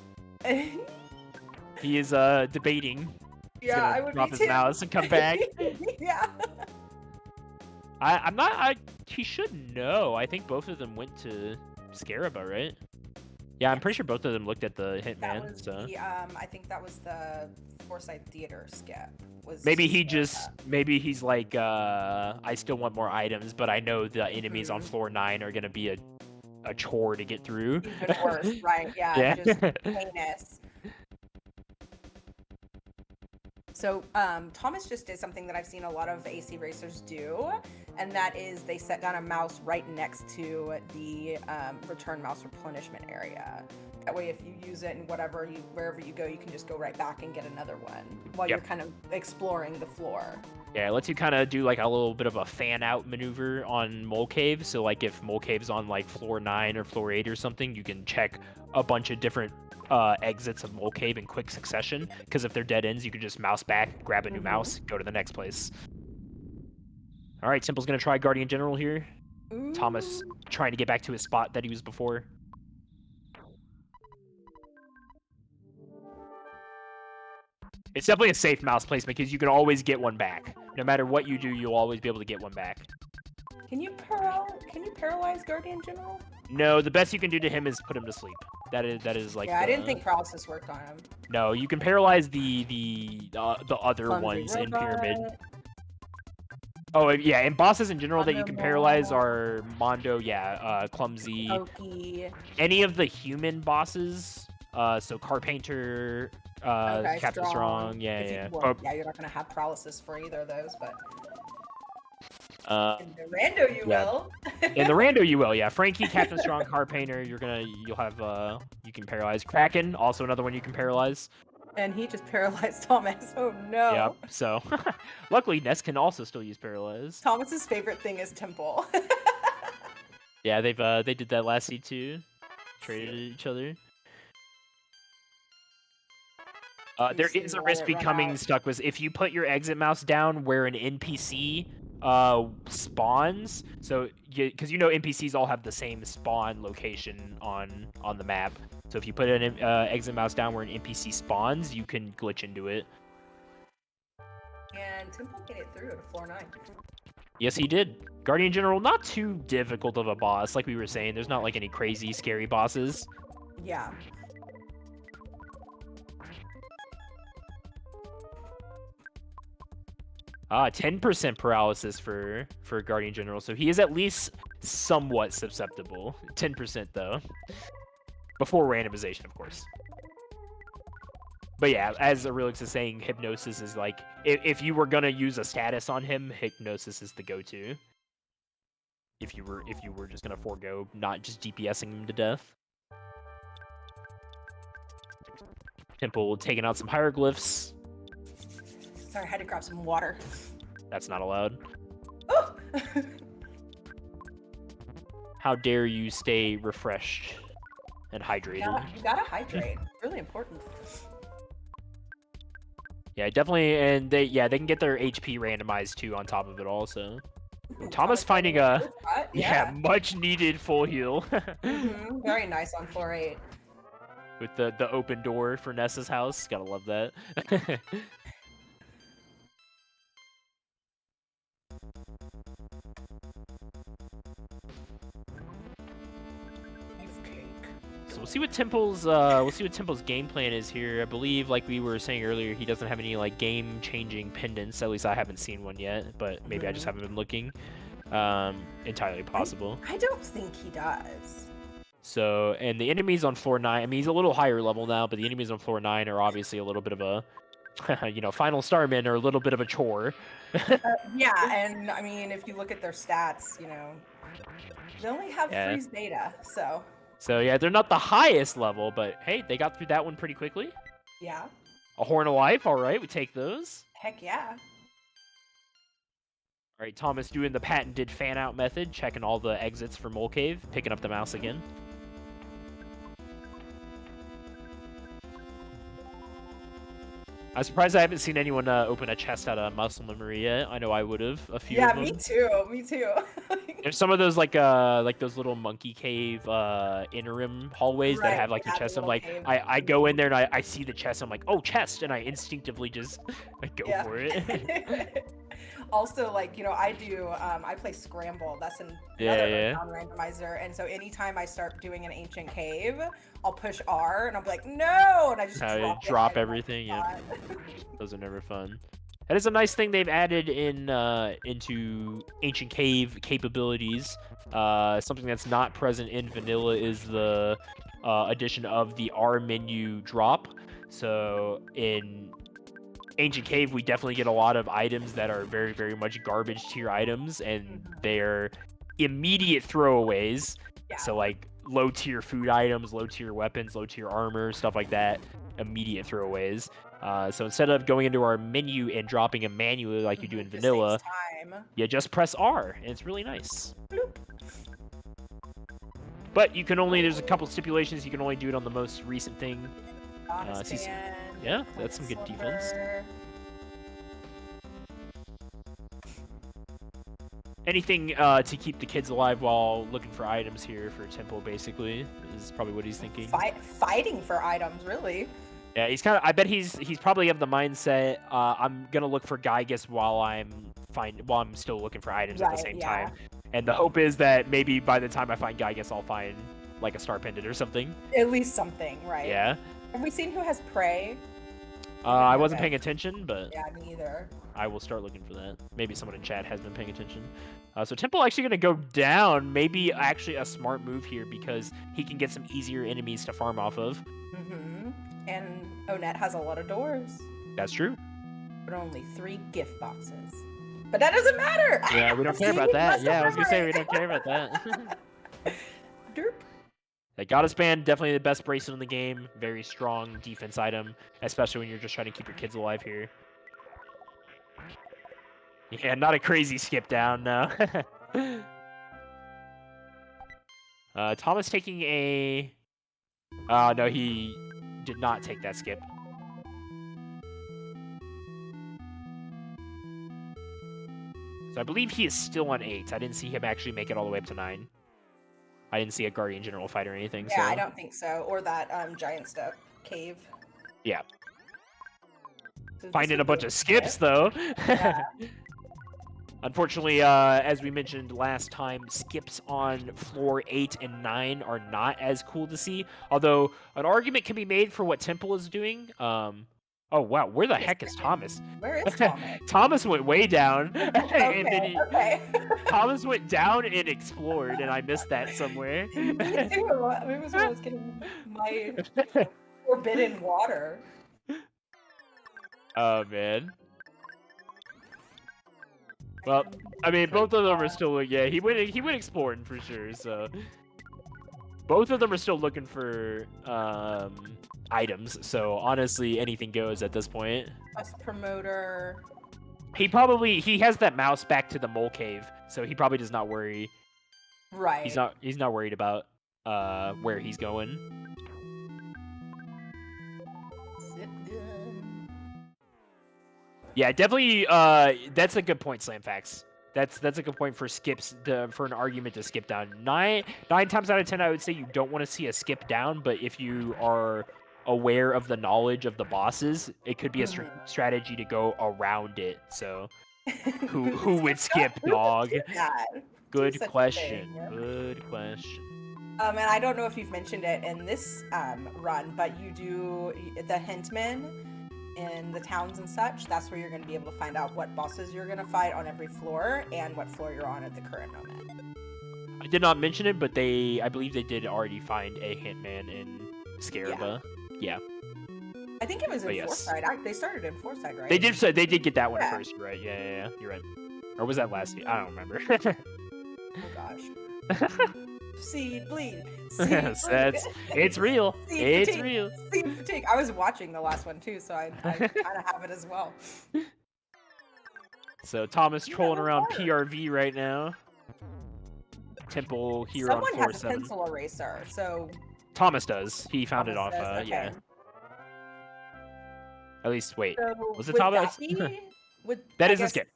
Speaker 2: He is debating. He's
Speaker 3: Yeah,
Speaker 2: gonna
Speaker 3: I would
Speaker 2: drop
Speaker 3: be
Speaker 2: his
Speaker 3: too.
Speaker 2: mouse and come back.
Speaker 3: Yeah.
Speaker 2: I'm not. He should know. I think both of them went to Scaraba, right? Yeah, I'm pretty sure both of them looked at the
Speaker 3: That
Speaker 2: Hitman.
Speaker 3: was
Speaker 2: So
Speaker 3: the, I think that was the Forsyth Theater skip.
Speaker 2: maybe he's like, I still want more items, but I know the enemies on floor 9 are gonna be a chore to get through.
Speaker 3: Even worse, right? Yeah,
Speaker 2: Yeah.
Speaker 3: just heinous. So Thomas just did something that I've seen a lot of AC racers do, and that is they set down a mouse right next to the return mouse replenishment area. That way, if you use it and wherever you go, you can just go right back and get another one while you're kind of exploring the floor.
Speaker 2: Yeah, it lets you kind of do like a little bit of a fan out maneuver on Mole Cave. So like if Mole Cave's on like floor 9 or floor 8 or something, you can check a bunch of different exits of Mole Cave in quick succession. Because if they're dead ends, you can just mouse back, grab a new mouse, go to the next place. All right, Temple's gonna try Guardian General here.
Speaker 3: Ooh.
Speaker 2: Thomas trying to get back to his spot that he was before. It's definitely a safe mouse placement because you can always get one back. No matter what you do, you'll always be able to get one back.
Speaker 3: Can you paralyze Guardian General?
Speaker 2: No, the best you can do to him is put him to sleep. That is like.
Speaker 3: Yeah, I didn't think paralysis worked on him.
Speaker 2: No, you can paralyze the other
Speaker 3: Clumsy
Speaker 2: ones in
Speaker 3: robot.
Speaker 2: Pyramid. Oh yeah, and bosses in general that you can
Speaker 3: Mondo
Speaker 2: paralyze
Speaker 3: Mole.
Speaker 2: are Mondo, Clumsy.
Speaker 3: Pokey.
Speaker 2: Any of the human bosses, so Carpainter,
Speaker 3: Okay,
Speaker 2: Captain Strong, yeah.
Speaker 3: Yeah, you're not gonna have paralysis for either of those, but in the rando you will.
Speaker 2: In the rando you will, yeah. Frankie, Captain Strong, Carpainter, you'll have you can paralyze. Kraken, also another one you can paralyze.
Speaker 3: And he just paralyzed Thomas. Oh no.
Speaker 2: Yep. So luckily Ness can also still use paralyze.
Speaker 3: Thomas's favorite thing is Temple.
Speaker 2: Yeah, they did that last seed too. Traded each other. There is a risk becoming stuck with if you put your exit mouse down where an NPC spawns. So because NPCs all have the same spawn location on the map. So if you put an exit mouse down where an NPC spawns, you can glitch into it.
Speaker 3: And Temple made it through to floor 9.
Speaker 2: Yes, he did. Guardian General, not too difficult of a boss, like we were saying. There's not like any crazy scary bosses.
Speaker 3: Yeah.
Speaker 2: 10% paralysis for Guardian General, so he is at least somewhat susceptible. 10% though. Before randomization, of course. But yeah, as Aurelix is saying, Hypnosis is like, if you were gonna use a status on him, Hypnosis is the go-to. If you were just gonna forego not just DPSing him to death. Temple taking out some hieroglyphs.
Speaker 3: Sorry, I had to grab some water.
Speaker 2: That's not allowed.
Speaker 3: Oh!
Speaker 2: How dare you stay refreshed and hydrated?
Speaker 3: You gotta hydrate. Really important.
Speaker 2: Yeah, definitely, and they can get their HP randomized too on top of it also. Thomas finding a much needed full heal.
Speaker 3: Very nice on floor 8.
Speaker 2: With the open door for Nessa's house. Gotta love that. So we'll see what Temple's game plan is here. I believe, like we were saying earlier, he doesn't have any like game-changing pendants. At least I haven't seen one yet, but maybe I just haven't been looking. Entirely possible.
Speaker 3: I don't think he does.
Speaker 2: So, and the enemies on floor 9, I mean, he's a little higher level now, but the enemies on floor 9 are obviously a little bit of a, final starmen are a little bit of a chore.
Speaker 3: Yeah, and I mean, if you look at their stats, they only have freeze data, so.
Speaker 2: So yeah, they're not the highest level, but hey, they got through that one pretty quickly.
Speaker 3: Yeah.
Speaker 2: A Horn of Life, all right, we take those.
Speaker 3: Heck yeah.
Speaker 2: All right, Thomas doing the patented fan-out method, checking all the exits for Mole Cave, picking up the mouse again. I'm surprised I haven't seen anyone open a chest out of muscle memory yet. I know I would have a few.
Speaker 3: Yeah,
Speaker 2: of them.
Speaker 3: Me too.
Speaker 2: There's some of those like those little monkey cave interim hallways that have like the chest. I'm like, I go in there and I see the chest. I'm like, oh, chest, and I instinctively just go for it.
Speaker 3: Also, like, I do, I play Scramble. That's another randomizer. And so anytime I start doing an ancient cave, I'll push R and I'll be like, no! And I just drop
Speaker 2: everything. Yeah, those are never fun. That is a nice thing they've added into ancient cave capabilities. Something that's not present in vanilla is the addition of the R menu drop. So in Ancient Cave, we definitely get a lot of items that are very, very much garbage tier items, and they're immediate throwaways.
Speaker 3: Yeah.
Speaker 2: So like low tier food items, low tier weapons, low tier armor, stuff like that, immediate throwaways. So instead of going into our menu and dropping them manually like you do in
Speaker 3: Just
Speaker 2: vanilla,
Speaker 3: saves time.
Speaker 2: you just press R, and it's really nice.
Speaker 3: Bloop.
Speaker 2: But you can only, there's a couple stipulations, you can only do it on the most recent thing.
Speaker 3: Gotta
Speaker 2: see-
Speaker 3: stand.
Speaker 2: yeah, that's some good defense.
Speaker 3: Silver.
Speaker 2: Anything to keep the kids alive while looking for items here for Temple, basically, is probably what he's thinking.
Speaker 3: Fighting for items, really.
Speaker 2: Yeah, he's kind of. I bet he's probably of the mindset. I'm gonna look for Gygas while I'm still looking for items at the same time. And the hope is that maybe by the time I find Gygas, I'll find like a star pendant or something.
Speaker 3: At least something, right?
Speaker 2: Yeah.
Speaker 3: Have we seen who has prey?
Speaker 2: I wasn't paying attention, but
Speaker 3: Yeah, me either.
Speaker 2: I will start looking for that. Maybe someone in chat has been paying attention. So Temple actually gonna go down. Maybe actually a smart move here because he can get some easier enemies to farm off of.
Speaker 3: Mm-hmm. And Onett has a lot of doors,
Speaker 2: That's true.
Speaker 3: but only 3 gift boxes. But that doesn't matter.
Speaker 2: Yeah, we don't care about that. Yeah, I was gonna say we don't care about that.
Speaker 3: Derp.
Speaker 2: That Goddess Band, definitely the best bracelet in the game. Very strong defense item, especially when you're just trying to keep your kids alive here. Yeah, not a crazy skip down, no. Thomas taking a... no, he did not take that skip. So I believe he is still on 8. I didn't see him actually make it all the way up to 9. I didn't see a Guardian General fight or anything.
Speaker 3: Yeah,
Speaker 2: so.
Speaker 3: I don't think so. Or that giant step cave.
Speaker 2: Yeah.
Speaker 3: So
Speaker 2: Finding a
Speaker 3: this would
Speaker 2: bunch
Speaker 3: be
Speaker 2: of skips, though.
Speaker 3: Yeah.
Speaker 2: Unfortunately, as we mentioned last time, skips on floor 8 and 9 are not as cool to see. Although, an argument can be made for what Temple is doing. Oh, wow. Where the heck is Thomas?
Speaker 3: Where is Thomas?
Speaker 2: Thomas went way down.
Speaker 3: Okay,
Speaker 2: and then
Speaker 3: okay.
Speaker 2: Thomas went down and explored, and I missed that somewhere.
Speaker 3: Me too. Maybe it was when I was getting my forbidden water.
Speaker 2: Oh, man. Well, I mean, both of them are still, yeah, he went exploring for sure, so. Both of them are still looking for items, so honestly, anything goes at this point.
Speaker 3: Quest promoter.
Speaker 2: He has that mouse back to the mole cave, so he probably does not worry.
Speaker 3: Right.
Speaker 2: He's not worried about where he's going. Yeah, definitely. That's a good point, Slamfax. That's a good point for skips for an argument to skip down. Nine times out of 10, I would say you don't want to see a skip down, but if you are aware of the knowledge of the bosses, it could be a strategy to go around it. So, who would skip, dog? Good question. Good question.
Speaker 3: And I don't know if you've mentioned it in this run, but you do the Hintmen in the towns and such. That's where you're going to be able to find out what bosses you're going to fight on every floor and what floor you're on at the current moment.
Speaker 2: I did not mention it, but I believe they did already find a Hitman in Scaraba. Yeah.
Speaker 3: I think it was in Foresight. They started in Foresight, right?
Speaker 2: They did get that one first. You're right. Yeah. You're right. Or was that last year? I don't remember.
Speaker 3: Oh gosh. Seed bleed.
Speaker 2: Yes, it's real. It's
Speaker 3: fatigue.
Speaker 2: real.
Speaker 3: Seed fatigue. I was watching the last one too, so I kind of have it as well.
Speaker 2: So Thomas trolling around PRV right now. Temple here
Speaker 3: Someone
Speaker 2: on floor
Speaker 3: has a
Speaker 2: 7.
Speaker 3: pencil eraser, so
Speaker 2: Thomas does. He found it off.
Speaker 3: okay.
Speaker 2: Yeah. At least, wait.
Speaker 3: So
Speaker 2: Was it
Speaker 3: would
Speaker 2: Thomas? That is a skip.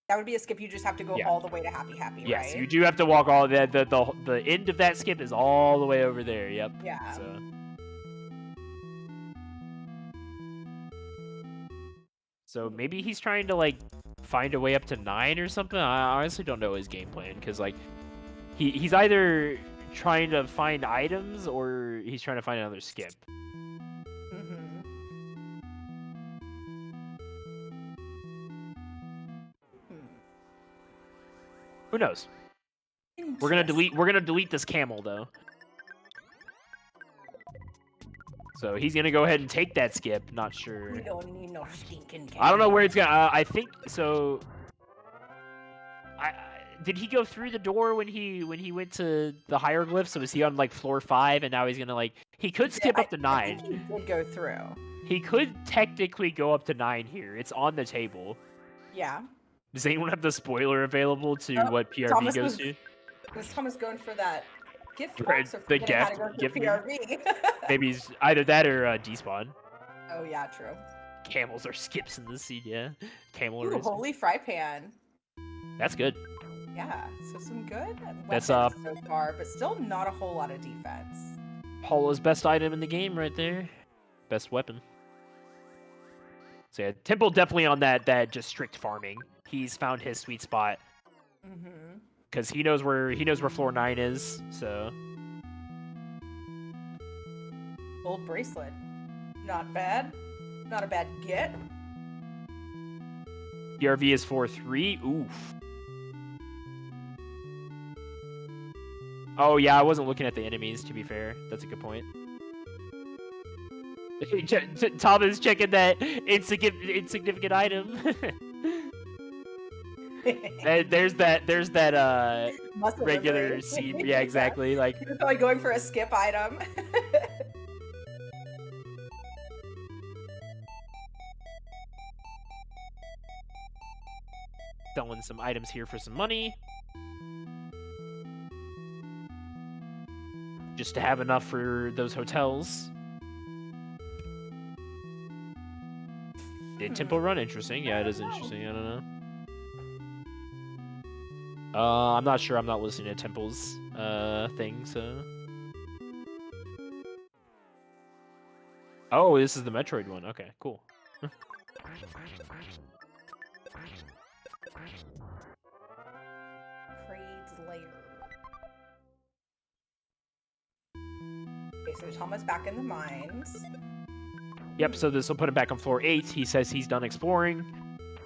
Speaker 3: That would be a skip. You just have to go all the way to Happy,
Speaker 2: Yes,
Speaker 3: right?
Speaker 2: you do have to walk all the end of that skip is all the way over there. Yep.
Speaker 3: Yeah.
Speaker 2: So maybe he's trying to like find a way up to 9 or something. I honestly don't know his game plan because like he's either trying to find items or he's trying to find another skip. Who knows? We're gonna delete this camel though. So he's gonna go ahead and take that skip. Not sure.
Speaker 3: We don't need no stinking
Speaker 2: I don't know
Speaker 3: cave.
Speaker 2: where it's gonna. I think so. Did he go through the door when he went to the hieroglyph? So is he on like floor 5 and now he's gonna like he could skip up to
Speaker 3: I think
Speaker 2: 9.
Speaker 3: he did go through.
Speaker 2: He could technically go up to 9 here. It's on the table.
Speaker 3: Yeah.
Speaker 2: Does anyone have the spoiler available to
Speaker 3: Oh,
Speaker 2: what PRV
Speaker 3: Thomas
Speaker 2: goes
Speaker 3: was-
Speaker 2: to?
Speaker 3: Was Thomas going for that gift
Speaker 2: Right,
Speaker 3: box or
Speaker 2: the
Speaker 3: forgetting how to
Speaker 2: gift-
Speaker 3: go through
Speaker 2: gift
Speaker 3: PRV?
Speaker 2: Maybe he's either that or despawn.
Speaker 3: Oh yeah, true.
Speaker 2: Camels are skips in the seed, yeah. Camel
Speaker 3: Ooh,
Speaker 2: eraser.
Speaker 3: holy fry pan.
Speaker 2: That's good.
Speaker 3: Yeah, so some good weapons
Speaker 2: That's,
Speaker 3: so far, but still not a whole lot of defense.
Speaker 2: Holo's best item in the game right there. Best weapon. So yeah, Temple definitely on that just strict farming. He's found his sweet spot.
Speaker 3: Mm-hmm.
Speaker 2: Because he knows where floor 9 is, so
Speaker 3: Gold bracelet. Not bad. Not a bad get.
Speaker 2: PRV is 4-3. Oof. Oh yeah, I wasn't looking at the enemies, to be fair. That's a good point. Tom is checking that insignificant item. there's that
Speaker 3: Muscle
Speaker 2: regular
Speaker 3: memory.
Speaker 2: seed. Yeah, exactly. Like
Speaker 3: He was probably going for a skip item.
Speaker 2: selling some items here for some money. Just to have enough for those hotels. Did Temple Run interesting? Yeah, it is interesting. I don't know. I'm not sure. I'm not listening to Temple's thing, so. Oh, this is the Metroid one. Okay, cool.
Speaker 3: Kraid's lair. Okay, so Thomas back in the mines.
Speaker 2: Yep, so this will put him back on floor 8. He says he's done exploring,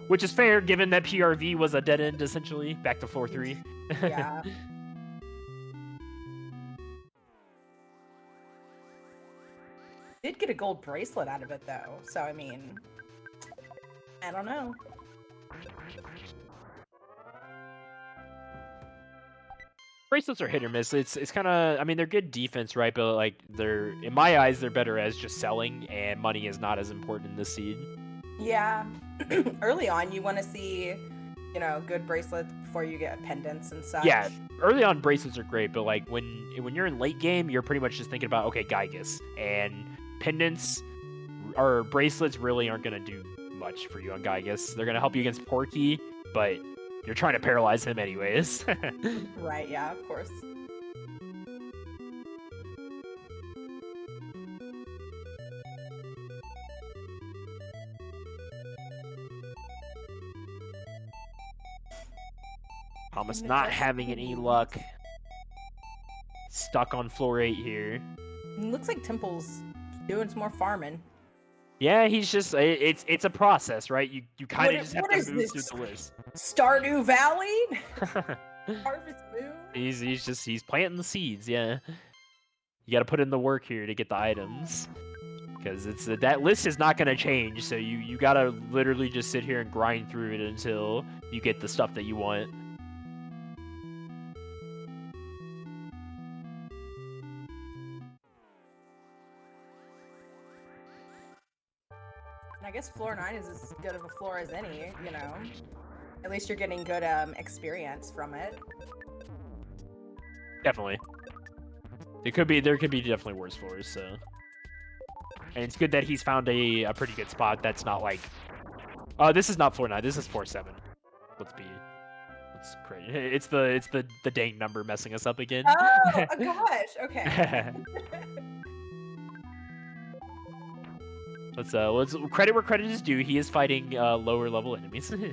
Speaker 2: which is fair given that PRV was a dead end, essentially. Back to floor 3.
Speaker 3: Yeah. Did get a gold bracelet out of it though, so I mean, I don't know.
Speaker 2: Bracelets are hit or miss. It's kind of, I mean, they're good defense, right? But like, they're, in my eyes, they're better as just selling, and money is not as important in this seed.
Speaker 3: Yeah. Early on, you want to see, you know, good bracelets before you get pendants and such.
Speaker 2: Yeah, early on bracelets are great, but like when you're in late game, you're pretty much just thinking about, okay, Gygus, and pendants or bracelets really aren't gonna do much for you on Gygus. They're gonna help you against Porky, but you're trying to paralyze him anyways.
Speaker 3: Right, yeah, of course.
Speaker 2: Thomas not having any luck. Stuck on floor 8 here.
Speaker 3: Looks like Temple's doing some more farming.
Speaker 2: Yeah, he's just, it's a process, right? You kind
Speaker 3: What
Speaker 2: of
Speaker 3: i-
Speaker 2: just have
Speaker 3: what
Speaker 2: to
Speaker 3: is
Speaker 2: move
Speaker 3: this?
Speaker 2: through the list.
Speaker 3: Stardew Valley? Harvest Moon?
Speaker 2: he's planting the seeds, yeah. You got to put in the work here to get the items, because it's that list is not going to change. So you got to literally just sit here and grind through it until you get the stuff that you want.
Speaker 3: And I guess floor 9 is as good of a floor as any, you know. At least you're getting good experience from it.
Speaker 2: Definitely. There could be definitely worse floors. So, and it's good that he's found a pretty good spot. That's not like, this is not floor 9. This is floor 7. Let's crazy. It's the dang number messing us up again.
Speaker 3: Oh, gosh. Okay.
Speaker 2: Let's credit where credit is due. He is fighting lower level enemies.
Speaker 3: Okay.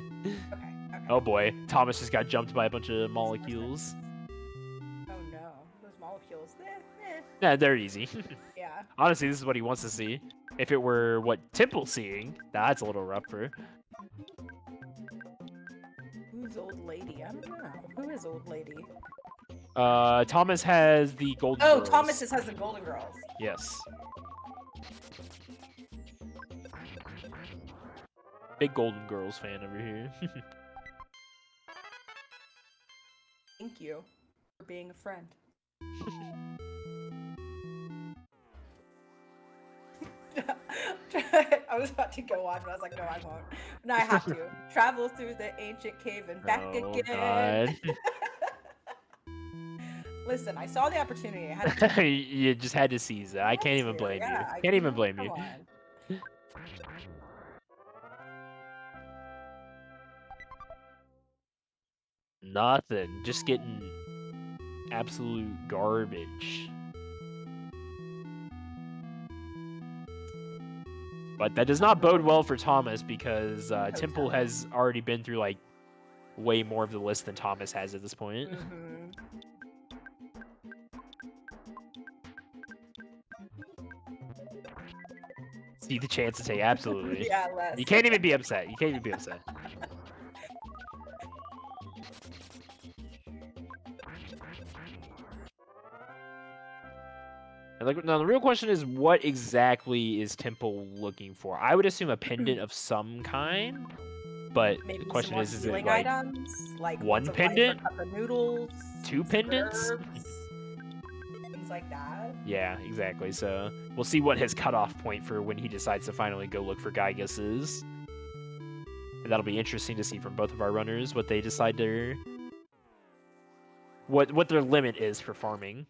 Speaker 2: Oh boy, Thomas just got jumped by a bunch of molecules.
Speaker 3: Oh no, those molecules.
Speaker 2: Nah, they're easy.
Speaker 3: Yeah.
Speaker 2: Honestly, this is what he wants to see. If it were what Temple's seeing, that's a little rougher.
Speaker 3: Who's old lady? I don't know. Who is old lady?
Speaker 2: Thomas has the golden.
Speaker 3: Oh,
Speaker 2: girls.
Speaker 3: Thomas just has the Golden Girls.
Speaker 2: Yes. Big Golden Girls fan over here.
Speaker 3: Thank you for being a friend. I was about to go on, but I was like, no, I won't. No, I have to. Travel through the ancient cave and back again.
Speaker 2: God.
Speaker 3: Listen, I saw the opportunity. I had to
Speaker 2: You just had to seize it. I can't even blame you. Can't even blame you.
Speaker 3: Come on.
Speaker 2: Nothing. Just getting absolute garbage. But that does not bode well for Thomas because Temple has already been through like way more of the list than Thomas has at this point.
Speaker 3: Mm-hmm.
Speaker 2: See the chance to take, absolutely.
Speaker 3: Yeah, less.
Speaker 2: You can't even be upset. You can't even be upset. And like, now the real question is, what exactly is Temple looking for? I would assume a pendant of some kind, but
Speaker 3: Maybe
Speaker 2: the question
Speaker 3: some
Speaker 2: is it
Speaker 3: healing
Speaker 2: like
Speaker 3: items, like
Speaker 2: one
Speaker 3: ones of
Speaker 2: pendant?
Speaker 3: life or cup of noodles,
Speaker 2: Two pendants?
Speaker 3: herbs, things like that.
Speaker 2: Yeah, exactly. So we'll see what his cutoff point for when he decides to finally go look for Gygus is. And that'll be interesting to see from both of our runners what they decide to what their limit is for farming.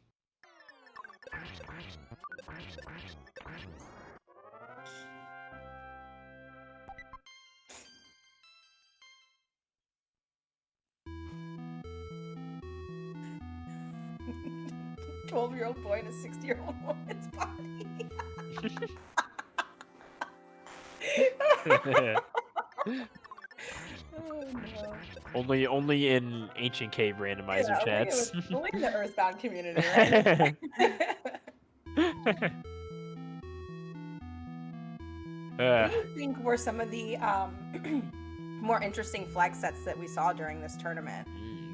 Speaker 3: 12-year-old boy in a 60-year-old woman's body. Oh, no.
Speaker 2: Only in ancient cave randomizer chats.
Speaker 3: Only in the Earthbound community, right? What do you think were some of the more interesting flag sets that we saw during this tournament?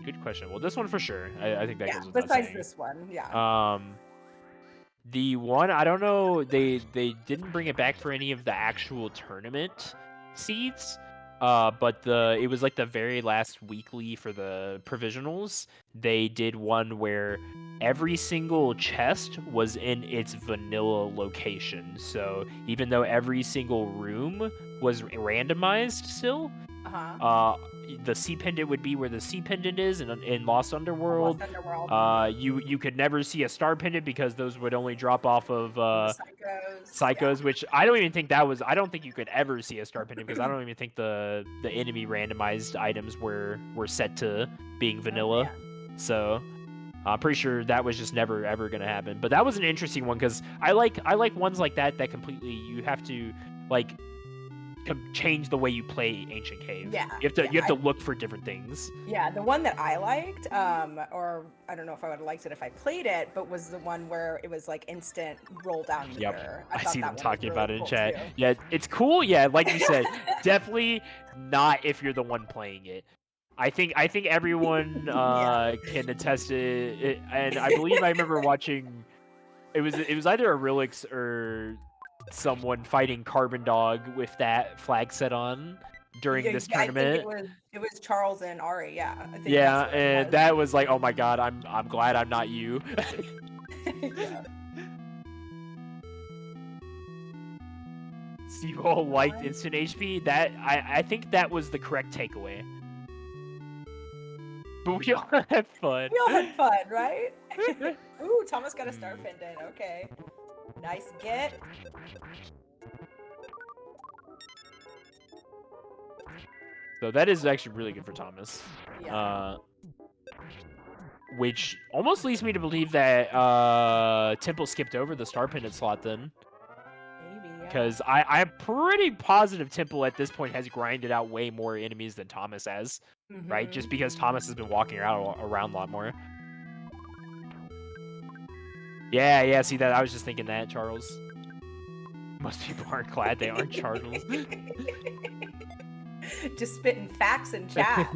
Speaker 2: Good question. Well, this one for sure. I think that goes without
Speaker 3: besides
Speaker 2: saying.
Speaker 3: this one, yeah.
Speaker 2: The one, I don't know, they didn't bring it back for any of the actual tournament seeds. But it was like the very last weekly for the provisionals. They did one where every single chest was in its vanilla location. So even though every single room was randomized still, the sea pendant would be where the sea pendant is in Lost Underworld. You could never see a star pendant because those would only drop off of psychos, which I don't even think I don't think you could ever see a star pendant because I don't even think the enemy randomized items were set to being vanilla. So I'm pretty sure that was just never ever gonna happen. But that was an interesting one because I like ones like that completely you have to like change the way you play Ancient Cave.
Speaker 3: Yeah,
Speaker 2: you have to look for different things.
Speaker 3: Yeah, the one that I liked, or I don't know if I would have liked it if I played it, but was the one where it was like instant roll down meter.
Speaker 2: I see them talking about it in
Speaker 3: cool
Speaker 2: chat.
Speaker 3: too.
Speaker 2: Yeah, it's cool. Yeah, like you said, definitely not if you're the one playing it. I think everyone can attest to it, and I believe I remember watching. It was either a Relix or someone fighting Carbon Dog with that flag set on during this tournament.
Speaker 3: I think it was Charles and Ari. Yeah, I think
Speaker 2: yeah,
Speaker 3: that's what
Speaker 2: and that was like, oh my god, I'm glad I'm not you.
Speaker 3: Yeah.
Speaker 2: So you all liked instant HP. That I think that was the correct takeaway. But we all had fun.
Speaker 3: We all had fun, right? Ooh, Thomas got a star pendant. Okay. Nice get.
Speaker 2: So that is actually really good for Thomas.
Speaker 3: Yeah.
Speaker 2: Which almost leads me to believe that Temple skipped over the star pendant slot then.
Speaker 3: Maybe, yeah.
Speaker 2: Because I'm pretty positive Temple at this point has grinded out way more enemies than Thomas has. Right? Just because Thomas has been walking around a lot more. Yeah, see that? I was just thinking that, Charles. Most people aren't glad they aren't Charles.
Speaker 3: Just spitting facts in chat.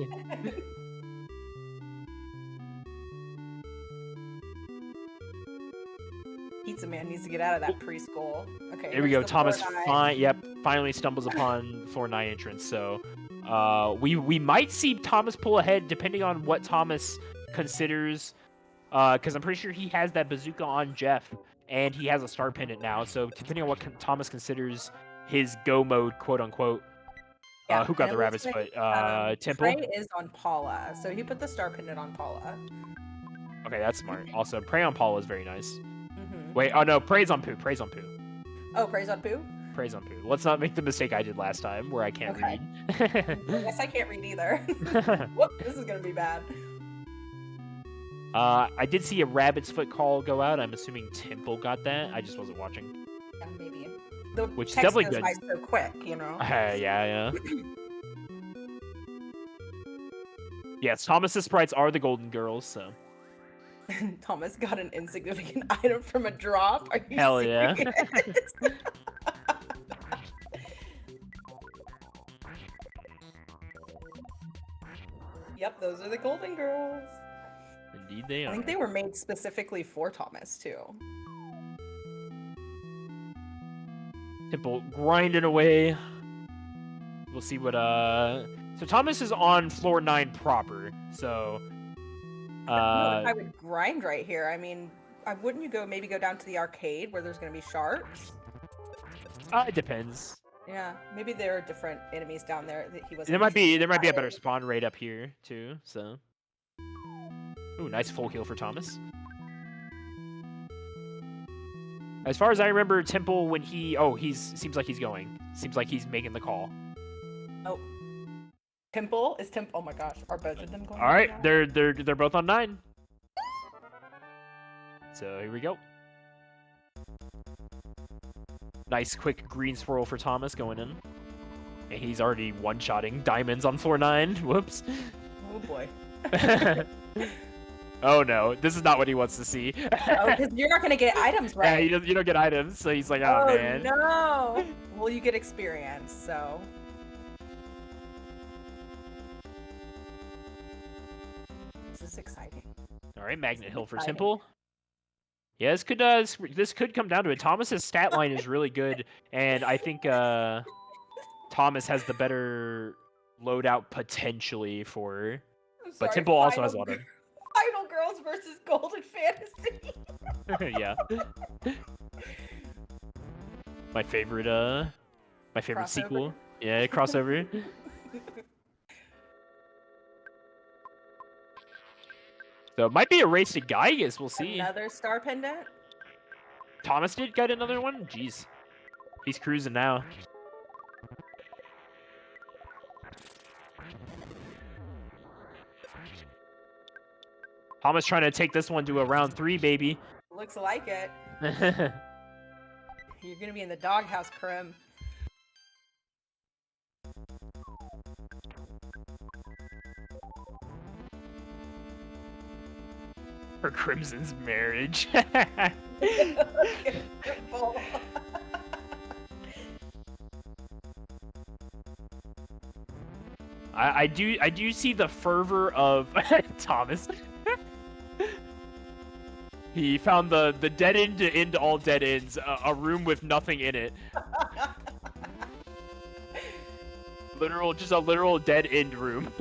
Speaker 3: pizza man needs to get out of that preschool. Okay,
Speaker 2: There we
Speaker 3: here's
Speaker 2: go.
Speaker 3: the
Speaker 2: Thomas
Speaker 3: floor 9.
Speaker 2: finally stumbles upon floor 9 entrance. So we might see Thomas pull ahead depending on what Thomas considers, because I'm pretty sure he has that bazooka on Jeff and he has a star pendant now. So depending on what Thomas considers his go mode, quote unquote.
Speaker 3: Yeah,
Speaker 2: Who
Speaker 3: and
Speaker 2: got
Speaker 3: it
Speaker 2: the
Speaker 3: looks
Speaker 2: rabbit's
Speaker 3: like,
Speaker 2: foot? Temple.
Speaker 3: Prey is on Paula, so he put the star pendant on Paula.
Speaker 2: Okay, that's smart. Also, Prey on Paula is very nice.
Speaker 3: Mm-hmm.
Speaker 2: Wait, oh no, Prey's on Poo. Prey's on Poo.
Speaker 3: Oh, Prey's on Poo?
Speaker 2: Prey's on Poo. Let's not make the mistake I did last time, where I can't
Speaker 3: Okay.
Speaker 2: read.
Speaker 3: I guess I can't read either. Whoop, this is gonna be bad.
Speaker 2: I did see a rabbit's foot call go out. I'm assuming Temple got that. I just wasn't watching.
Speaker 3: Yeah, maybe. The
Speaker 2: Which is
Speaker 3: text
Speaker 2: definitely
Speaker 3: goes
Speaker 2: good.
Speaker 3: by so quick, you know?
Speaker 2: Yeah. Yes, Thomas's sprites are the golden girls, so.
Speaker 3: Thomas got an insignificant item from a drop. Are you
Speaker 2: Hell
Speaker 3: serious?
Speaker 2: yeah.
Speaker 3: Yep, those are the golden girls.
Speaker 2: Indeed they are.
Speaker 3: I think they were made specifically for Thomas, too.
Speaker 2: Temple grinding away. We'll see what So Thomas is on floor 9 proper. So
Speaker 3: No, if I would grind right here, I mean, wouldn't you maybe go down to the arcade where there's going to be sharks?
Speaker 2: It depends.
Speaker 3: Yeah, maybe there are different enemies down there that he wasn't.
Speaker 2: There might be a better spawn rate up here too. So, ooh, nice full heal for Thomas. As far as I remember, Temple when seems like he's going. Seems like he's making the call.
Speaker 3: Oh, Temple is Temple. Oh my gosh, are both of them going?
Speaker 2: All right, they're both on 9. So here we go. Nice quick green swirl for Thomas going in. And he's already one-shotting diamonds on floor 9. Whoops.
Speaker 3: Oh boy.
Speaker 2: Oh no, this is not what he wants to see.
Speaker 3: Oh, because you're not gonna get items, right?
Speaker 2: Yeah, you don't get items, so he's like, oh man.
Speaker 3: No. Well, you get experience, so. This is exciting.
Speaker 2: All right, Magnet Hill for
Speaker 3: exciting.
Speaker 2: Temple. Yeah, this could come down to it. Thomas's stat line is really good, and I think Thomas has the better loadout potentially for.
Speaker 3: I'm
Speaker 2: But
Speaker 3: sorry,
Speaker 2: Temple also has a lot of.
Speaker 3: Final Girls versus Golden Fantasy.
Speaker 2: Yeah. My favorite
Speaker 3: Crossover?
Speaker 2: sequel. Yeah, crossover. So it might be a race to Gaius, we'll see.
Speaker 3: Another star pendant?
Speaker 2: Thomas did get another one? Jeez. He's cruising now. Thomas trying to take this one to a round 3, baby.
Speaker 3: Looks like it. You're gonna be in the doghouse, Krim.
Speaker 2: For Crimson's marriage. I do see the fervor of Thomas. He found the dead end to end all dead ends, a room with nothing in it. Just a literal dead end room.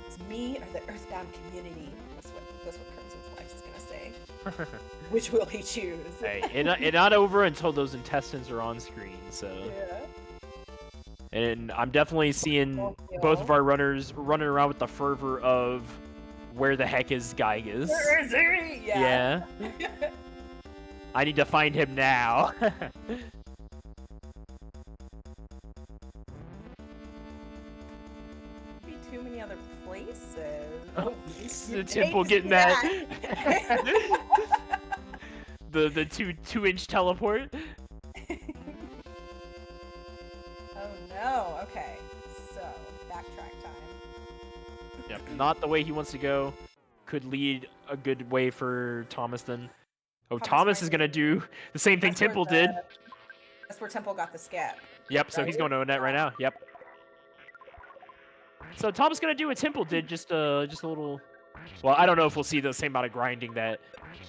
Speaker 3: It's me or the Earthbound community. That's what Crimson's wife is gonna say. Which will he choose?
Speaker 2: Hey, it's not over until those intestines are on screen. So.
Speaker 3: Yeah.
Speaker 2: And I'm definitely seeing both of our runners running around with the fervor of where the heck is Gaius?
Speaker 3: Where is he? Yeah.
Speaker 2: I need to find him now.
Speaker 3: Be too many other places.
Speaker 2: Oh, the Temple getting that. the 2-inch teleport.
Speaker 3: Oh, okay. So, backtrack time.
Speaker 2: Yep, not the way he wants to go. Could lead a good way for Thomas then. Oh, Thomas is going to do the same thing Temple did.
Speaker 3: That's where Temple got the scat.
Speaker 2: Yep, so he's going to net right now. Yep. So Thomas going to do what Temple did, just a little Well, I don't know if we'll see the same amount of grinding that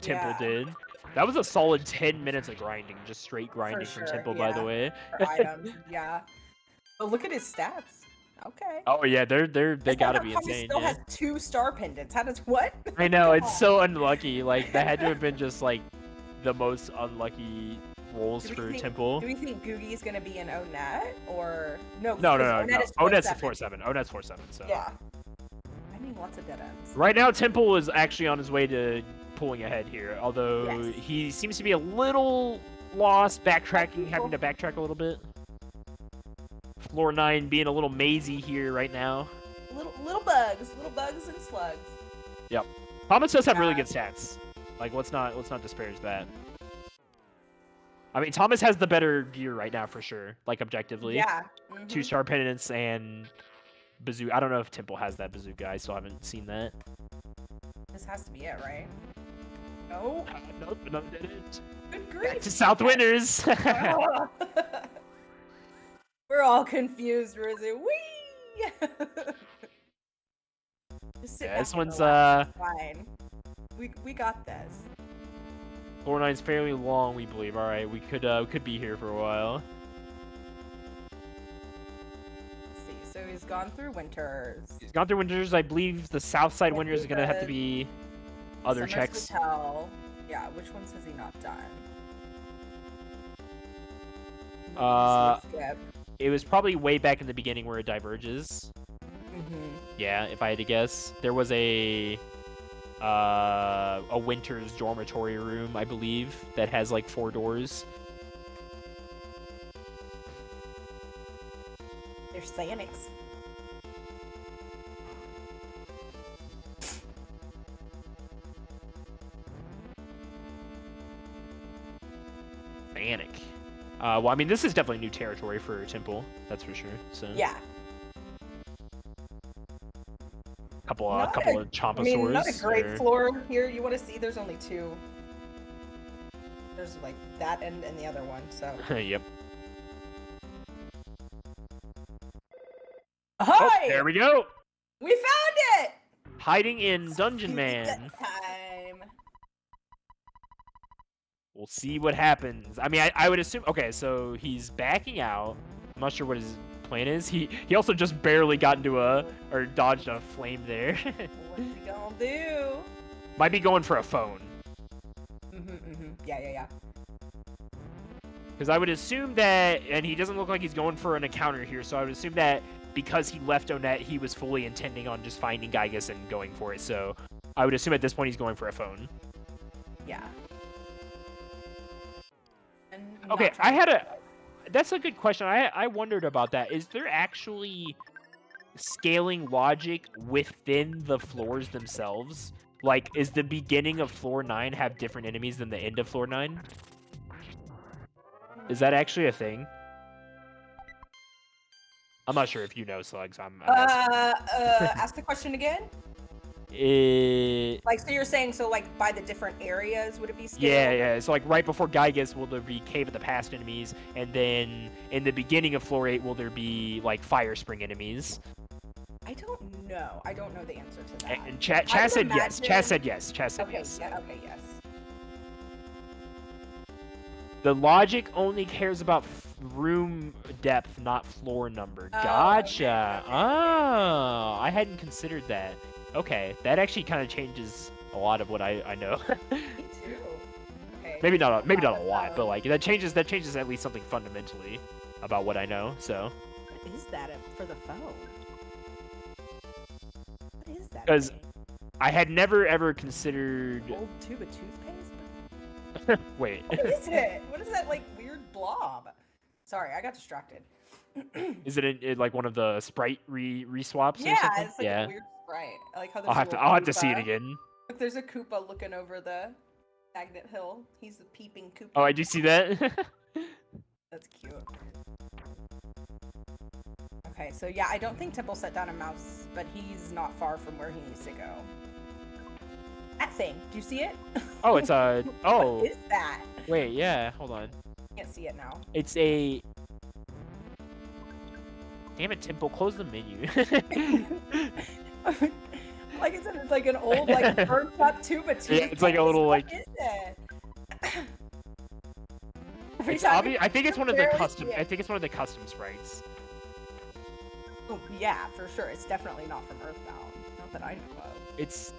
Speaker 2: Temple
Speaker 3: Yeah.
Speaker 2: did. That was a solid 10 minutes of grinding, just straight grinding
Speaker 3: For
Speaker 2: from
Speaker 3: sure,
Speaker 2: Temple, by the
Speaker 3: yeah.
Speaker 2: way.
Speaker 3: For items, yeah. Oh, look at his stats. Okay.
Speaker 2: Oh yeah, they
Speaker 3: This
Speaker 2: gotta
Speaker 3: guy
Speaker 2: be
Speaker 3: probably
Speaker 2: insane.
Speaker 3: still
Speaker 2: Yeah.
Speaker 3: has 2 star pendants. How does what?
Speaker 2: I know,
Speaker 3: Come
Speaker 2: it's
Speaker 3: on.
Speaker 2: so unlucky. Like that had to have been just like the most unlucky rolls
Speaker 3: Do we
Speaker 2: for
Speaker 3: think,
Speaker 2: Temple.
Speaker 3: do we think Googie's gonna be an Onet or no?
Speaker 2: No,
Speaker 3: because
Speaker 2: no, no,
Speaker 3: Onet
Speaker 2: no.
Speaker 3: is
Speaker 2: Onet's a
Speaker 3: 4/7.
Speaker 2: 4/7. Onet's 4/7. So
Speaker 3: Yeah. I mean, lots of dead ends.
Speaker 2: right now, Temple is actually on his way to pulling ahead here. Although
Speaker 3: Yes.
Speaker 2: he seems to be a little lost, backtracking, having to
Speaker 3: People.
Speaker 2: backtrack a little bit. Floor 9 being a little mazy here right now.
Speaker 3: Little bugs and slugs.
Speaker 2: Yep. Thomas does have really
Speaker 3: Yeah.
Speaker 2: good stats. Like let's not disparage that. I mean, Thomas has the better gear right now for sure. Like objectively,
Speaker 3: Yeah.
Speaker 2: 2-star pendants and bazooka. I don't know if Temple has that bazooka. I still haven't seen that.
Speaker 3: This has to be it, right? No.
Speaker 2: Nope, no, didn't.
Speaker 3: Good grief.
Speaker 2: Back to South Winters.
Speaker 3: Oh. We're all confused, Rizzy. Whee! Just sit
Speaker 2: Yeah,
Speaker 3: back
Speaker 2: this
Speaker 3: and
Speaker 2: one's
Speaker 3: relax. It's fine. We got this.
Speaker 2: Floor 9's fairly long, we believe. All right, we could be here for a while.
Speaker 3: Let's see. So he's gone through Winters.
Speaker 2: He's gone through Winters. I believe the South Side Winters is gonna have to be other
Speaker 3: Summer's
Speaker 2: checks.
Speaker 3: Hotel. Yeah, which ones has he not done? Skip.
Speaker 2: It was probably way back in the beginning where it diverges. Yeah, if I had to guess, there was a Winters dormitory room, I believe, that has like 4 doors.
Speaker 3: There's Xanax.
Speaker 2: Panic. Well, I mean, this is definitely new territory for Temple, that's for sure. So
Speaker 3: Yeah.
Speaker 2: couple
Speaker 3: Not
Speaker 2: of
Speaker 3: I
Speaker 2: Chompasaurs.
Speaker 3: mean, not a great
Speaker 2: or-
Speaker 3: floor here. You want to see? There's only 2. There's like that end and the other one. So.
Speaker 2: Yep.
Speaker 3: Ahoy!
Speaker 2: Oh, there we go.
Speaker 3: We found it.
Speaker 2: Hiding in Dungeon
Speaker 3: Give me
Speaker 2: Man.
Speaker 3: that time.
Speaker 2: We'll see what happens. I mean, I would assume. Okay, so he's backing out. I'm not sure what his plan is. He also just barely got into or dodged a flame there.
Speaker 3: What's he gonna do?
Speaker 2: Might be going for a phone.
Speaker 3: Yeah.
Speaker 2: Because I would assume that, and he doesn't look like he's going for an encounter here, so I would assume that because he left Onet, he was fully intending on just finding Gygus and going for it. So I would assume at this point he's going for a phone.
Speaker 3: Yeah. And
Speaker 2: Okay,
Speaker 3: not trying to-
Speaker 2: that's a good question. I wondered about that. Is there actually scaling logic within the floors themselves? Like, is the beginning of floor 9 have different enemies than the end of floor 9? Is that actually a thing? I'm not sure if you know, Slugs. I'm asking.
Speaker 3: Ask the question again.
Speaker 2: It...
Speaker 3: Like, so you're saying, so like by the different areas, would it be scaled?
Speaker 2: Yeah. So like right before Gygus, will there be Cave of the Past enemies, and then in the beginning of floor 8, will there be like Fire Spring enemies?
Speaker 3: I don't know. I don't know the answer to that.
Speaker 2: And
Speaker 3: I
Speaker 2: Chaz
Speaker 3: would
Speaker 2: said yes.
Speaker 3: imagine-
Speaker 2: Chaz said yes. Chaz said
Speaker 3: Okay.
Speaker 2: yes.
Speaker 3: Yeah. Okay. Yes.
Speaker 2: The logic only cares about room depth, not floor number.
Speaker 3: Oh,
Speaker 2: Gotcha.
Speaker 3: okay.
Speaker 2: Oh, I hadn't considered that. Okay, that actually kind of changes a lot of what I know.
Speaker 3: Me too. Okay.
Speaker 2: maybe not a
Speaker 3: Wow.
Speaker 2: lot, but like that changes at least something fundamentally about what I know. So
Speaker 3: What is that for the phone? What is that?
Speaker 2: 'Cause-
Speaker 3: thing?
Speaker 2: I had never ever considered.
Speaker 3: Old tube of toothpaste.
Speaker 2: Wait,
Speaker 3: What is it? What is that like weird blob? Sorry, I got distracted.
Speaker 2: is it like one of the sprite re-swaps? Or
Speaker 3: Yeah,
Speaker 2: something?
Speaker 3: it's like a weird sprite. I like how there's
Speaker 2: I'll
Speaker 3: a little
Speaker 2: have to see it
Speaker 3: Koopa.
Speaker 2: again.
Speaker 3: Look, there's a Koopa looking over the magnet hill. He's the peeping Koopa.
Speaker 2: Oh, I do see that.
Speaker 3: That's cute. Okay, so yeah, I don't think Temple set down a mouse, but he's not far from where he needs to go. That thing, do you see it?
Speaker 2: Oh, it's a. Oh,
Speaker 3: What is that?
Speaker 2: wait, yeah. Hold on.
Speaker 3: Can't see it now.
Speaker 2: It's a. Damn it, Temple, close the menu.
Speaker 3: Like I said, it's like an old, like burnt up tuba
Speaker 2: Yeah, it's like a little
Speaker 3: What
Speaker 2: like.
Speaker 3: is it?
Speaker 2: It's I think it's one of the custom. I think it's one of the custom sprites.
Speaker 3: Oh, yeah, for sure. It's definitely not from Earthbound. Not that I know of.
Speaker 2: It's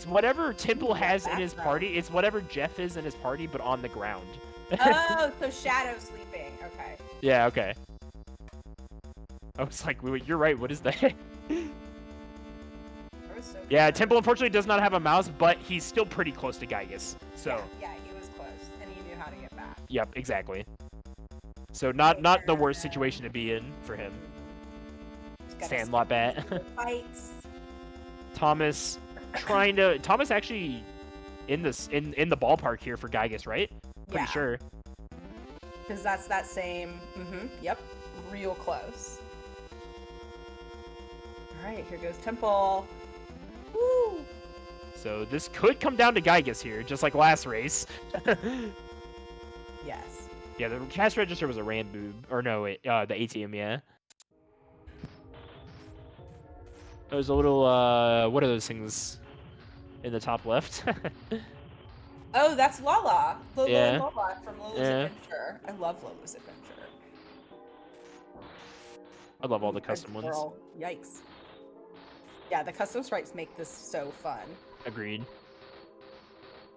Speaker 2: whatever Temple has in his
Speaker 3: background.
Speaker 2: party. It's whatever Jeff is in his party, but on the ground.
Speaker 3: Oh, so Shadow sleeping. Okay.
Speaker 2: Yeah. Okay. I was like, wait, you're right. What is that?
Speaker 3: That was so
Speaker 2: Yeah,
Speaker 3: cool.
Speaker 2: Temple unfortunately does not have a mouse, but he's still pretty close to Giygas. So.
Speaker 3: Yeah, he was close, and he knew how to get back.
Speaker 2: Yep. Exactly. So not the worst situation to be in for him. Sandlot bat.
Speaker 3: Fights.
Speaker 2: Thomas actually in the ballpark here for Giygas, right? Pretty sure.
Speaker 3: Because that's that same. Yep. Real close. All right, here goes Temple. Woo!
Speaker 2: So this could come down to Giygas here, just like last race.
Speaker 3: Yes.
Speaker 2: Yeah, the cash register was a Ramboob. Or no, wait, the ATM, yeah. There's a little, what are those things in the top left?
Speaker 3: Oh, that's Lala. Lolo
Speaker 2: Yeah.
Speaker 3: and Lola from Lola's
Speaker 2: Yeah.
Speaker 3: Adventure. I love Lola's Adventure.
Speaker 2: I love all the custom ones.
Speaker 3: Girl. Yikes. Yeah, the custom sprites make this so fun.
Speaker 2: Agreed.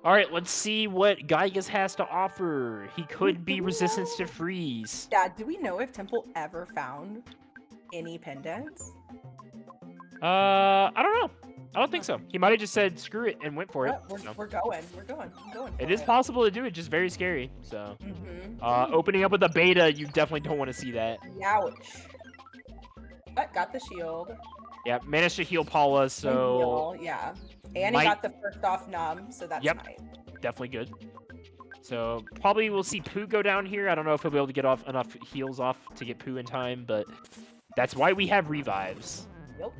Speaker 2: All right, let's see what Giygas has to offer. He could be resistance to freeze.
Speaker 3: Yeah, do we know if Temple ever found any pendants?
Speaker 2: I don't know. I don't think so. He might have just said screw it and went for it.
Speaker 3: We're,
Speaker 2: So.
Speaker 3: we're going. We're going.
Speaker 2: It is possible to do it, just very scary. So,
Speaker 3: Mm-hmm.
Speaker 2: opening up with a beta, you definitely don't want to see that.
Speaker 3: Ouch. But got the shield.
Speaker 2: Yeah, managed to heal Paula, so
Speaker 3: And heal, yeah. And
Speaker 2: might-
Speaker 3: he got the first off numb, so that's
Speaker 2: Yep.
Speaker 3: nice.
Speaker 2: definitely good. So probably we'll see Pooh go down here. I don't know if he'll be able to get off enough heals off to get Pooh in time, but that's why we have revives.
Speaker 3: Yep.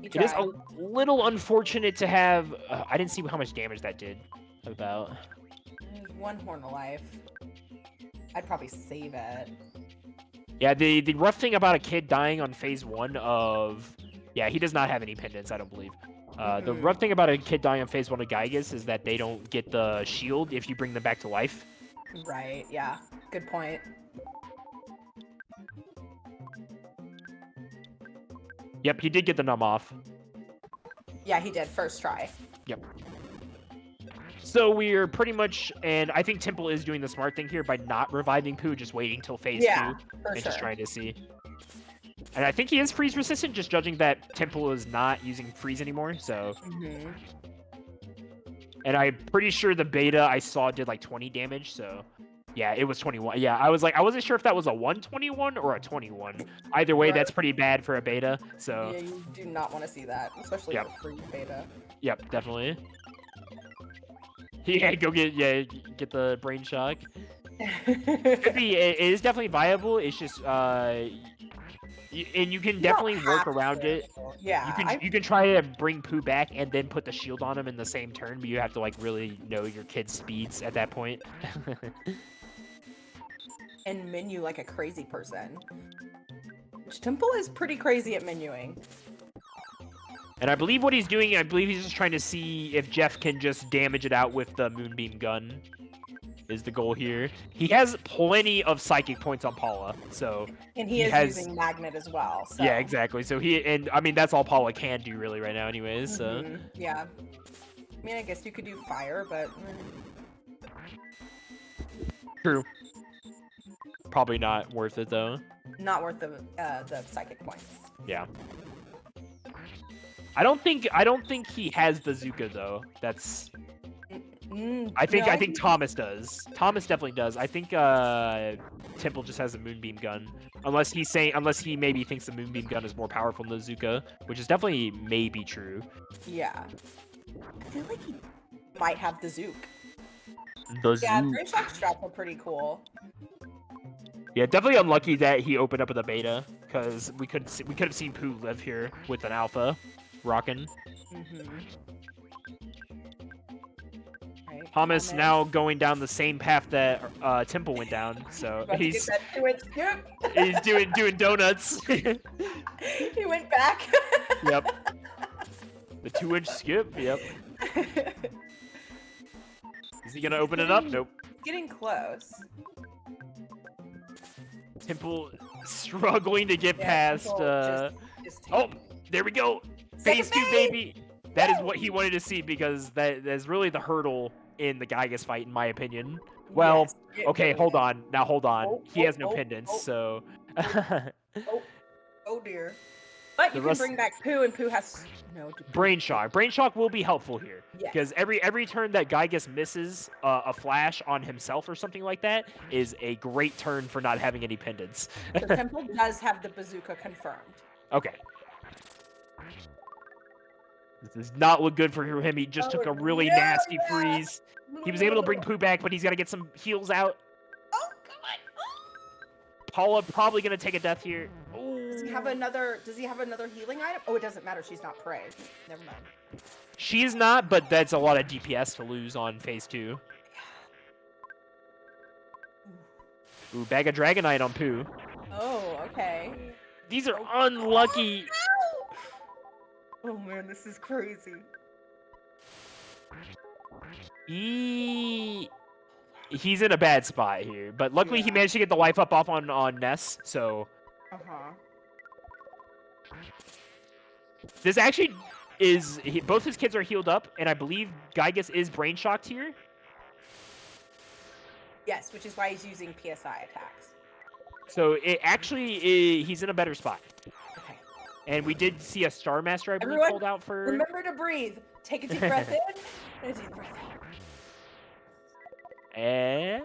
Speaker 2: It is a little unfortunate to have. I didn't see how much damage that did. About.
Speaker 3: There's one horn of life. I'd probably save it.
Speaker 2: Yeah, the rough thing about a kid dying on phase 1 of... Yeah, he does not have any pendants, I don't believe. The rough thing about a kid dying on phase 1 of Giygas is that they don't get the shield if you bring them back to life.
Speaker 3: Right, yeah. Good point.
Speaker 2: Yep, he did get the numb off.
Speaker 3: Yeah, he did. First try.
Speaker 2: Yep. So we're pretty much... And I think Temple is doing the smart thing here by not reviving Pooh, just waiting till phase 2.
Speaker 3: For
Speaker 2: And
Speaker 3: sure.
Speaker 2: just trying to see. And I think he is freeze resistant, just judging that Temple is not using freeze anymore, so...
Speaker 3: Mm-hmm.
Speaker 2: And I'm pretty sure the beta I saw did like 20 damage, so... Yeah, it was 21. Yeah, I wasn't sure if that was a 121 or a 21. Either way, that's pretty bad for a beta, so...
Speaker 3: Yeah, you do not want to see that, especially
Speaker 2: Yep.
Speaker 3: for free beta.
Speaker 2: Yep, definitely. Yeah, go get the brain shock. Could be, it is definitely viable, it's just, and you can definitely work around it.
Speaker 3: Yeah.
Speaker 2: You can try to bring Pooh back and then put the shield on him in the same turn, but you have to like really know your kid's speeds at that point.
Speaker 3: And menu like a crazy person. Which Temple is pretty crazy at menuing.
Speaker 2: And I believe what he's doing, he's just trying to see if Jeff can just damage it out with the Moonbeam gun. Is the goal here. He has plenty of psychic points on Paula, so...
Speaker 3: And he is using Magnet as well, so...
Speaker 2: Yeah, exactly. So I mean, that's all Paula can do really right now anyways, so...
Speaker 3: Yeah. I mean, I guess you could do fire, but...
Speaker 2: True. Probably not worth it, though.
Speaker 3: Not worth the psychic points.
Speaker 2: Yeah. I don't think he has the Zuka, though. That's... I think Thomas does. Thomas definitely does. I think Temple just has a Moonbeam gun, unless he maybe thinks the Moonbeam gun is more powerful than the Zuka, which is definitely maybe true.
Speaker 3: Yeah. I feel like he might have the Zook.
Speaker 2: The
Speaker 3: Yeah,
Speaker 2: Zook.
Speaker 3: Brain Shock straps are pretty cool.
Speaker 2: Yeah, definitely unlucky that he opened up with a beta, because we could have seen Pooh live here with an alpha, rockin'.
Speaker 3: Right,
Speaker 2: Thomas now going down the same path that Temple went down, so
Speaker 3: About to
Speaker 2: he's
Speaker 3: get that two-inch scoop.
Speaker 2: doing donuts.
Speaker 3: He went back.
Speaker 2: Yep. The 2-inch skip. Yep. Is he gonna open it up? Nope.
Speaker 3: Getting close.
Speaker 2: Temple struggling to get
Speaker 3: Yeah,
Speaker 2: past.
Speaker 3: Temple just
Speaker 2: Oh, there we go. Phase 2,
Speaker 3: phase!
Speaker 2: baby. That is what he wanted to see because that's really the hurdle in the Gygas fight, in my opinion. Well,
Speaker 3: Yes, it
Speaker 2: okay,
Speaker 3: really
Speaker 2: hold
Speaker 3: is.
Speaker 2: on. Now hold on.
Speaker 3: Oh,
Speaker 2: He
Speaker 3: oh,
Speaker 2: has no
Speaker 3: oh,
Speaker 2: pendants,
Speaker 3: oh.
Speaker 2: so.
Speaker 3: Oh dear. But
Speaker 2: The
Speaker 3: you can
Speaker 2: rest-
Speaker 3: bring back Pooh, and Pooh has no.
Speaker 2: Brain Shock. Brain Shock will be helpful here.
Speaker 3: Yes.
Speaker 2: Because every turn that Gygas misses a flash on himself or something like that is a great turn for not having any pendants.
Speaker 3: So Temple does have the bazooka confirmed.
Speaker 2: Okay. This does not look good for him. He just took a really nasty freeze. He was able to bring Pooh back, but he's got to get some heals out.
Speaker 3: Oh god.
Speaker 2: Paula probably going to take a death here.
Speaker 3: Does he have another? Does he have another healing item? Oh, it doesn't matter. She's not prey. Never mind.
Speaker 2: She's not, but that's a lot of DPS to lose on phase 2. Ooh, bag of Dragonite on Pooh.
Speaker 3: Oh, okay.
Speaker 2: These are unlucky.
Speaker 3: Oh man, this is crazy.
Speaker 2: He's in a bad spot here, but luckily he managed to get the life up off on Ness, so. This actually is both his kids are healed up, and I believe Gygas is brain shocked here.
Speaker 3: Yes, which is why he's using PSI attacks.
Speaker 2: So it actually he's in a better spot.
Speaker 3: Okay.
Speaker 2: And we did see a Star Master, I believe,
Speaker 3: Everyone,
Speaker 2: pulled out for.
Speaker 3: Remember to breathe. Take a deep breath in and a deep breath out.
Speaker 2: And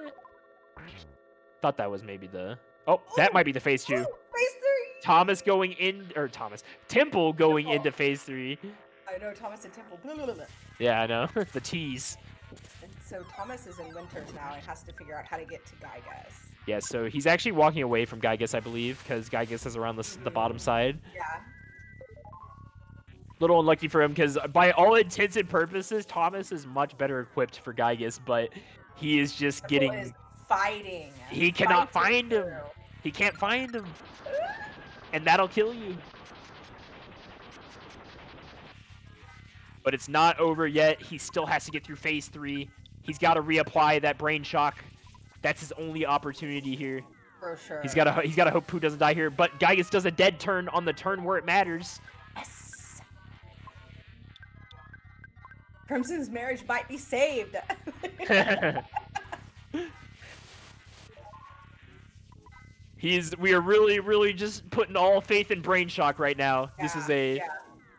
Speaker 2: thought that was maybe the. Oh, that might be the phase 2.
Speaker 3: Phase 3.
Speaker 2: Temple going into phase 3.
Speaker 3: I know Thomas and Temple. Blah, blah, blah, blah.
Speaker 2: Yeah, I know. The tease.
Speaker 3: And so Thomas is in Winters now and has to figure out how to get to Gygas.
Speaker 2: Yeah, so he's actually walking away from Gygas, I believe, because Gygas is around the bottom side.
Speaker 3: Yeah.
Speaker 2: Little unlucky for him, because by all intents and purposes, Thomas is much better equipped for Gygas, but he is just
Speaker 3: Temple
Speaker 2: getting.
Speaker 3: is fighting.
Speaker 2: He cannot
Speaker 3: Fighting
Speaker 2: find him.
Speaker 3: through.
Speaker 2: He can't find him. And that'll kill you. But it's not over yet. He still has to get through phase 3. He's got to reapply that brain shock. That's his only opportunity here.
Speaker 3: For sure.
Speaker 2: He's got to hope Pooh doesn't die here. But Gygas does a dead turn on the turn where it matters.
Speaker 3: Yes. Crimson's marriage might be saved.
Speaker 2: We are really just putting all faith in brain shock right now. This is a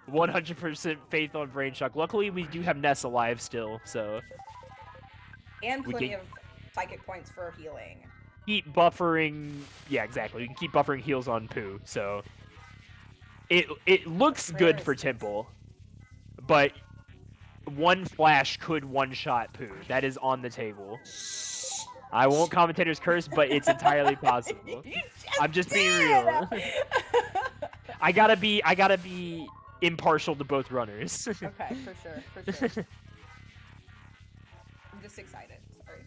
Speaker 2: 100% faith on brain shock. Luckily, we do have Ness alive still, so.
Speaker 3: And plenty of psychic points for healing.
Speaker 2: Keep buffering. Yeah, exactly. You can keep buffering heals on Pooh, so. It looks good for Temple, but one flash could one-shot Pooh. That is on the table. I won't commentator's curse, but it's entirely possible. I'm just being real. I gotta be impartial to both runners.
Speaker 3: Okay, for sure. I'm just excited. Sorry.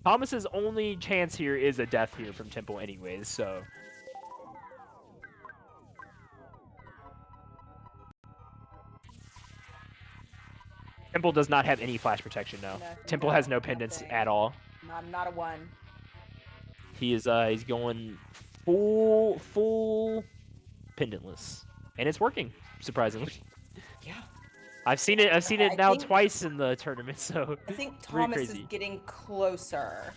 Speaker 2: Thomas's only chance here is a death here from Temple anyways, so. Temple does not have any flash protection now. Temple has no pendants at all.
Speaker 3: Not a 1.
Speaker 2: He is he's going full pendantless. And it's working, surprisingly.
Speaker 3: Yeah.
Speaker 2: I've seen it now twice in the tournament, so
Speaker 3: I think
Speaker 2: it's pretty
Speaker 3: Thomas is
Speaker 2: crazy.
Speaker 3: getting closer.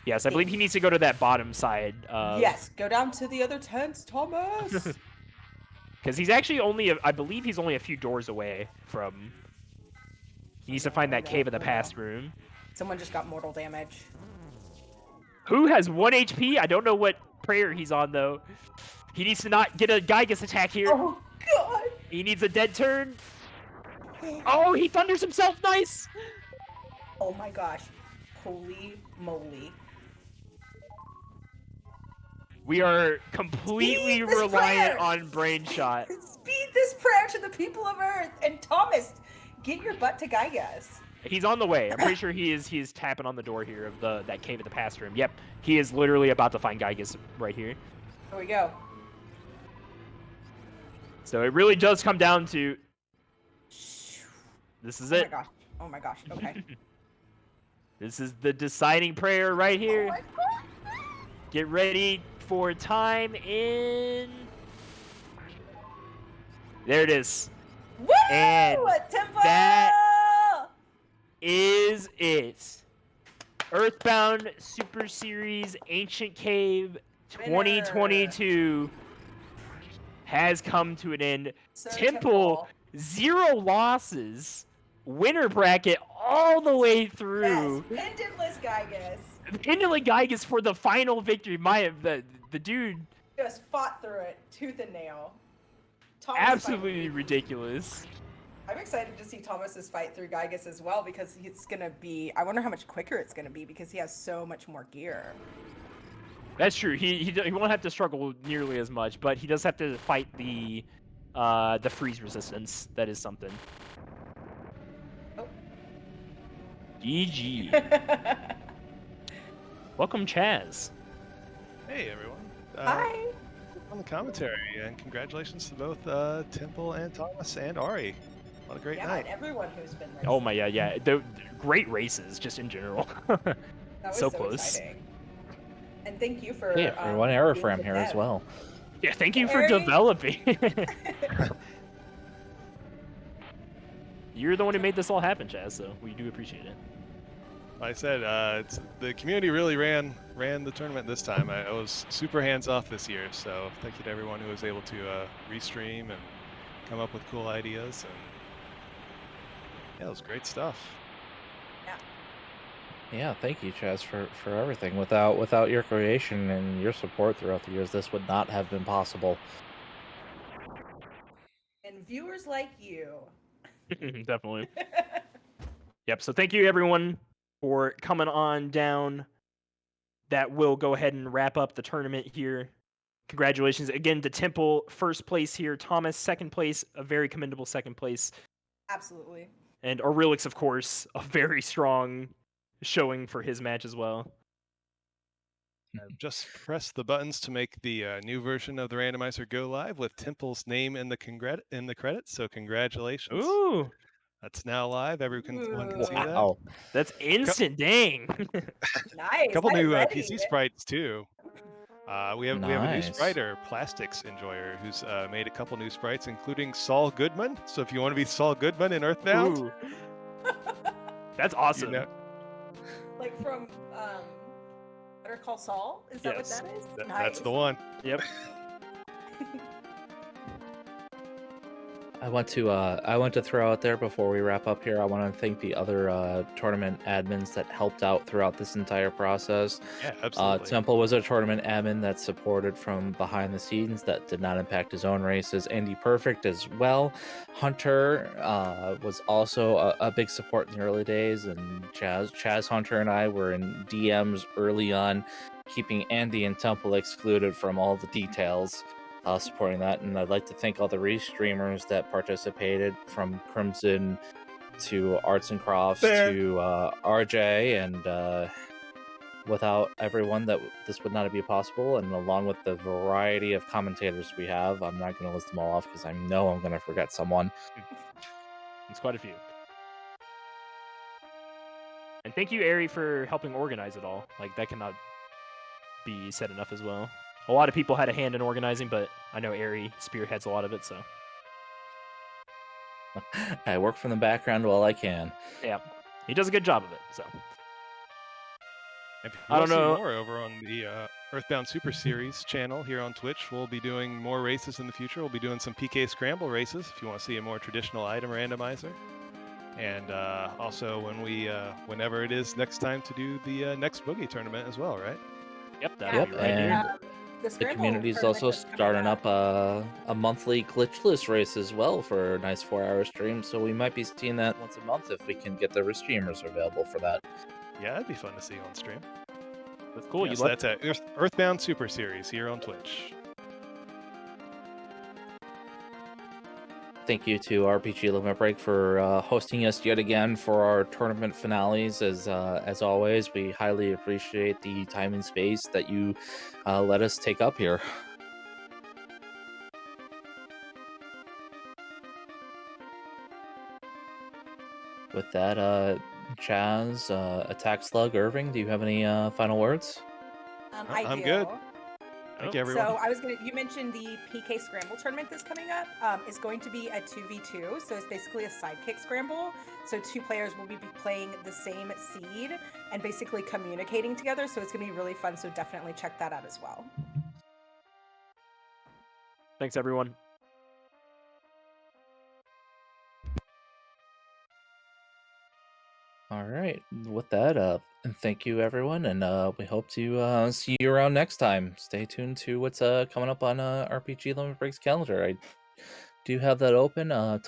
Speaker 2: Yes, I believe he needs to go to that bottom side.
Speaker 3: Yes, go down to the other tents, Thomas.
Speaker 2: Because he's actually I believe he's only a few doors away from. He needs to find that cave of the past room.
Speaker 3: Someone just got mortal damage.
Speaker 2: Who has 1 HP? I don't know what prayer he's on, though. He needs to not get a Gygas attack here.
Speaker 3: Oh, God.
Speaker 2: He needs a dead turn. Oh, he thunders himself. Nice.
Speaker 3: Oh, my gosh. Holy moly.
Speaker 2: We are completely reliant on Brain Shot.
Speaker 3: Speed this prayer to the people of Earth. And Thomas, get your butt to Gygas.
Speaker 2: He's on the way. I'm pretty sure he is tapping on the door here of that cave at the past room. Yep, he is literally about to find Gygas right here.
Speaker 3: Here we go.
Speaker 2: So it really does come down to This is
Speaker 3: Oh my
Speaker 2: it.
Speaker 3: gosh. Oh my gosh. Okay.
Speaker 2: This is the deciding prayer right here.
Speaker 3: Oh my God.
Speaker 2: Get ready for time in. There it is.
Speaker 3: Woo!
Speaker 2: And
Speaker 3: Temple!
Speaker 2: that is it. Earthbound Super Series Ancient Cave 2022 has come to an end.
Speaker 3: Sir
Speaker 2: Temple, 0 losses. Winner bracket all the way through.
Speaker 3: Yes, Pendulous Gygus
Speaker 2: Pendulum Gygus for the final victory. The dude,
Speaker 3: just fought through it tooth and nail. Thomas
Speaker 2: absolutely ridiculous.
Speaker 3: I'm excited to see Thomas's fight through Gygus as well because it's gonna be. I wonder how much quicker it's gonna be because he has so much more gear.
Speaker 2: That's true. He won't have to struggle nearly as much, but he does have to fight the freeze resistance. That is something.
Speaker 3: Oh.
Speaker 2: GG. Welcome, Chaz.
Speaker 4: Hey everyone.
Speaker 3: Hi.
Speaker 4: On the commentary, and congratulations to both Temple and Thomas and Ari. What a great
Speaker 3: Yeah,
Speaker 4: night.
Speaker 3: and everyone who's been racing.
Speaker 2: Oh my yeah. The great races just in general.
Speaker 3: That was
Speaker 2: so
Speaker 3: so
Speaker 2: close.
Speaker 3: Exciting. And thank you for
Speaker 5: Hey, everyone, Error
Speaker 3: being
Speaker 5: from
Speaker 3: the
Speaker 5: here as
Speaker 3: dev.
Speaker 5: well.
Speaker 2: Yeah, thank you for
Speaker 3: Ari?
Speaker 2: developing. You're the one who made this all happen, Chaz, so we do appreciate it.
Speaker 4: Like I said, the community really ran the tournament this time. I was super hands off this year, so thank you to everyone who was able to restream and come up with cool ideas. And yeah, it was great stuff.
Speaker 5: Yeah, thank you, Chaz, for everything. Without your creation and your support throughout the years, this would not have been possible.
Speaker 3: And viewers like you.
Speaker 2: Definitely. Yep. So thank you everyone for coming on down. That will go ahead and wrap up the tournament here. Congratulations again to Temple, first place here. Thomas, second place, a very commendable second place.
Speaker 3: Absolutely.
Speaker 2: And Aurelix, of course, a very strong showing for his match as well.
Speaker 4: Just press the buttons to make the new version of the randomizer go live with Temple's name in the credits. So congratulations.
Speaker 2: Ooh,
Speaker 4: That's now live. Everyone can see that.
Speaker 5: Wow.
Speaker 2: that's instant. Dang.
Speaker 3: Nice.
Speaker 4: A couple
Speaker 3: I'm
Speaker 4: new
Speaker 3: ready.
Speaker 4: PC sprites too. We have a new
Speaker 5: Nice.
Speaker 4: spriter, Plastics Enjoyer, who's made a couple new sprites, including Saul Goodman. So if you want to be Saul Goodman in Earthbound,
Speaker 2: Ooh. That's awesome.
Speaker 4: you know,
Speaker 3: Like from Better Call Saul? Is that
Speaker 2: Yes.
Speaker 3: what that is?
Speaker 4: that's the one.
Speaker 2: Yep.
Speaker 5: I want to throw out there before we wrap up here. I want to thank the other tournament admins that helped out throughout this entire process.
Speaker 4: Yeah, absolutely.
Speaker 5: Temple was a tournament admin that supported from behind the scenes that did not impact his own races. Andy Perfect as well. Hunter was also a big support in the early days, and Chaz Hunter and I were in DMs early on, keeping Andy and Temple excluded from all the details. Supporting that, and I'd like to thank all the restreamers that participated, from Crimson to Arts and Crofts to RJ, and without everyone, this would not be possible. And along with the variety of commentators we have, I'm not going to list them all off because I know I'm going to forget someone.
Speaker 2: It's quite a few. And thank you, Ari, for helping organize it all. Like, that cannot be said enough as well. A lot of people had a hand in organizing, but I know Ari spearheads a lot of it, so.
Speaker 5: I work from the background while I can.
Speaker 2: Yeah, he does a good job of it, so.
Speaker 4: If you
Speaker 2: I
Speaker 4: want
Speaker 2: don't
Speaker 4: to see
Speaker 2: know.
Speaker 4: more over on the Earthbound Super Series channel here on Twitch, we'll be doing more races in the future. We'll be doing some PK Scramble races if you want to see a more traditional item randomizer. And also whenever it is next time to do the next Boogie tournament as well, right?
Speaker 2: Yep, that'll
Speaker 5: Yep,
Speaker 2: be right
Speaker 5: and
Speaker 2: here.
Speaker 5: the community is also starting up a monthly glitchless race as well for a nice 4-hour stream, so we might be seeing that once a month if we can get the streamers available for that.
Speaker 4: Yeah, that'd be fun to see on stream.
Speaker 2: That's cool.
Speaker 4: Yes, that's at Earthbound Super Series here on Twitch.
Speaker 5: Thank you to RPG Limit Break for hosting us yet again for our tournament finales. As always, we highly appreciate the time and space that you let us take up here. with that, Chaz, Attack Slug, Irving, do you have any final words?
Speaker 3: I
Speaker 4: I'm
Speaker 3: do.
Speaker 4: good. Thank you, everyone.
Speaker 3: So you mentioned the PK Scramble tournament that's coming up. Is going to be a 2v2, so it's basically a sidekick scramble. So 2 players will be playing the same seed and basically communicating together. So it's going to be really fun. So definitely check that out as well.
Speaker 2: Thanks, everyone.
Speaker 5: All right. With that, thank you, everyone, and we hope to see you around next time. Stay tuned to what's coming up on RPG Limit Break's calendar. I do have that open tomorrow.